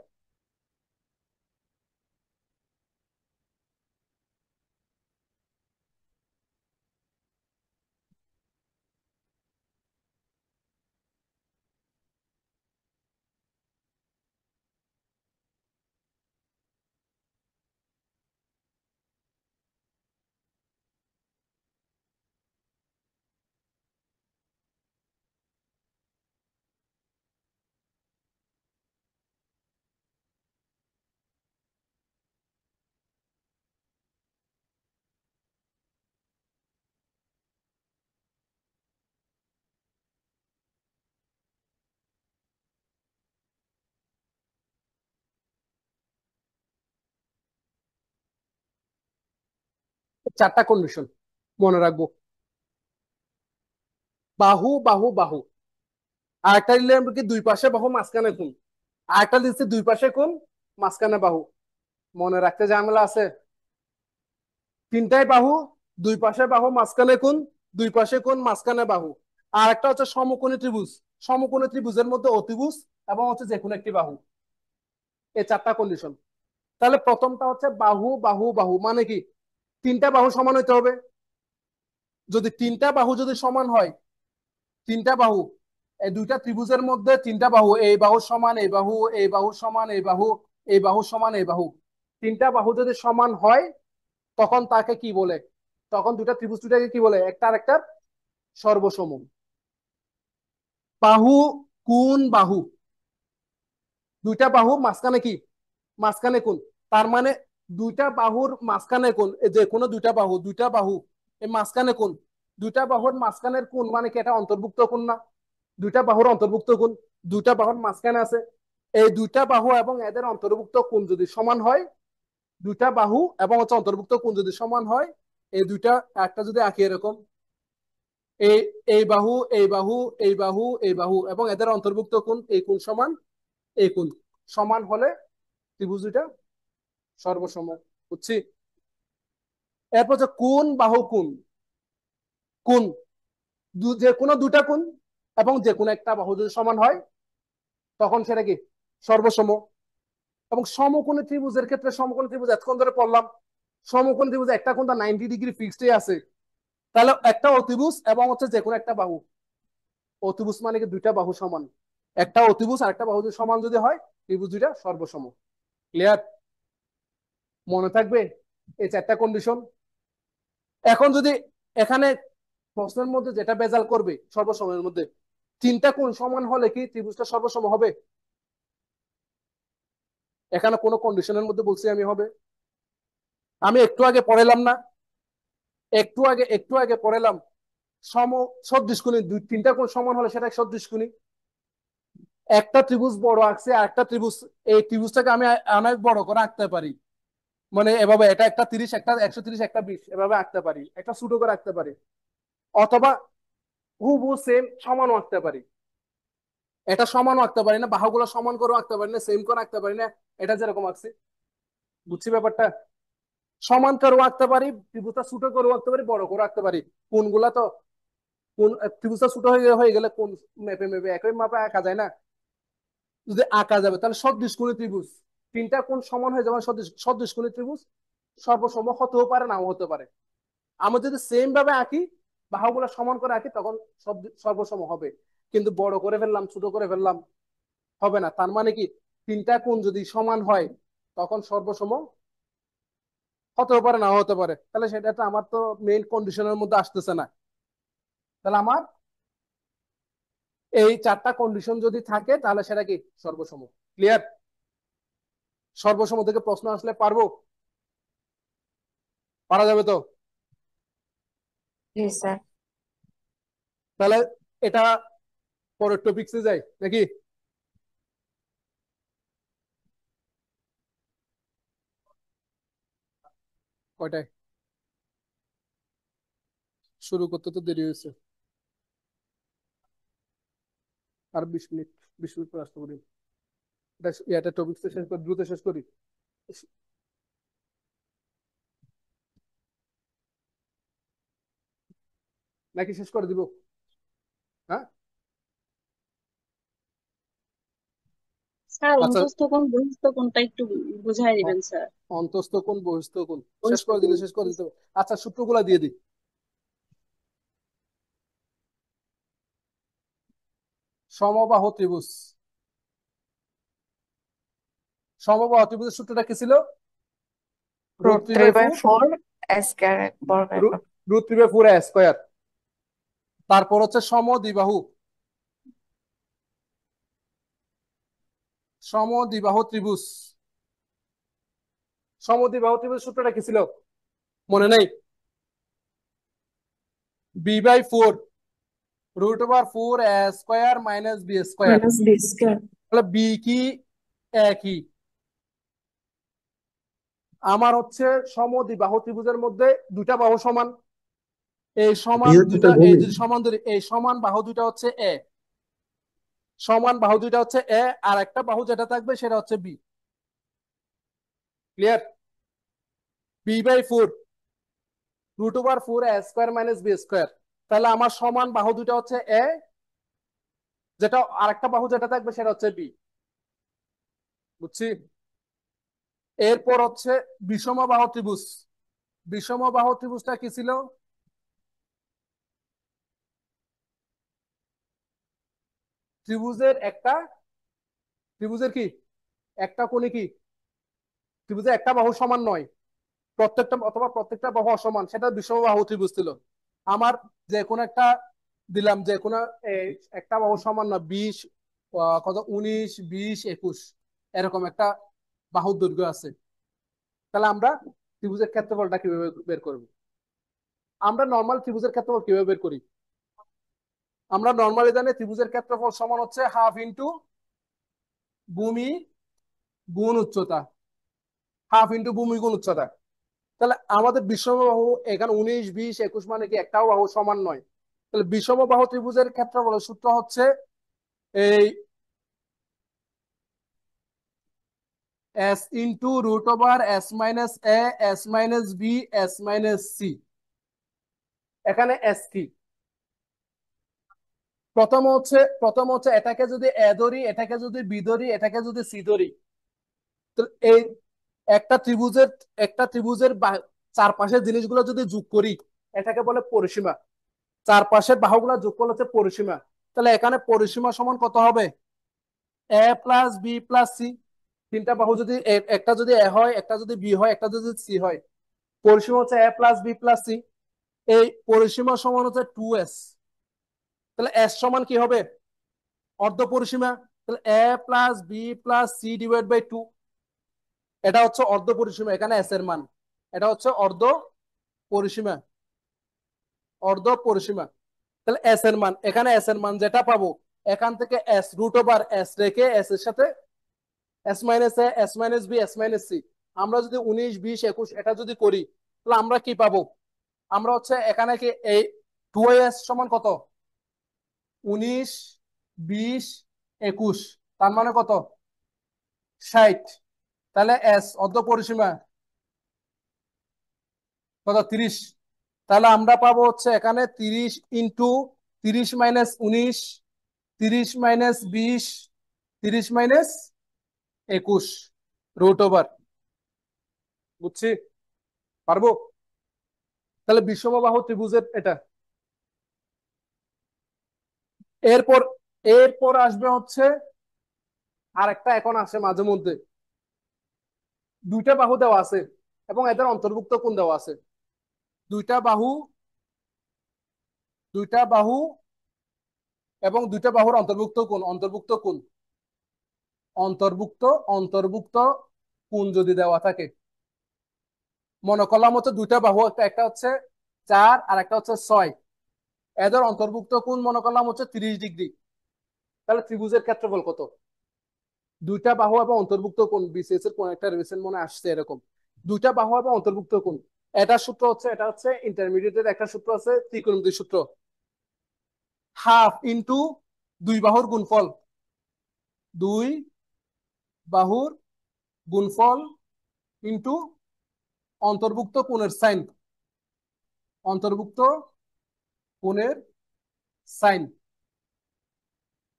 চারটা কন্ডিশন মনে রাখবো। বাহু, বাহু, বাহু। আরেকটা দিলে আমরা কি দুই পাশে বাহু মাঝখানে কোণ, আরেকটা দিচ্ছে দুই পাশে কোণ মাঝখানে বাহু। মনে রাখতে ঝামেলা আছে? তিনটাই বাহু, দুই পাশে বাহু মাঝখানে কোণ, দুই পাশে কোণ মাঝখানে বাহু। আর একটা হচ্ছে সমকোণী ত্রিভুজ, সমকোণী ত্রিভুজের মধ্যে অতিভুজ এবং হচ্ছে যে কোনো একটি বাহু। এই চারটা কন্ডিশন। তাহলে প্রথমটা হচ্ছে বাহু, বাহু, বাহু মানে কি? তিনটা বাহু সমান হইতে হবে। যদি তিনটা বাহু যদি সমান হয়, তিনটা বাহু, এই দুইটা ত্রিভুজের মধ্যে তিনটা বাহু, এই বাহু সমান এই বাহু, এই বাহু সমান এই বাহু, এই বাহু সমান এই বাহু, তিনটা বাহু যদি সমান হয় তখন তাকে কি বলে? তখন দুটা ত্রিভুজ দুটাকে কি বলে? একটা আরেকটার সর্বসম। বাহু, কোণ, বাহু, দুইটা বাহু মাঝখানে কি? মাঝখানে কোণ। তার মানে দুইটা বাহুর মাঝখানে কোণ, যে কোনো দুইটা বাহু এই মাঝখানে কোণ, দুইটা বাহুর মাঝখানের কোণ মানে কি? এটা অন্তর্ভুক্ত কোণ না? দুইটা বাহুর অন্তর্ভুক্ত কোণ, দুইটা বাহুর মাঝখানে আছে, এই দুইটা বাহু এবং এদের অন্তর্ভুক্ত কোণ যদি সমান হয়, দুইটা বাহু এবং হচ্ছে অন্তর্ভুক্ত কোণ যদি সমান হয়, এই দুইটা একটা যদি আঁকি এরকম, এই এই বাহু এই বাহু এই বাহু এই বাহু এবং এদের অন্তর্ভুক্ত কোণ, এই কোণ সমান এই কোণ সমান হলে ত্রিভুজ দুইটা সর্বসম। বুঝছি? এরপর হচ্ছে কোণ বাহু কোণ। কোণ যে কোনো দুটা কোণ এবং যে কোনো একটা বাহু যদি সমান হয় তখন সেটা কি সর্বসম। এবং সমকোণী ত্রিভুজের ক্ষেত্রে, সমকোণী ত্রিভুজ এতক্ষণ ধরে পড়লাম, সমকোণী ত্রিভুজ একটা কোণ 90 ডিগ্রি ফিক্সডই আছে। তাহলে একটা অতিভুজ এবং হচ্ছে যে কোনো একটা বাহু, অতিভুজ মানে কি দুইটা বাহু সমান, একটা অতিভুজ আর একটা বাহু যদি সমান যদি হয় ত্রিভুজ দুইটা সর্বসম। ক্লিয়ার? মনে থাকবে এই চারটা কন্ডিশন। এখন যদি এখানে প্রশ্নের মধ্যে যেটা বেজাল করবে সর্বসমের মধ্যে, তিনটা কোণ সমান হলে কি ত্রিভুজটা সর্বসম হবে? এখানে কোনো কন্ডিশনের মধ্যে বলছি আমি হবে? আমি একটু আগে পড়ালাম না, একটু আগে পড়ালাম সদৃশকোণী তিনটা কোণ সমান হলে সেটা সদৃশকোণী। একটা ত্রিভুজ বড় আঁকছে আর একটা ত্রিভুজ, এই ত্রিভুজটাকে আমি অনেক বড় করে আঁকতে পারি, মানে এভাবে এটা একটা 30, একটা 130, একটা 20 এভাবে আঁকতে পারি, একটা ছোট করে আঁকতে পারি, অথবা হুবহু সেম সমানও আঁকতে পারি। এটা সমানও আঁকতে পারি না, বাহুগুলো সমান করেও আঁকতে পারি না, সেম করে আঁকতে পারি না, এটা যেরকম আঁকছি। বুঝছি ব্যাপারটা? সমান করেও আঁকতে পারি, ত্রিভুজটা ছোট করেও আঁকতে পারি, বড় করে আঁকতে পারি। কোনগুলা তো কোন ত্রিভুজটা ছোট হয়ে গেলে কোন মেপে মেপে একই মাপে আঁকা যায় না, যদি আঁকা যাবে তাহলে সদৃশকোণী ত্রিভুজ তিনটা কোণ সমান হয়ে যাবে, সদৃশকোণী ত্রিভুজ সর্বসম হতেও পারে নাও হতে পারে। আমরা যদি সেম ভাবে আঁকি, বাহুগুলো সমান করে আঁকি, তখন সর্বসম হবে। কিন্তু বড় করে ফেললাম, ছোট করে ফেললাম, হবে না। তার মানে কি তিনটা কোণ যদি সমান হয় তখন সর্বসম হতেও পারে নাও হতে পারে। তাহলে সেটা তো আমার তো মেইন কন্ডিশনের মধ্যে আসতেছে না। তাহলে আমার এই চারটা কন্ডিশন যদি থাকে তাহলে সেটা কি সর্বসম। ক্লিয়ার? সর্বসম থেকে প্রশ্ন আসলে পারবো? পারা যাবে তো? জি স্যার। তাহলে এটা পরের টপিকসে যাই নাকি? কয়টায় শুরু করতে তো দেরি হয়েছে, আর 20 মিনিট, 20 মিনিট পর আসতে পারি। এটা টপিক শেষ করি, দ্রুত শেষ করি নাকি শেষ করে দিব? হ্যাঁ স্যার আচ্ছা, অন্তস্থ কোণ বহিস্থ কোণটা একটু বুঝাই দিবেন স্যার। অন্তস্থ কোণ বহিস্থ কোণ শেষ বহিস্থ করে কোণ। দিলে শেষ করে দিতে হবে। আচ্ছা, সূত্রগুলা দিয়ে দিই। সমবাহু ত্রিভুজ, সমবাহু ত্রিভুজের সূত্রটা কি ছিল? রুট রুট 3/4, 3/4 স্কয়ার বর্গ একক। Root 3/4 square. তারপর হচ্ছে সমদ্বিবাহু, সমদ্বিবাহু ত্রিভুজ। সমদ্বিবাহু ত্রিভুজের সূত্রটা কি ছিল মনে নেই? b/4 √4 a square minus b square. Minus B square. তাহলে বি কি একই? আমার হচ্ছে সমদ্বিবাহু ত্রিভুজের মধ্যে দুইটা বাহু সমান, এই সমান বিয়ের দুইটা, কোথায় এই বলি? যদি সমান ধরি, এই সমান বাহু দুইটা হচ্ছে এ, সমান বাহু দুইটা হচ্ছে এ, আর একটা বাহু যেটা থাকবে সেটা হচ্ছে B. Clear? b/4 √4 a square minus B square. তাহলে আমার সমান বাহু দুইটা হচ্ছে এ, যেটা আরেকটা বাহু যেটা থাকবে সেটা হচ্ছে বি। বুঝছি? এরপর হচ্ছে বিষমবাহু ত্রিভুজ। বিষমবাহু ত্রিভুজটা কি ছিল? ত্রিভুজের একটা, ত্রিভুজের কি একটা কোণে কি ত্রিভুজের একটা বাহু সমান নয়, প্রত্যেকটা অথবা প্রত্যেকটা বাহু অসমান, সেটা বিষমবাহু ত্রিভুজ ছিল। আমার যে কোনো একটা দিলাম, যে কোনো একটা বাহু সমান না, 20 কত 19, 20, 21 এরকম একটা বাহুর দৈর্ঘ্য আছে। তাহলে আমরা ত্রিভুজের ক্ষেত্রফলটা কিভাবে বের করব? আমরা নর্মাল ত্রিভুজের ক্ষেত্রফল কিভাবে বের করি? আমরা নর্মালি জানি ত্রিভুজের ক্ষেত্রফল সমান হচ্ছে হাফ ইন্টু ভূমি গুণ উচ্চতা, হাফ ইন্টু ভূমি গুণ উচ্চতা। তাহলে আমাদের বিষমবাহু এখানে 19, 20, 21 মানে কি একটাও বাহু সমান নয়, তাহলে বিষমবাহু ত্রিভুজের ক্ষেত্রফলের সূত্র হচ্ছে এই s into root over s minus a s minus b s minus c। এখানে s কি? প্রথম হচ্ছে এটাকে যদি a ধরি, এটাকে যদি b ধরি, এটাকে যদি c ধরি, তো এই একটা ত্রিভুজের চারপাশের জিনিসগুলো যদি যোগ করি, এটাকে বলে পরিসীমা। চারপাশের বাহুগুলো যোগ করলে হচ্ছে পরিসীমা। তাহলে এখানে পরিসীমা সমান কত হবে? a plus B plus C. তিনটা বাহু যদি একটা যদি a হয়, একটা যদি b হয়, একটা যদি c হয়, পরিসীমা হচ্ছে a plus B plus C. এই পরিসীমা সমান হচ্ছে 2s। তাহলে s সমান কি হবে? অর্ধ পরিসীমা। তাহলে a plus B plus C divide by 2। এটা হচ্ছে অর্ধ পরিসীমা, এখানে s এর মান। এটা হচ্ছে অর্ধ পরিসীমা, অর্ধ পরিসীমা। তাহলে s এর মান, এখানে s এর মান যেটা পাবো, এখান থেকে s রুট ওভার s রেখে s এর সাথে s minus a s minus b s minus c, আমরা যদি 19 20 21 এটা যদি করি, তাহলে আমরা কি পাবো? আমরা হচ্ছে এখানে কি এই 2s সমান কত? 19 20 21, তার মানে কত? 60। তাহলে s অর্ধ পরিসীমা কত? 30। তাহলে আমরা পাবো হচ্ছে এখানে 30 into 30 minus 19, 30 minus 20, 30 minus 21 root over. বুঝছি? পারবো? তাহলে বিষমবাহু ত্রিভুজের এটা। এরপর এরপর আসবে হচ্ছে আরেকটা, এখন আসে মাঝে মধ্যে দুইটা বাহু দেওয়া আছে এবং এদের অন্তর্ভুক্ত কোণ দেওয়া আছে। দুইটা বাহু, দুইটা বাহু এবং দুইটা বাহুর অন্তর্ভুক্ত কোণ, অন্তর্ভুক্ত কোণ, অন্তর্ভুক্ত কোণ যদি দেওয়া থাকে, মনে করলাম হচ্ছে দুইটা বাহু, একটা একটা হচ্ছে 4 আর একটা হচ্ছে 6, এদের অন্তর্ভুক্ত কোণ মনে করলাম হচ্ছে 30 ডিগ্রি। তাহলে ত্রিভুজের ক্ষেত্রফল কত? দুইটা বাহু এবং অন্তর্ভুক্ত কোণ, বিসিএস এর কোন একটা রিভিশন মনে আসছে এরকম। দুইটা বাহু এবং অন্তর্ভুক্ত কোণ, এটা সূত্র হচ্ছে, এটা হচ্ছে ইন্টারমিডিয়েটের একটা সূত্র আছে, ত্রিকোণমিতির সূত্র। হাফ ইন্টু দুই বাহুর গুণফল, দুই বাহুর গুণফল ইন্টু অন্তর্ভুক্ত কোণের সাইন, অন্তর্ভুক্ত কোণের সাইন,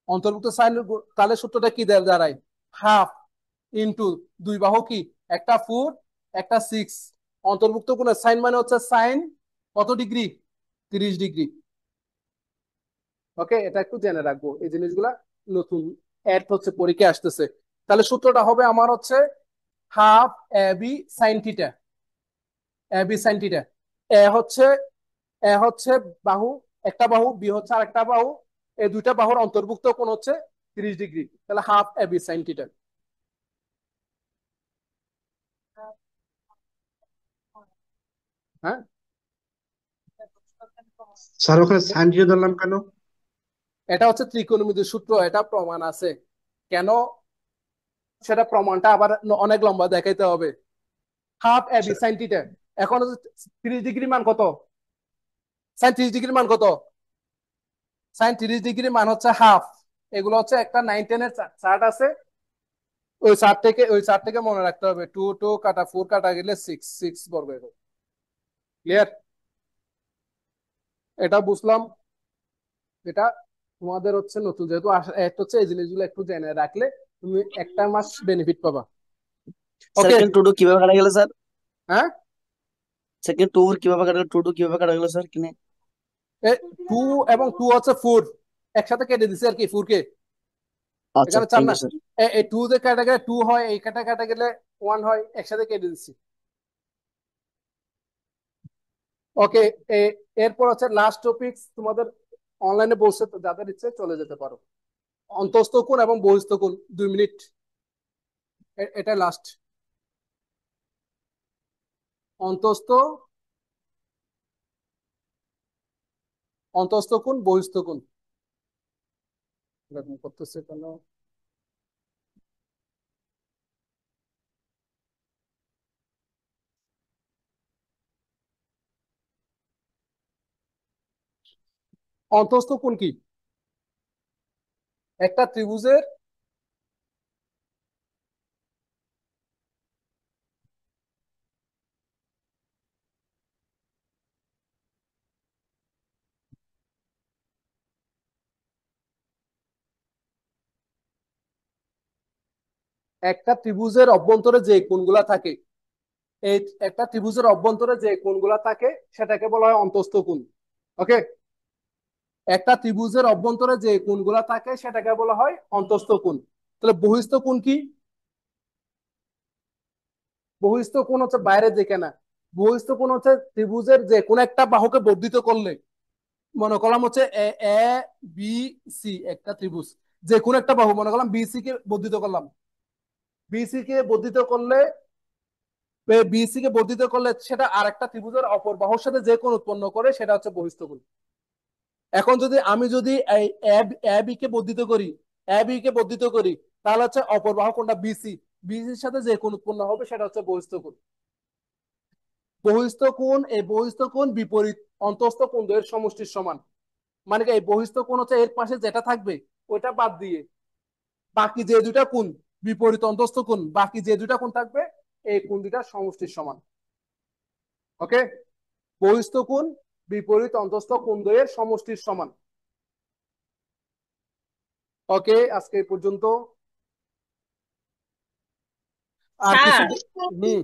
অন্তর্ভুক্ত সাইন। তাহলে সূত্রটা কি দাঁড়ায়? হাফ ইন্টু দুই বাহু কি, একটা 4 একটা 6, অন্তর্ভুক্ত কোণের সাইন মানে হচ্ছে সাইন কত ডিগ্রি? 30 ডিগ্রি। ওকে, এটা একটু জেনে রাখবো, এই জিনিসগুলা নতুন অ্যাড হচ্ছে, পরীক্ষা আসতেছে। তাহলে সূত্রটা হবে আমার হচ্ছে half A B sine theta, A B sine theta. এ হচ্ছে এ হচ্ছে বাহু, একটা বাহু, বি হচ্ছে আরেকটা বাহু, এই দুইটা বাহুর অন্তর্ভুক্ত কোণ হচ্ছে 30 ডিগ্রি। তাহলে half A B sine theta. হ্যাঁ, স্যার ওখানে সাইন থিটা ধরলাম কেন? এটা হচ্ছে ত্রিকোণমিতির সূত্র, এটা প্রমাণ আছে। কেন সেটা প্রমাণটা আবার অনেক লম্বা দেখাইতে হবে। Half A B sine theta, এখন 30 ডিগ্রি মান কত? সাইন 30 ডিগ্রি মান কত? সাইন 30 ডিগ্রি মান হচ্ছে হাফ। এগুলো হচ্ছে একটা 9 10 এর চার্ট আছে, ওই চার্ট থেকে মনে রাখতে হবে। 2 2 কাটা 4 কাটা গেলে 6 6 বর্গ একক। ক্লিয়ার? এটা বুঝলাম। এটা তোমাদের হচ্ছে নতুন, যেহেতু একটা হচ্ছে এই জিনিসগুলো একটু জেনে রাখলে তুমি একটা মাস বেনিফিট পাবা। ওকে, সেকেন্ড টু টু কিভাবে কাটা গেল স্যার? হ্যাঁ, সেকেন্ড টু কিভাবে কাটা গেল, টু টু কিভাবে কাটা গেল স্যার কিনে? 2 এবং 2 হচ্ছে 4 একসাথে কেটে দিছি আর কি, 4 কে। আচ্ছা, এখানে 4 থ্যাংক না, ইউ স্যার। এই 2 দিয়ে কাটা গেলে 2 হয়, এই কাটা কাটা গেলে 1 হয়, একসাথে কেটে দিচ্ছি। ওকে, এরপর হচ্ছে লাস্ট টপিক, তোমাদের অনলাইনে বসে তো যাদের ইচ্ছে চলে যেতে পারো। অন্তস্থ কোণ এবং বহিস্থ কোণ, 2 মিনিট, এটা লাস্ট। অন্তস্থ অন্তস্থ কোণ, বহিস্থ কোণ, এরকম করতেছে কেন? অন্তস্থ কোণ কি? একটা ত্রিভুজের অভ্যন্তরে যে কোণগুলা থাকে, এই একটা ত্রিভুজের অভ্যন্তরে যে কোণগুলা থাকে সেটাকে বলা হয় অন্তস্থ কোণ। ওকে, একটা ত্রিভুজের অভ্যন্তরে যে কোণগুলা থাকে সেটাকে বলা হয় অন্তস্থ কোণ। তাহলে বহিস্থ কোণ কি? বহিস্থ কোণ হচ্ছে বাইরে দেখে না। বহিস্থ কোণ হচ্ছে ত্রিভুজের যে কোনো একটা বাহুকে বর্ধিত করলে, মনে করলাম হচ্ছে এ এ বি সি একটা ত্রিভুজ, যে কোনো একটা বাহু মনে করলাম বিসি কে বর্ধিত করলাম, বিসি কে বর্ধিত করলে বিসি কে বর্ধিত করলে সেটা আরেকটা ত্রিভুজের অপর বাহুর সাথে যে কোণ উৎপন্ন করে সেটা হচ্ছে বহিস্থ কোণ। এখন আমি যদি এই এ বি কে বর্ধিত করি, এ বি কে বর্ধিত করি, তাহলে হচ্ছে অপর বাহু কোণটা বিসি, বিসির সাথে যে কোণ উৎপন্ন হবে সেটা হচ্ছে বহিস্থ কোণ। বহিস্থ কোণ, এই বহিস্থ কোণ বিপরীত অন্তস্থ কোণ দ্বয়ের সমষ্টির সমান। মানে কি, এই বহিস্থ কোণ হচ্ছে এর পাশে যেটা থাকবে ওইটা বাদ দিয়ে বাকি যে দুইটা কোণ, বিপরীত অন্তস্থ কোণ, বাকি যে দুইটা কোণ থাকবে এই কোণ দুইটার সমষ্টির সমান। ওকে, বহিস্থ কোণ বিপরীত অন্তস্থ কোণ দ্বয়ের সমষ্টির সমান। ওকে, আজকে এই পর্যন্ত। আর কিছু স্যার হুম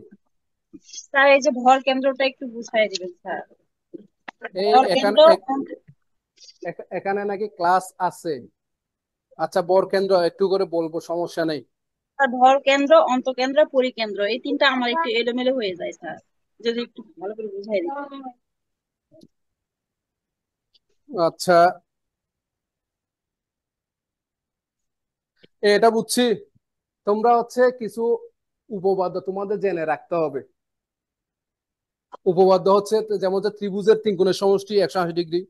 স্যার এই যে ভর কেন্দ্রটা একটু বুঝাই দিবেন স্যার। এই ভর এখানে কেন্দ্র এখানে নাকি ক্লাস আছে। আচ্ছা, বর কেন্দ্র একটু করে বলবো, সমস্যা নেই। আর ভর কেন্দ্র, অন্তঃকেন্দ্র, পরিকেন্দ্র, এই তিনটা আমার একটু এলোমেলো হয়ে যায় স্যার, যদি একটু ভালো করে বুঝাই দিতেন। আচ্ছা, এটা বুঝছি। তোমরা হচ্ছে কিছু উপপাদ্য তোমাদের জেনে রাখতে হবে। উপপাদ্য হচ্ছে যেমন হচ্ছে ত্রিভুজের তিন কোণের সমষ্টি 180 ডিগ্রি,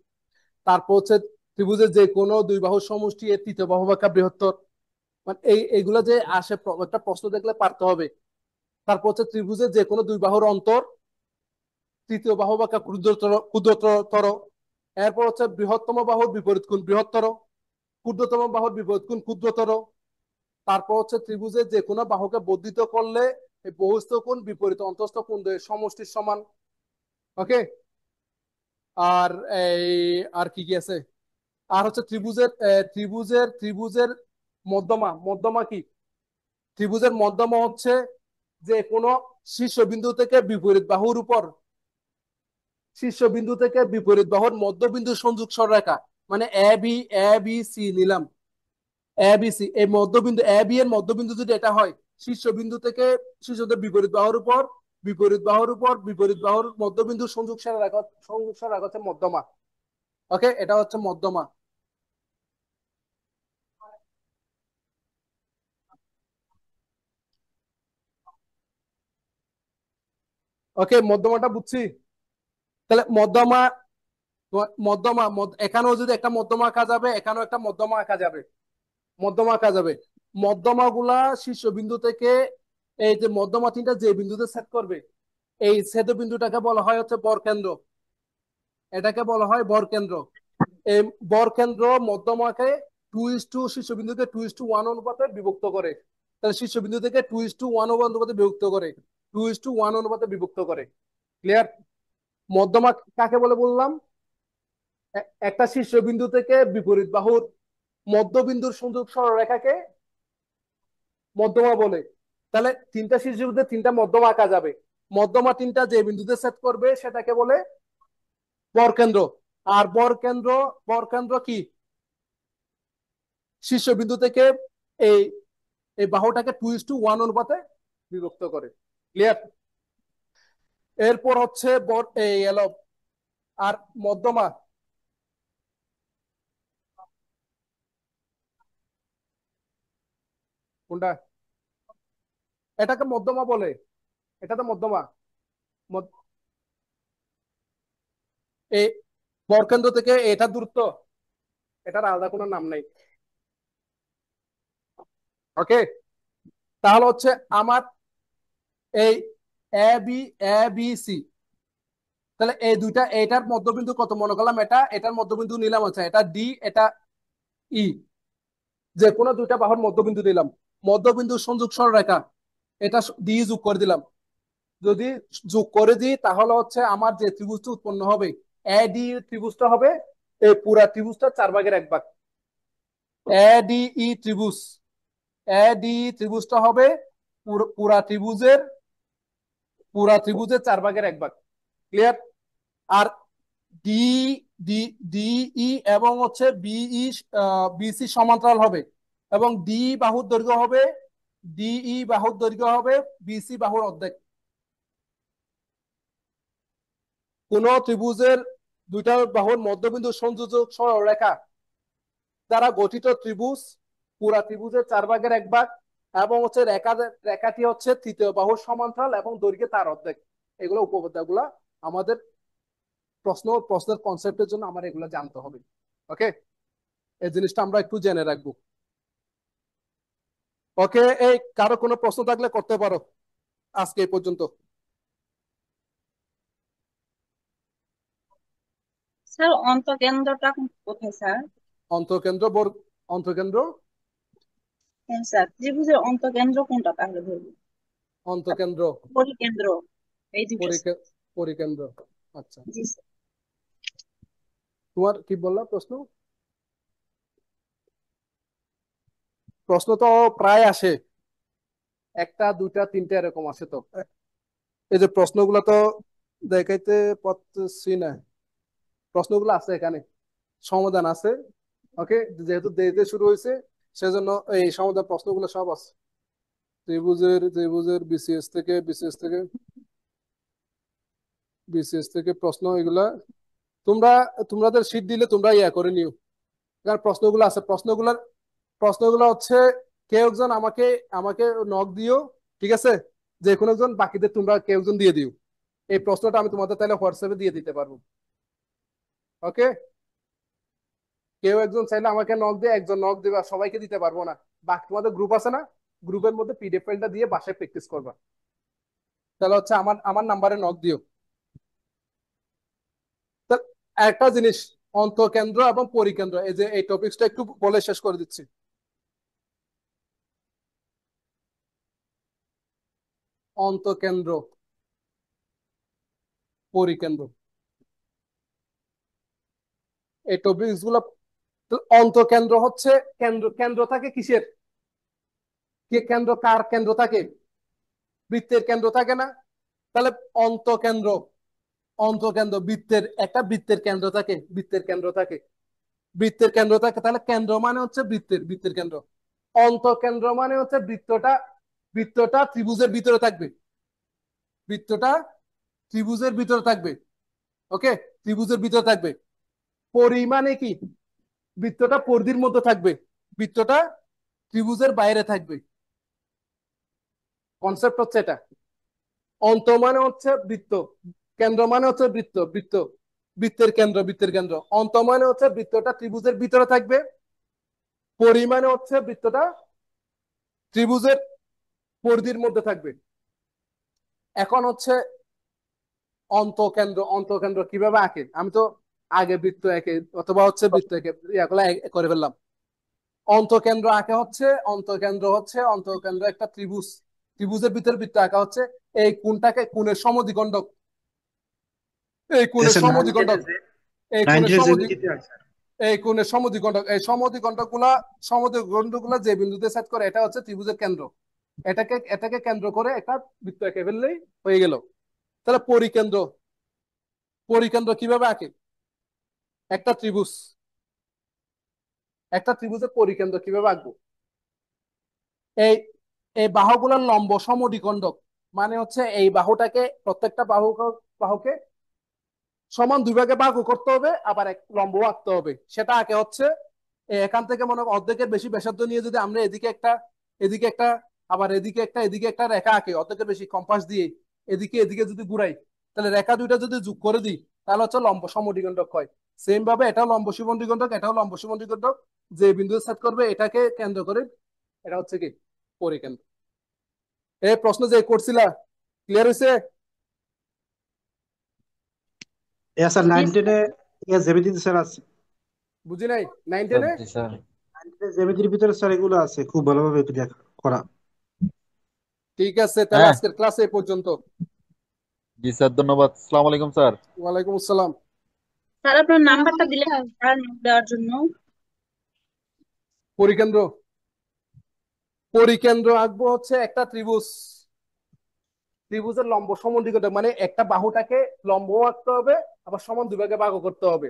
তারপর হচ্ছে ত্রিভুজের যে কোনো দুই বাহুর সমষ্টি এর তৃতীয় বাহু অপেক্ষা বৃহত্তর। মানে এইগুলো যে আসে, একটা প্রশ্ন দেখলে পারতে হবে। তারপর হচ্ছে ত্রিভুজের যে কোনো দুই বাহুর অন্তর তৃতীয় বাহু অপেক্ষা ক্ষুদ্রতর। এরপর হচ্ছে বৃহত্তম বাহুর বিপরীত কোণ বৃহত্তর, ক্ষুদ্রতম বাহুর বিপরীত কোণ ক্ষুদ্রতর। তারপর হচ্ছে ত্রিভুজের যে কোনো বাহুকে বর্ধিত করলে এই বহিস্থ কোণ বিপরীত অন্তস্থ কোণ দ্বয়ের সমষ্টির সমান। ওকে, আর এই আর কি কি আছে? আর হচ্ছে ত্রিভুজের মধ্যমা। মধ্যমা কি? ত্রিভুজের মধ্যমা হচ্ছে যে কোনো শীর্ষবিন্দু থেকে বিপরীত বাহুর উপর, শীর্ষবিন্দু থেকে বিপরীত বাহুর মধ্যবিন্দু সংযোগ সরলরেখা। মানে এ বি সি নিলাম, এ বি সি, এই মধ্যবিন্দু এ বি এর মধ্যবিন্দু যদি এটা হয়, শীর্ষবিন্দু থেকে বিপরীত বাহুর উপর, বিপরীত বাহুর মধ্যবিন্দু সংযোগ সরলরেখা হচ্ছে মধ্যমা। ওকে, এটা হচ্ছে মধ্যমা। ওকে, মধ্যমাটা বুঝছি। তাহলে মধ্যমা, এখানেও যদি একটা মধ্যমা আঁকা যাবে, এখানেও একটা মধ্যমা আঁকা যাবে, মধ্যমা আঁকা যাবে। মধ্যমা গুলা শীর্ষবিন্দু থেকে এই যে মধ্যমা তিনটা যে বিন্দুতে সেট করবে, এই ছেদ বিন্দুটাকে বলা হয় হচ্ছে বরকেন্দ্র। এটাকে বলা হয় বরকেন্দ্র। এই বরকেন্দ্র মধ্যমাকে 2:2, শীর্ষবিন্দুকে 2:1 অনুপাতে বিভক্ত করে। তাহলে শীর্ষবিন্দু থেকে 2:1 অনুপাতে বিভক্ত করে, 2:1 অনুপাতে বিভক্ত করে। ক্লিয়ার? মধ্যমা কাকে বলে বললাম? একটা শীর্ষবিন্দু থেকে বিপরীত বাহুর মধ্যবিন্দুর সংযোগ সরলরেখাকে মধ্যমা বলে। তাহলে তিনটা শীর্ষবিন্দুতে তিনটা মধ্যমা আঁকা যাবে, মধ্যমা তিনটা যে বিন্দুতে সেট করবে সেটাকে বলে বরকেন্দ্র। আর বরকেন্দ্র কি? শীর্ষবিন্দু থেকে এই এই বাহুটাকে 2:1 অনুপাতে বিভক্ত করে। ক্লিয়ার? এরপর হচ্ছে এই এলো আর মধ্যমা। কোনটা? এটাকে মধ্যমা বলে, এটা তো মধ্যমা। মধ্য- এই বরকেন্দ্র থেকে এটা দূরত্ব, এটার আলাদা কোনো নাম নেই। ওকে, তাহলে হচ্ছে আমার এই এ বি সি, তাহলে এই দুইটা, এটার মধ্যবিন্দু কত মনে করলাম, এটার মধ্যবিন্দু নিলাম হচ্ছে এটা ডি, এটা ই, যে কোনো দুইটা বাহুর মধ্যবিন্দু নিলাম, মধ্যবিন্দু সংযোগ সরলরেখা, এটা ডি যোগ করে দিলাম। যদি যোগ করে দিই তাহলে হচ্ছে আমার যে ত্রিভুজটা উৎপন্ন হবে, এ ডি ত্রিভুজটা হবে এই পুরা ত্রিভুজটা 4/1 এ ডি ই ত্রিভুজ, এ ডি ত্রিভুজটা হবে পুরা ত্রিভুজের 4/1 ক্লিয়ার। আর ডি ডি ডিই এবং হচ্ছে বিই বিসি সমান্তরাল হবে, এবং ডি বাহুর দৈর্ঘ্য হবে, ডিই বাহুর দৈর্ঘ্য হবে বিসি বাহুর অর্ধেক। কোন ত্রিভুজের দুইটা বাহুর মধ্যবিন্দু সংযোজক সরলরেখা দ্বারা গঠিত ত্রিভুজ পুরা ত্রিভুজের 4/1 এবং হচ্ছে রেখাটি হচ্ছে তৃতীয় বাহুর সমান্তরাল এবং দৈর্ঘ্যে তার অর্ধেক। এগুলো উপপাদ্যগুলা আমাদের প্রশ্নের কনসেপ্টের জন্য আমার এগুলো জানতে হবে। ওকে, এই জিনিসটা আমরা একটু জেনে রাখবো। ওকে, এই কারো কোনো প্রশ্ন থাকলে করতে পারো আজকে এই পর্যন্ত। স্যার অন্তকেন্দ্রটা কোথায় স্যার? অন্তকেন্দ্র অন্তকেন্দ্র হ্যাঁ স্যার, ত্রিভুজের অন্তকেন্দ্র কোনটা তাহলে বলবো? অন্তকেন্দ্র পরিকেন্দ্র, এই দুটো স্যার। পরিকেন্দ্র। আচ্ছা, জি স্যার। তোমার কি বললা প্রশ্ন? প্রশ্ন তো প্রায় আসে, একটা দুইটা তিনটা এরকম আসে। তো এই যে প্রশ্নগুলো তো দেখাইতে পারতেছি না, প্রশ্নগুলো আছে এখানে, সমাধান আছে। ওকে, যেহেতু দেরিতে শুরু হয়েছে সেজন্য এই সমাধান প্রশ্নগুলো সব আছে। ত্রিভুজের বিসিএস থেকে প্রশ্ন এগুলা তোমাদের শীট দিলে তোমরা ইয়া করে নিও, কারণ প্রশ্নগুলো আছে। প্রশ্নগুলো হচ্ছে কেউ একজন আমাকে আমাকে নক দিও, ঠিক আছে? যে কোনো একজন, বাকিদের তোমরা কেউ একজন দিয়ে দিও। এই প্রশ্নটা আমি তোমাদের তাহলে হোয়াটসঅ্যাপে দিয়ে দিতে পারবো। ওকে, কেউ একজন চাইলে আমাকে নক দিয়ে, একজন নক দিবা, সবাইকে দিতে পারবো না। বাকি তোমাদের গ্রুপ আছে না, গ্রুপের মধ্যে পিডিএফ ফাইলটা দিয়ে বাসায় প্র্যাকটিস করবা। তাহলে হচ্ছে আমার আমার নাম্বারে নক দিও। তা একটা জিনিস, অন্তকেন্দ্র এবং পরিকেন্দ্র, এই যে এই টপিকসটা একটু বলে শেষ করে দিচ্ছি। অন্তকেন্দ্র, পরিকেন্দ্র, এই টপিকস গুলো। অন্তকেন্দ্র হচ্ছে কেন্দ্র, কেন্দ্র থাকে কিসের? কেন্দ্র কার কেন্দ্র থাকে? বৃত্তের কেন্দ্র থাকে না? তাহলে অন্তকেন্দ্র, অন্তকেন্দ্র বৃত্তের কেন্দ্র থাকে, বৃত্তের কেন্দ্র থাকে। তাহলে কেন্দ্র মানে হচ্ছে বৃত্তের কেন্দ্র। অন্তকেন্দ্র মানে হচ্ছে বৃত্তটা ত্রিভুজের ভিতরে থাকবে, বৃত্তটা ত্রিভুজের ভিতরে থাকবে। ওকে, ত্রিভুজের ভিতরে থাকবে। পরি মানে কি? বৃত্তটা পরিধির মধ্যে থাকবে, বৃত্তটা ত্রিভুজের বাইরে থাকবে। কনসেপ্ট হচ্ছে এটা। অন্ত মানে হচ্ছে বৃত্ত, কেন্দ্র মানে হচ্ছে বৃত্তের কেন্দ্র। অন্ত মানে হচ্ছে বৃত্তটা ত্রিভুজের ভিতরে থাকবে, পরি মানে হচ্ছে বৃত্তটা ত্রিভুজের পরিধির মধ্যে থাকবে। এখন হচ্ছে অন্তকেন্দ্র কিভাবে আঁকে? আমি তো আগে বৃত্ত এঁকে অথবা হচ্ছে বৃত্ত এঁকে ইয়াগুলো করে ফেললাম। অন্তকেন্দ্র একটা ত্রিভুজের ভিতরে বৃত্ত আঁকা হচ্ছে। এই কোণটাকে কোণের সমদ্বিখণ্ডক, এই কোণের সমদ্বিখণ্ডক, এই কোণের সমদ্বিখণ্ডক, এই সমদ্বিখণ্ডক গুলা যে বিন্দুতে সেট করে, এটা হচ্ছে ত্রিভুজের কেন্দ্র। এটাকে কেন্দ্র করে একটা বৃত্ত এঁকে ফেললেই হয়ে গেল। তাহলে পরিকেন্দ্র কিভাবে আঁকে? একটা ত্রিভুজের পরিকেন্দ্র কিভাবে আঁকবো? এই এই বাহুগুলোর লম্ব সমদ্বিখণ্ডক, মানে হচ্ছে এই বাহুটাকে, প্রত্যেকটা বাহুকে সমান দুই ভাগে ভাগ করতে হবে, আবার এক লম্ব আঁকতে হবে। সেটা আঁকে হচ্ছে এখান থেকে মনে অর্ধেকের বেশি ব্যাসার্ধ নিয়ে যদি আমরা এদিকে একটা আবার এদিকে একটা রেখা আঁকে অর্ধেকের বেশি কম্পাস দিয়ে, এদিকে যদি ঘুরাই, তাহলে রেখা দুইটা যদি যোগ করে দিই তাহলে হচ্ছে লম্ব সমদ্বিখণ্ডক হয়। সেম ভাবে এটাও লম্ব সমদ্বিখণ্ডক, যে বিন্দু সেট করবে এটাকে কেন্দ্র করে, এটা হচ্ছে কি পরিকেন্দ্র। এই প্রশ্ন যে করছিলা, ক্লিয়ার হয়েছে? স্যার জি নাইন টেনে জ্যামিতিতে স্যার আছে। বুঝি নাই, 9 স্যার 10-এ? জি স্যার। 9 টেনে জ্যামিতির ভিতরে স্যার এগুলো আছে, খুব ভালোভাবে লেখা করা। ঠিক আছে, তাহলে হ্যাঁ আজকের ক্লাস এই পর্যন্ত। জি স্যার, ধন্যবাদ। আসসালামু আলাইকুম স্যার। ওয়ালাইকুম আসসালাম। স্যার আপনার আসসালামু নাম্বারটা আলাইকুম দিলেন স্যার। স্যার নোট দেওয়ার জন্য। পরিকেন্দ্র, পরিকেন্দ্র আঁকবো হচ্ছে একটা ত্রিভুজ। ত্রিভুজের লম্ব সমদ্বিখণ্ডক মানে একটা বাহুটাকে লম্ব আঁকতে হবে, আবার সমান দুই ভাগে ভাগ করতে হবে।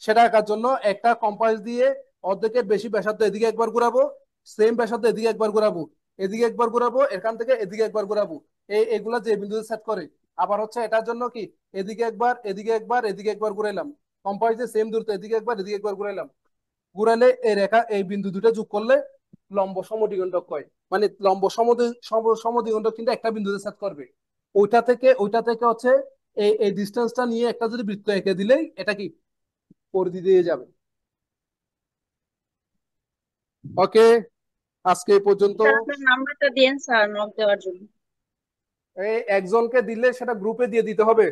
সেটা আঁকার জন্য একটা কম্পাস দিয়ে অর্ধেকের বেশি ব্যাসার্ধ এদিকে একবার ঘুরাবো, সেম ব্যাসার্ধ এদিকে একবার ঘুরাবো, এদিকে একবার ঘুরাবো, এখান থেকে এদিকে একবার ঘুরাবো। এগুলা যে বিন্দুতে সেট করে। আবার হচ্ছে এটার জন্য কি, এদিকে একবার, এদিকে একবার, এদিকে একবার ঘুরাইলাম। কম্পাস দিয়ে সেম দূরত্ব এদিকে একবার, এদিকে একবার ঘুরাইলাম। ঘুরাইলে এই রেখা, এই বিন্দু দুটো যোগ করলে লম্ব সমদ্বিখণ্ডক হয়। মানে লম্ব সমদ্বিখণ্ডক কিন্তু একটা বিন্দুতে সেট করবে। ওইটা থেকে হচ্ছে এই এই ডিস্টেন্সটা নিয়ে একটা যদি বৃত্ত এঁকে দিলেই এটা কি পরিধি দিয়ে যাবে। ওকে, আজকে এই পর্যন্ত। স্যার আপনার নাম্বারটা দেন স্যার নোট দেওয়ার জন্য। এই একজনকে দিলে সেটা গ্রুপে দিয়ে দিতে হবে।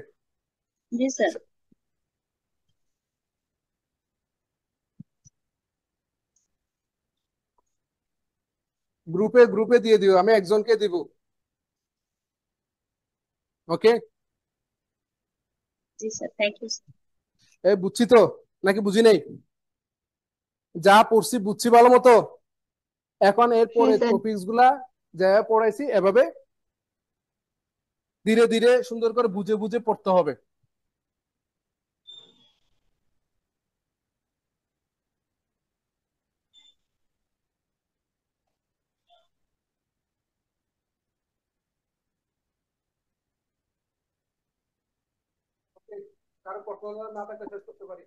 জি স্যার। গ্রুপে গ্রুপে দিয়ে দিও, আমি একজনকে দিব। ওকে। জি স্যার, থ্যাংক ইউ। এই বুঝছি তো, নাকি বুঝি নাই? যা পড়ছি বুঝছি ভালো মতো। এখন এর হ্যাঁ পরে স্যার। টপিকস গুলা যা পড়াইছি এভাবে ধীরে ধীরে সুন্দর করে বুঝে বুঝে পড়তে হবে। কারো প্রশ্ন না থাকলে শেষ করতে পারি।